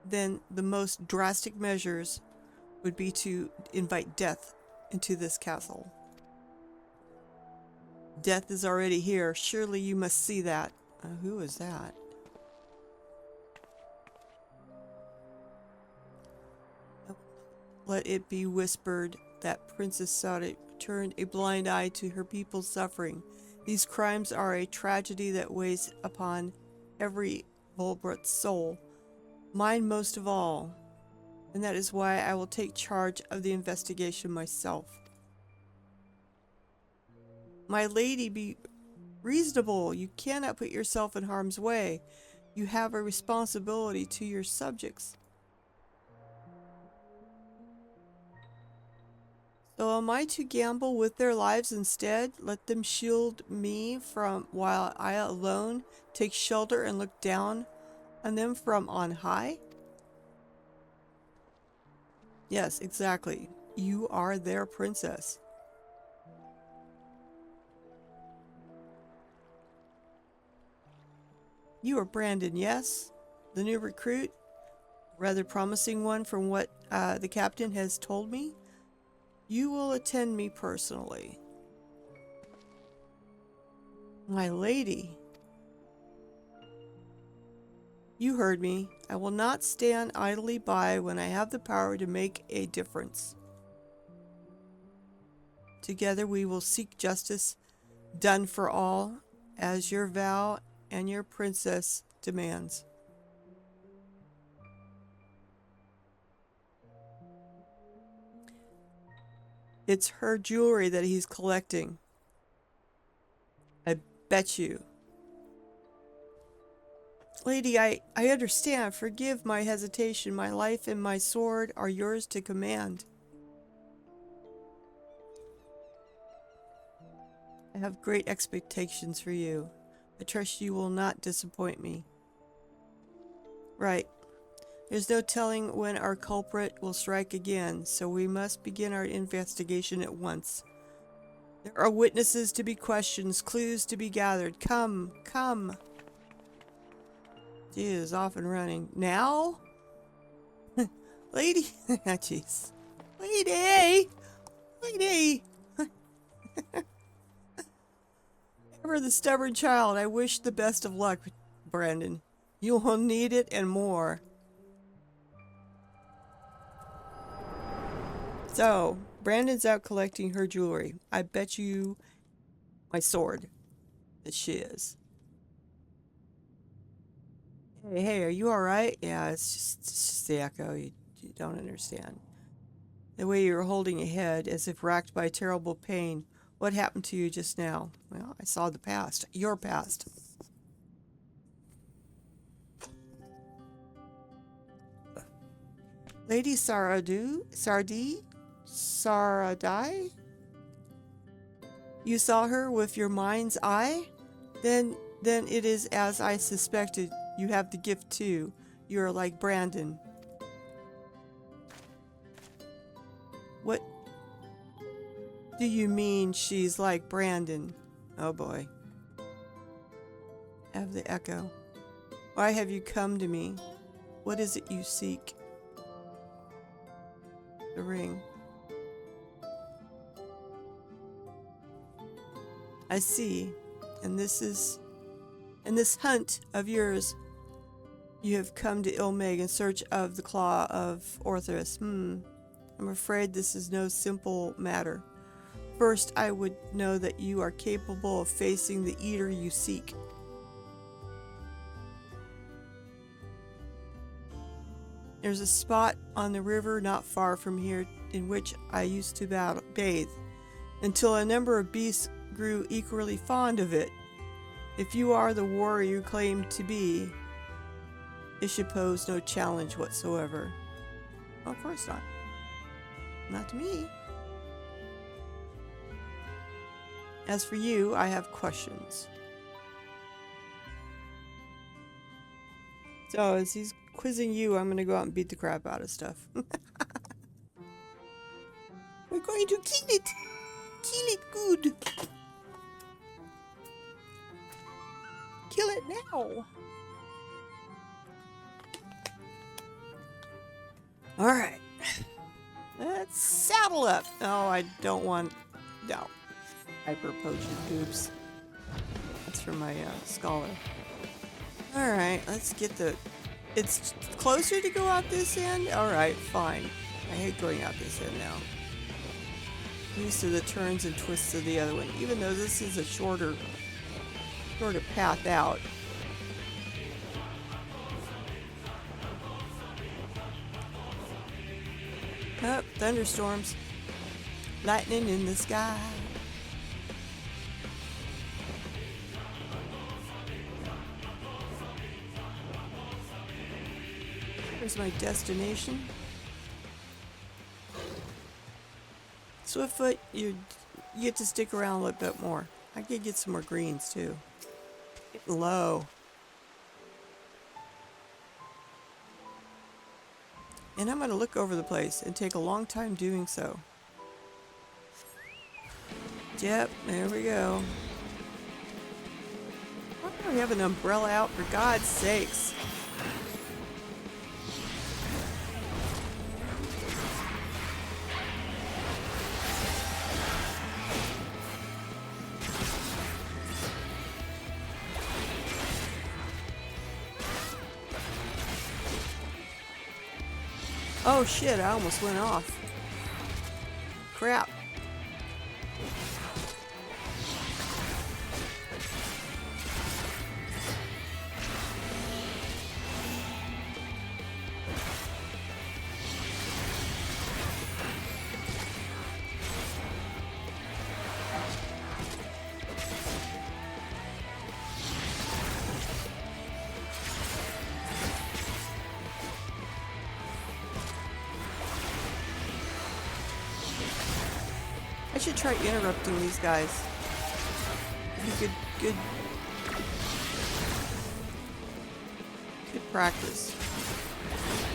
than the most drastic measures would be to invite death into this castle. Death is already here. Surely you must see that. Who is that? Let it be whispered that Princess Sade turned a blind eye to her people's suffering. These crimes are a tragedy that weighs upon every Volbruth's soul, mine most of all, and that is why I will take charge of the investigation myself. My lady, be reasonable. You cannot put yourself in harm's way. You have a responsibility to your subjects. So am I to gamble with their lives instead? Let them shield me from while I alone take shelter and look down on them from on high? Yes, exactly. You are their princess. You are Brandon, yes? The new recruit? Rather promising one from what the captain has told me? You will attend me personally. My lady. You heard me. I will not stand idly by when I have the power to make a difference. Together we will seek justice done for all, as your vow and your princess demands. It's her jewelry that he's collecting. I bet you. Lady, I understand. Forgive my hesitation. My life and my sword are yours to command. I have great expectations for you. I trust you will not disappoint me. Right. There's no telling when our culprit will strike again, so we must begin our investigation at once. There are witnesses to be questioned, clues to be gathered. Come, come. She is off and running. Now? Lady. Jeez. Lady! Lady! Ever the stubborn child, I wish the best of luck, Brandon. You will need it and more. So, Brandon's out collecting her jewelry. I bet you my sword that she is. Hey, are you alright? Yeah, it's just the echo. You don't understand. The way you're holding your head as if racked by terrible pain. What happened to you just now? Well, I saw the past. Your past. Lady Saradai? You saw her with your mind's eye? Then it is as I suspected. You have the gift too. You are like Brandon. What do you mean she's like Brandon? Oh boy. I have the echo. Why have you come to me? What is it you seek? The ring. I see. And this hunt of yours, you have come to Ilmeg in search of the claw of Orthrus. I'm afraid this is no simple matter. First, I would know that you are capable of facing the eater you seek. There's a spot on the river not far from here in which I used to bathe, until a number of beasts grew equally fond of it. If you are the warrior you claim to be, it should pose no challenge whatsoever. Of course not. Not to me. As for you, I have questions. So, as he's quizzing you, I'm gonna go out and beat the crap out of stuff. We're going to kill it! Kill it good! Kill it now! Alright. Let's saddle up! Oh, I don't want... No. Hyper potion. Oops. That's for my scholar. Alright, let's get the... It's closer to go out this end? Alright, fine. I hate going out this end now. I'm used to the turns and twists of the other one, even though this is a shorter path out. Oh, thunderstorms. Lightning in the sky. Here's my destination. Swiftfoot, you get to stick around a little bit more. I could get some more greens too. Getting low. And I'm going to look over the place and take a long time doing so. Yep, there we go. Why do we have an umbrella out, for God's sakes? Oh shit, I almost went off. Crap. I should try interrupting these guys. It'd be good practice.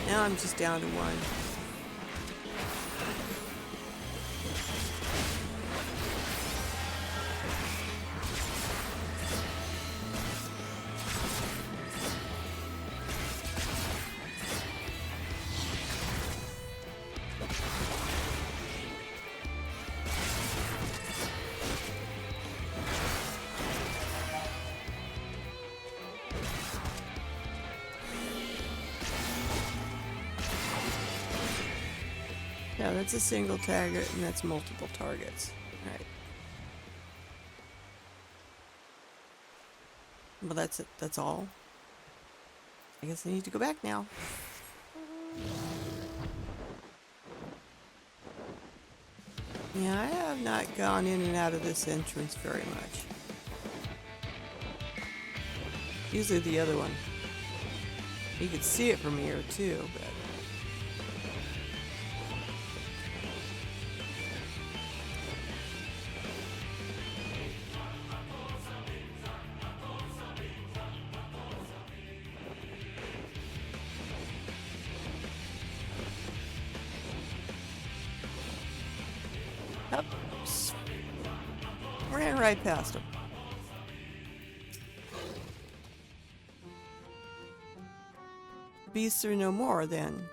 Now I'm just down to one. Yeah, that's a single target, and that's multiple targets. Alright. Well, that's it. That's all. I guess I need to go back now. Yeah, I have not gone in and out of this entrance very much. Usually the other one. You could see it from here, too, but... right past them. Beasts are no more, then.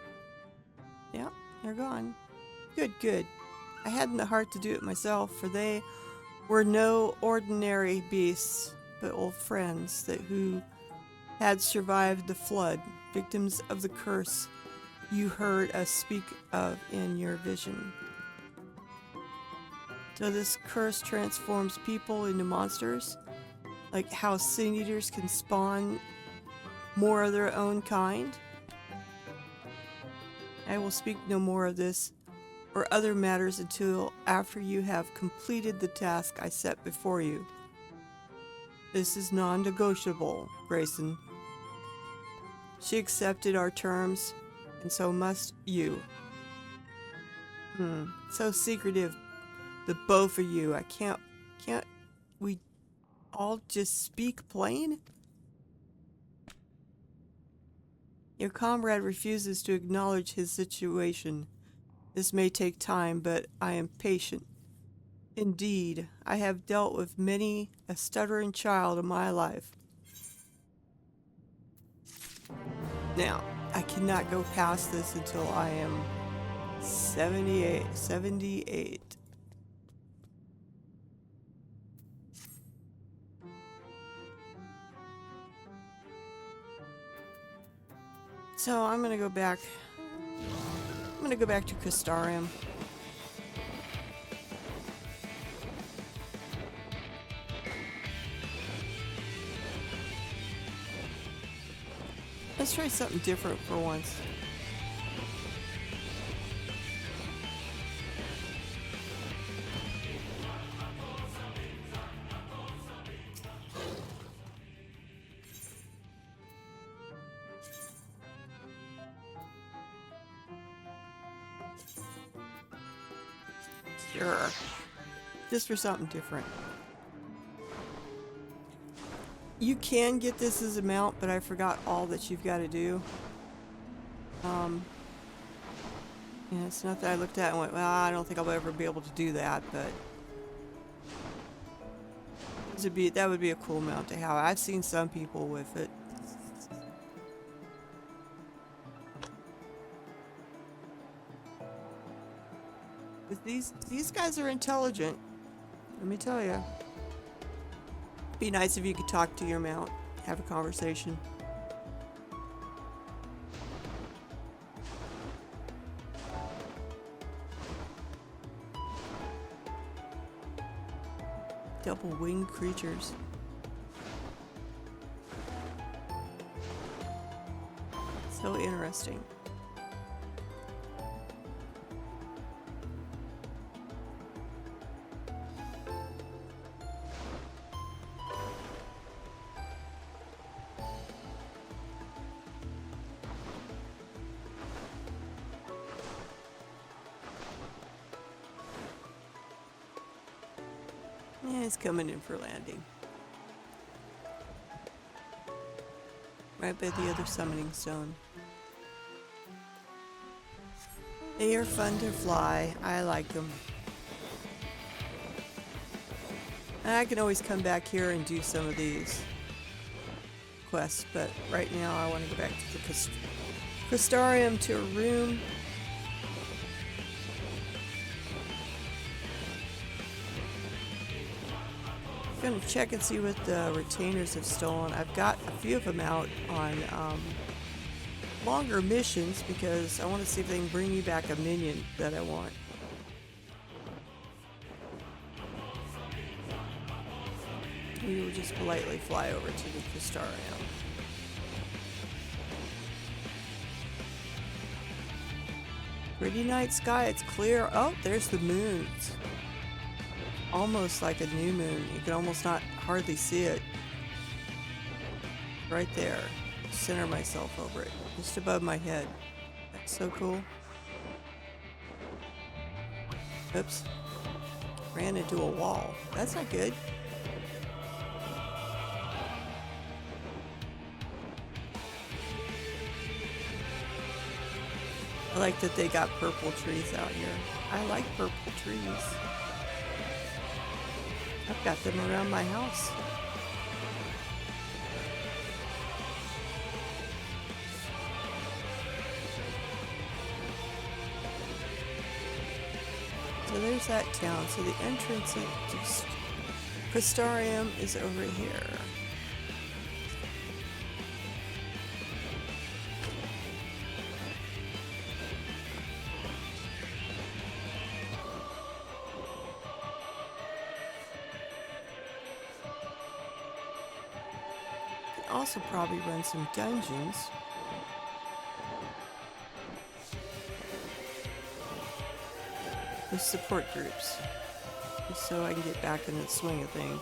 Yeah, they're gone. Good, good. I hadn't the heart to do it myself, for they were no ordinary beasts, but old friends who had survived the flood, victims of the curse you heard us speak of in your vision. So this curse transforms people into monsters, like how sin eaters can spawn more of their own kind. I will speak no more of this or other matters until after you have completed the task I set before you. This is non-negotiable, Grayson. She accepted our terms, and so must you. So secretive, the both of you. Can't we all just speak plain? Your comrade refuses to acknowledge his situation. This may take time, but I am patient. Indeed, I have dealt with many a stuttering child in my life. Now, I cannot go past this until I am 78. So I'm gonna go back. I'm gonna go back to Crystarium. Let's try something different for once. Sure. Just for something different. You can get this as a mount, but I forgot all that you've got to do. Yeah, it's not that I looked at it and went, well, I don't think I'll ever be able to do that, but that would be a cool mount to have. I've seen some people with it. But these guys are intelligent, let me tell you. Be nice if you could talk to your mount, have a conversation. Double-winged creatures. So interesting. Yeah, it's coming in for landing. Right by the other summoning stone. They are fun to fly. I like them. And I can always come back here and do some of these quests, but right now I want to go back to the Crystarium, to a room. I'm gonna check and see what the retainers have stolen. I've got a few of them out on longer missions because I want to see if they can bring me back a minion that I want. We will just politely fly over to the Crystarium. Pretty night sky, it's clear. Oh, there's the moon. It's almost like a new moon. You can almost not hardly see it. Right there. Center myself over it. Just above my head. That's so cool. Oops. Ran into a wall. That's not good. I like that they got purple trees out here. I like purple trees. I've got them around my house. So there's that town. So the entrance to Crystarium is over here. Also probably run some dungeons. With support groups. Just so I can get back in the swing of things.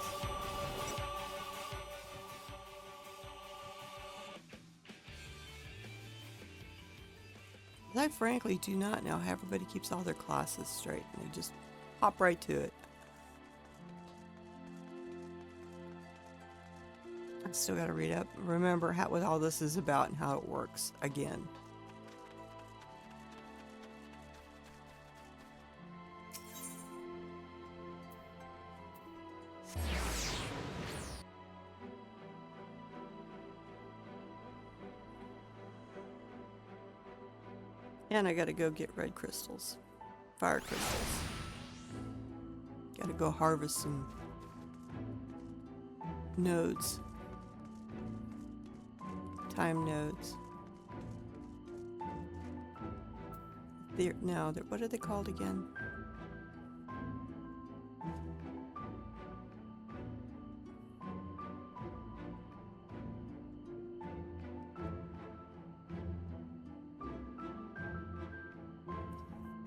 I frankly do not know how everybody keeps all their classes straight and they just hop right to it. I still got to read up, remember what all this is about and how it works again. And I gotta go get red crystals. Fire crystals. Gotta go harvest some nodes. Time nodes. What are they called again?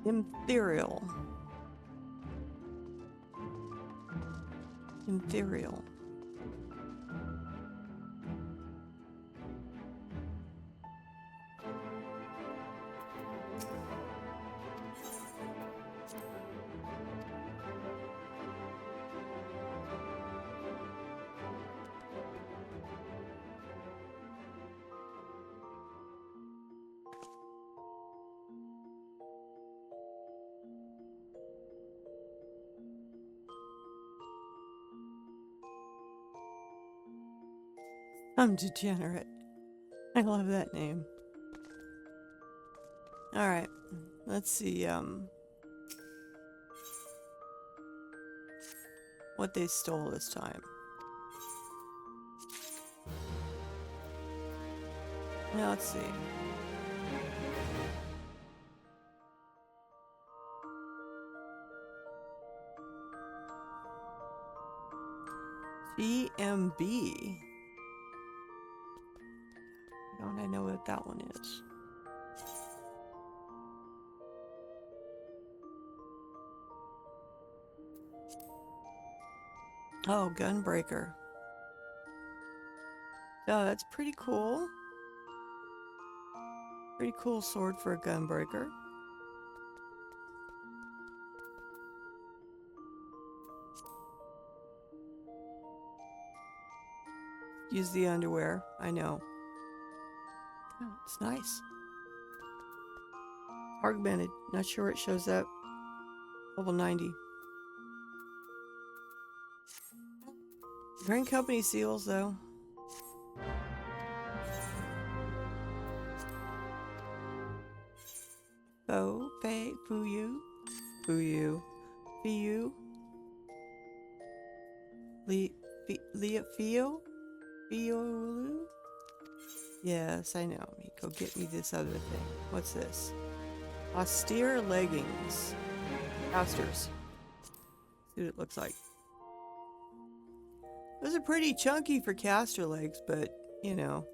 Ethereal. Ethereal. I'm degenerate. I love that name. Alright, let's see, what they stole this time. Now let's see. GMB. Don't I know what that one is? Oh, Gunbreaker. Oh, that's pretty cool. Pretty cool sword for a Gunbreaker. Use the underwear, I know. Oh, it's nice. Augmented, not sure it shows up. Level 90. Grand Company seals, though. Oh, Fei, Fuyu, Fuyu, Fiyu, Fio, Fiolu. Yes, I know. Go get me this other thing. What's this? Austere leggings. Casters. See what it looks like. Those are pretty chunky for caster legs, but, you know.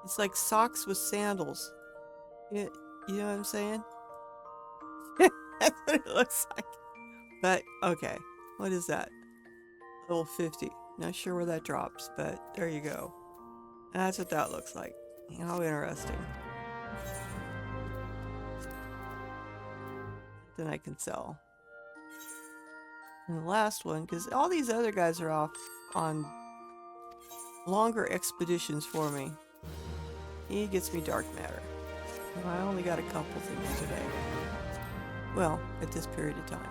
It's like socks with sandals. You know what I'm saying? That's what it looks like. But, okay. What is that? Level 50. Not sure where that drops, but there you go. That's what that looks like. How interesting. Then I can sell. And the last one, because all these other guys are off on longer expeditions for me. He gets me dark matter. Well, I only got a couple things today. Well, at this period of time.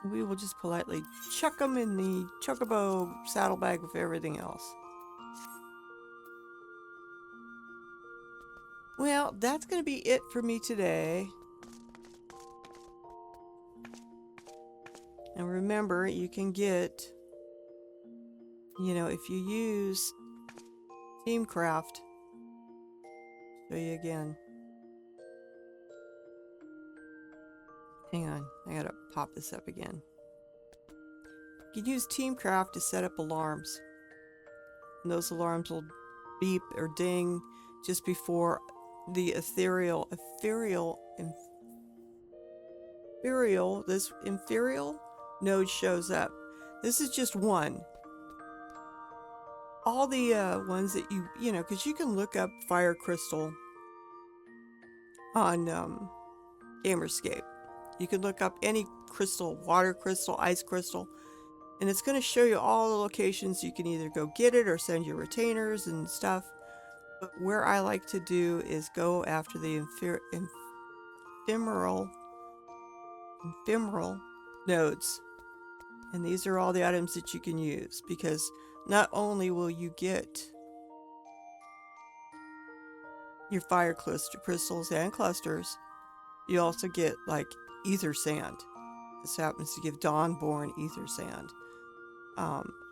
We will just politely chuck them in the chocobo saddlebag with everything else. Well, that's going to be it for me today. And remember, you can get, if you use Teamcraft, show you again. Hang on, I gotta pop this up again. You can use Teamcraft to set up alarms. And those alarms will beep or ding just before the ethereal node shows up. This is just one. All the ones that because you can look up fire crystal on Gamerscape. You can look up any crystal, water crystal, ice crystal, and it's going to show you all the locations. You can either go get it or send your retainers and stuff. But where I like to do is go after the ephemeral nodes. And these are all the items that you can use, because not only will you get your fire crystals and clusters, you also get like ether sand. This happens to give Dawnborn ether sand,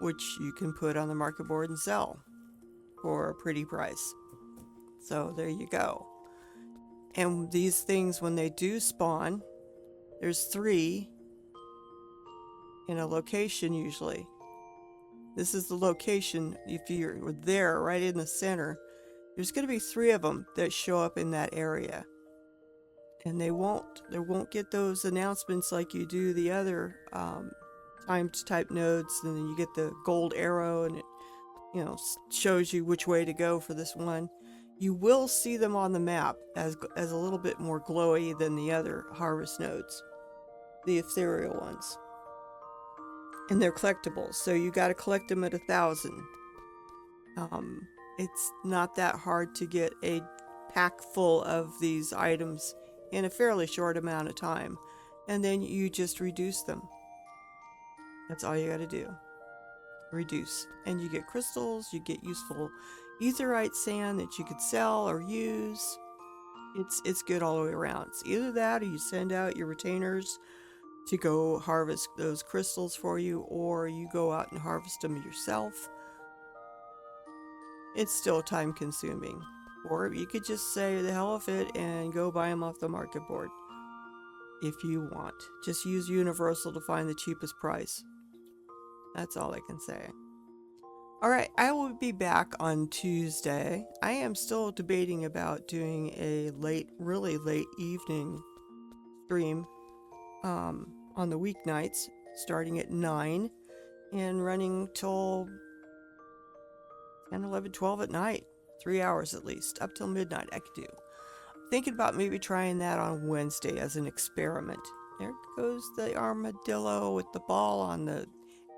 which you can put on the market board and sell for a pretty price. So there you go. And these things, when they do spawn, there's 3 in a location usually. This is the location. If you're there right in the center, there's going to be 3 of them that show up in that area. And they won't get those announcements like you do the other timed type nodes, and then you get the gold arrow and it shows you which way to go for this one. You will see them on the map as a little bit more glowy than the other harvest nodes, the ethereal ones. And they're collectibles, so you got to collect them at 1,000. It's not that hard to get a pack full of these items in a fairly short amount of time, and then you just reduce them. That's all you got to do. Reduce, and you get crystals. You get useful etherite sand that you could sell or use. It's good all the way around. It's either that, or you send out your retainers to go harvest those crystals for you, or you go out and harvest them yourself. It's still time consuming. Or you could just say the hell with it and go buy them off the market board if you want. Just use Universal to find the cheapest price. That's all I can say. Alright, I will be back on Tuesday. I am still debating about doing a really late evening stream on the weeknights, starting at 9 and running till 10, 11, 12 at night. 3 hours at least, up till midnight I could do. Thinking about maybe trying that on Wednesday as an experiment. There goes the armadillo with the ball on the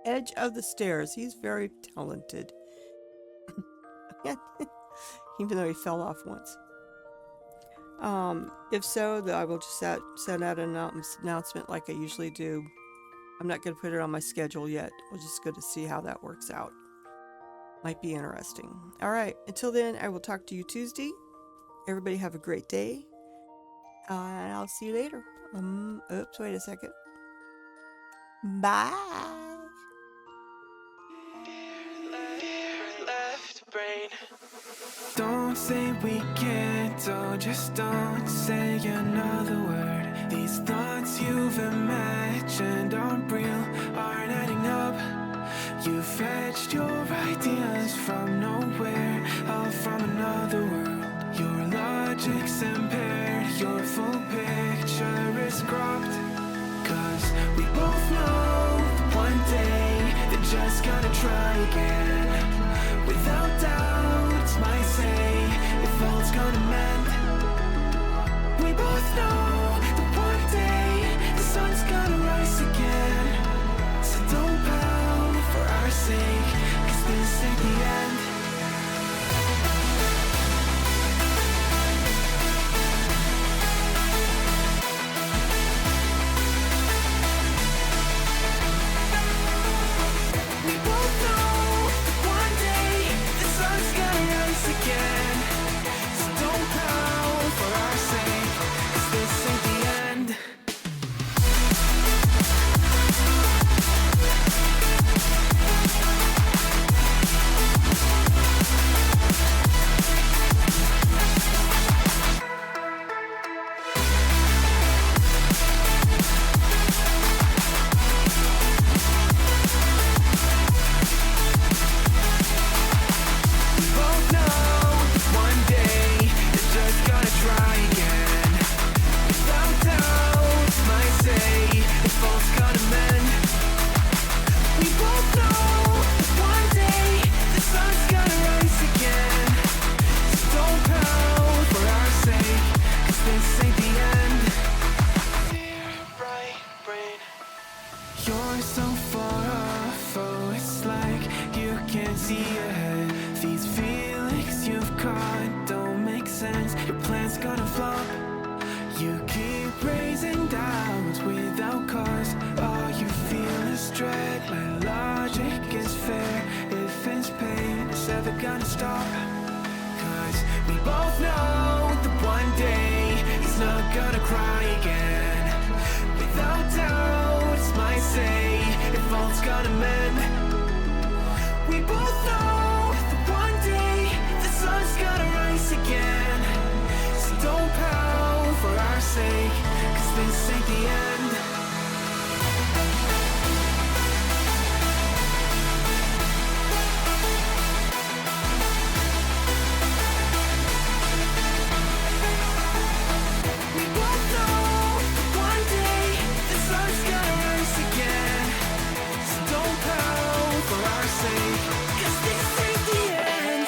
edge of the stairs. He's very talented. Even though he fell off once. If so, I will just send out an announcement like I usually do. I'm not going to put it on my schedule yet. We're just going to see how that works out. Might be interesting. Alright, until then, I will talk to you Tuesday. Everybody have a great day. And I'll see you later. Oops, wait a second. Bye. Don't say we can't, oh, just don't say another word. These thoughts you've imagined aren't real, aren't adding up. You fetched your ideas from nowhere, all from another world. Your logic's impaired, your full picture is cropped. Cause we both know that one day they're just gonna try again. Without doubt, might say if all's gonna mend. We both know that one day the sun's gonna rise again. So don't pout for our sake, cause this ain't the end. can't see ahead. These feelings you've caught don't make sense. Your plan's gonna flop. You keep raising doubts without cause. All you feel is dread. My logic is fair. If it's pain, it's ever gonna stop. Cause we both know that one day he's not gonna cry again. Without doubt, it's my say, if all's gonna mend. We both know that one day the sun's gonna rise again. So don't pout for our sake, cause this ain't the end. We both know that one day the sun's gonna rise again. So don't pout for our sake, cause this ain't the end.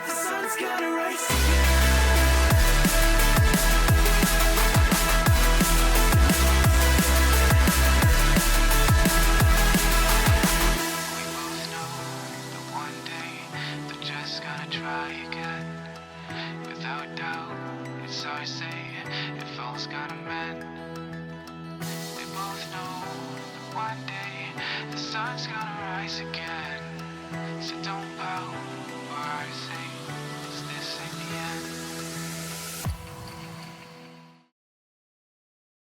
The sun's gonna rise again. We both know that one day they're just gonna try again. Without doubt, it's our say, if all's gonna mend. We both know that one day the sun's gonna